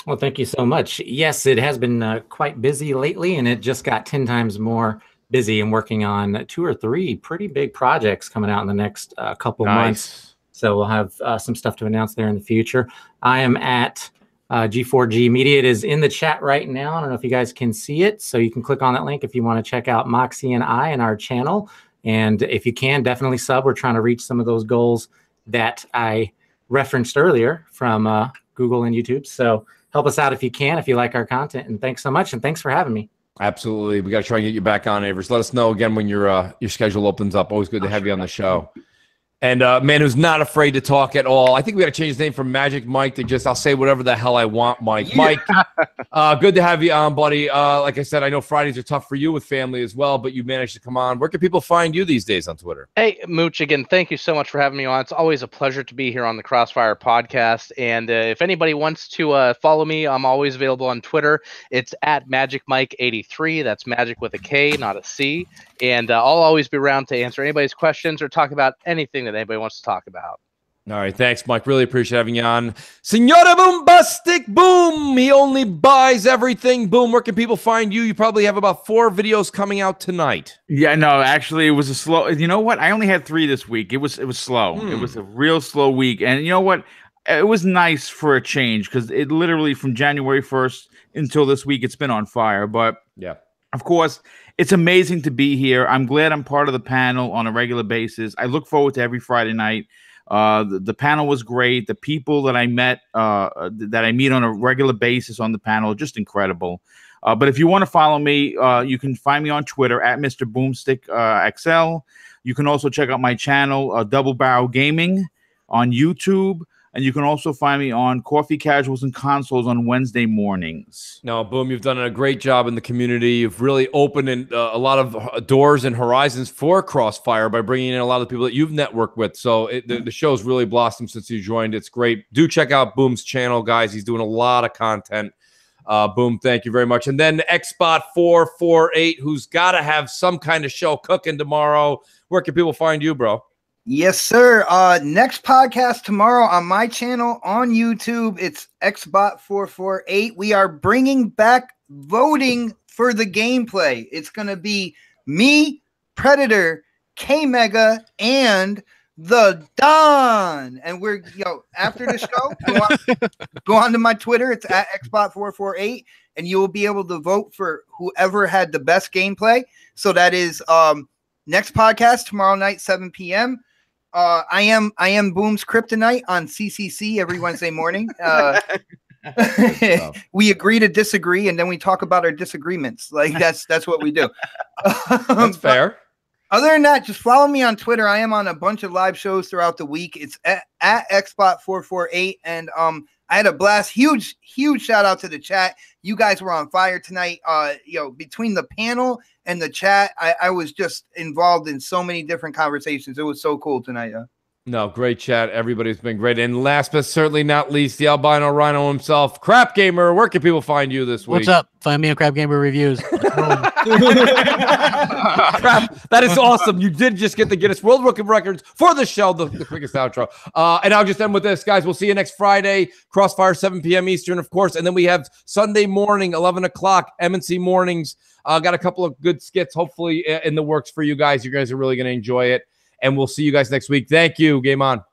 Well, thank you so much. Yes, it has been quite busy lately, and it just got 10 times more busy and working on 2 or 3 pretty big projects coming out in the next couple months. So we'll have some stuff to announce there in the future. I am at G4G Media. It is in the chat right now. I don't know if you guys can see it, so you can click on that link if you want to check out Moxie and I and our channel. And if you can, definitely sub. We're trying to reach some of those goals that I referenced earlier from Google and YouTube. So help us out if you can, if you like our content. And thanks so much. And thanks for having me. Absolutely. We got to try and get you back on, Avers. Let us know again when your schedule opens up. Always good to have you on the show. And man who's not afraid to talk at all. I think we got to change his name from Magic Mike to just I'll say whatever the hell I want, Mike. Yeah. Mike, good to have you on, buddy. Like I said, I know Fridays are tough for you with family as well, but you managed to come on. Where can people find you these days on Twitter? Hey, Mooch, again, thank you so much for having me on. It's always a pleasure to be here on the CrossFire podcast. And if anybody wants to follow me, I'm always available on Twitter. It's at MagicMike83. That's Magic with a K, not a C. And I'll always be around to answer anybody's questions or talk about anything that anybody wants to talk about. All right. Thanks, Mike. Really appreciate having you on. Senora Boombastic Boom. He only buys everything. Boom. Where can people find you? You probably have about 4 videos coming out tonight. Yeah, no, actually it was a slow, you know what? I only had 3 this week. It was slow. It was a real slow week. And you know what? It was nice for a change because it literally from January 1st until this week, it's been on fire. But yeah, of course, it's amazing to be here. I'm glad I'm part of the panel on a regular basis. I look forward to every Friday night. The panel was great. The people that I met, that I meet on a regular basis on the panel, just incredible. But if you want to follow me, you can find me on Twitter at Mr. Boomstick XL. You can also check out my channel, Double Barrel Gaming, on YouTube. And you can also find me on Coffee Casuals and Consoles on Wednesday mornings. No, Boom, you've done a great job in the community. You've really opened a lot of doors and horizons for Crossfire by bringing in a lot of the people that you've networked with. So the show's really blossomed since you joined. It's great. Do check out Boom's channel, guys. He's doing a lot of content. Boom, thank you very much. And then Xbot448, who's got to have some kind of show cooking tomorrow. Where can people find you, bro? Yes, sir. Next podcast tomorrow on my channel on YouTube. It's Xbot448. We are bringing back voting for the gameplay. It's going to be me, Predator, K-Mega, and the Don. And we're, after the show, go on to my Twitter. It's at Xbot448, and you will be able to vote for whoever had the best gameplay. So that is next podcast tomorrow night, 7 p.m. I am Boom's Kryptonite on CCC every Wednesday morning. We agree to disagree, and then we talk about our disagreements. Like that's what we do. That's fair. Other than that, just follow me on Twitter. I am on a bunch of live shows throughout the week. It's at Xbot448, and I had a blast. Huge shout out to the chat. You guys were on fire tonight. Between the panel and the chat, I was just involved in so many different conversations. It was so cool tonight. No, great chat. Everybody's been great. And last but certainly not least, the albino rhino himself, Crap Gamer. Where can people find you this week? What's up? Find me on Crap Gamer Reviews. Crap, that is awesome. You did just get the Guinness World Records for the show, the quickest outro. And I'll just end with this, guys. We'll see you next Friday, Crossfire, 7 p.m. Eastern, of course. And then we have Sunday morning, 11 o'clock, M&C Mornings. Got a couple of good skits, hopefully, in the works for you guys. You guys are really going to enjoy it. And we'll see you guys next week. Thank you. Game on.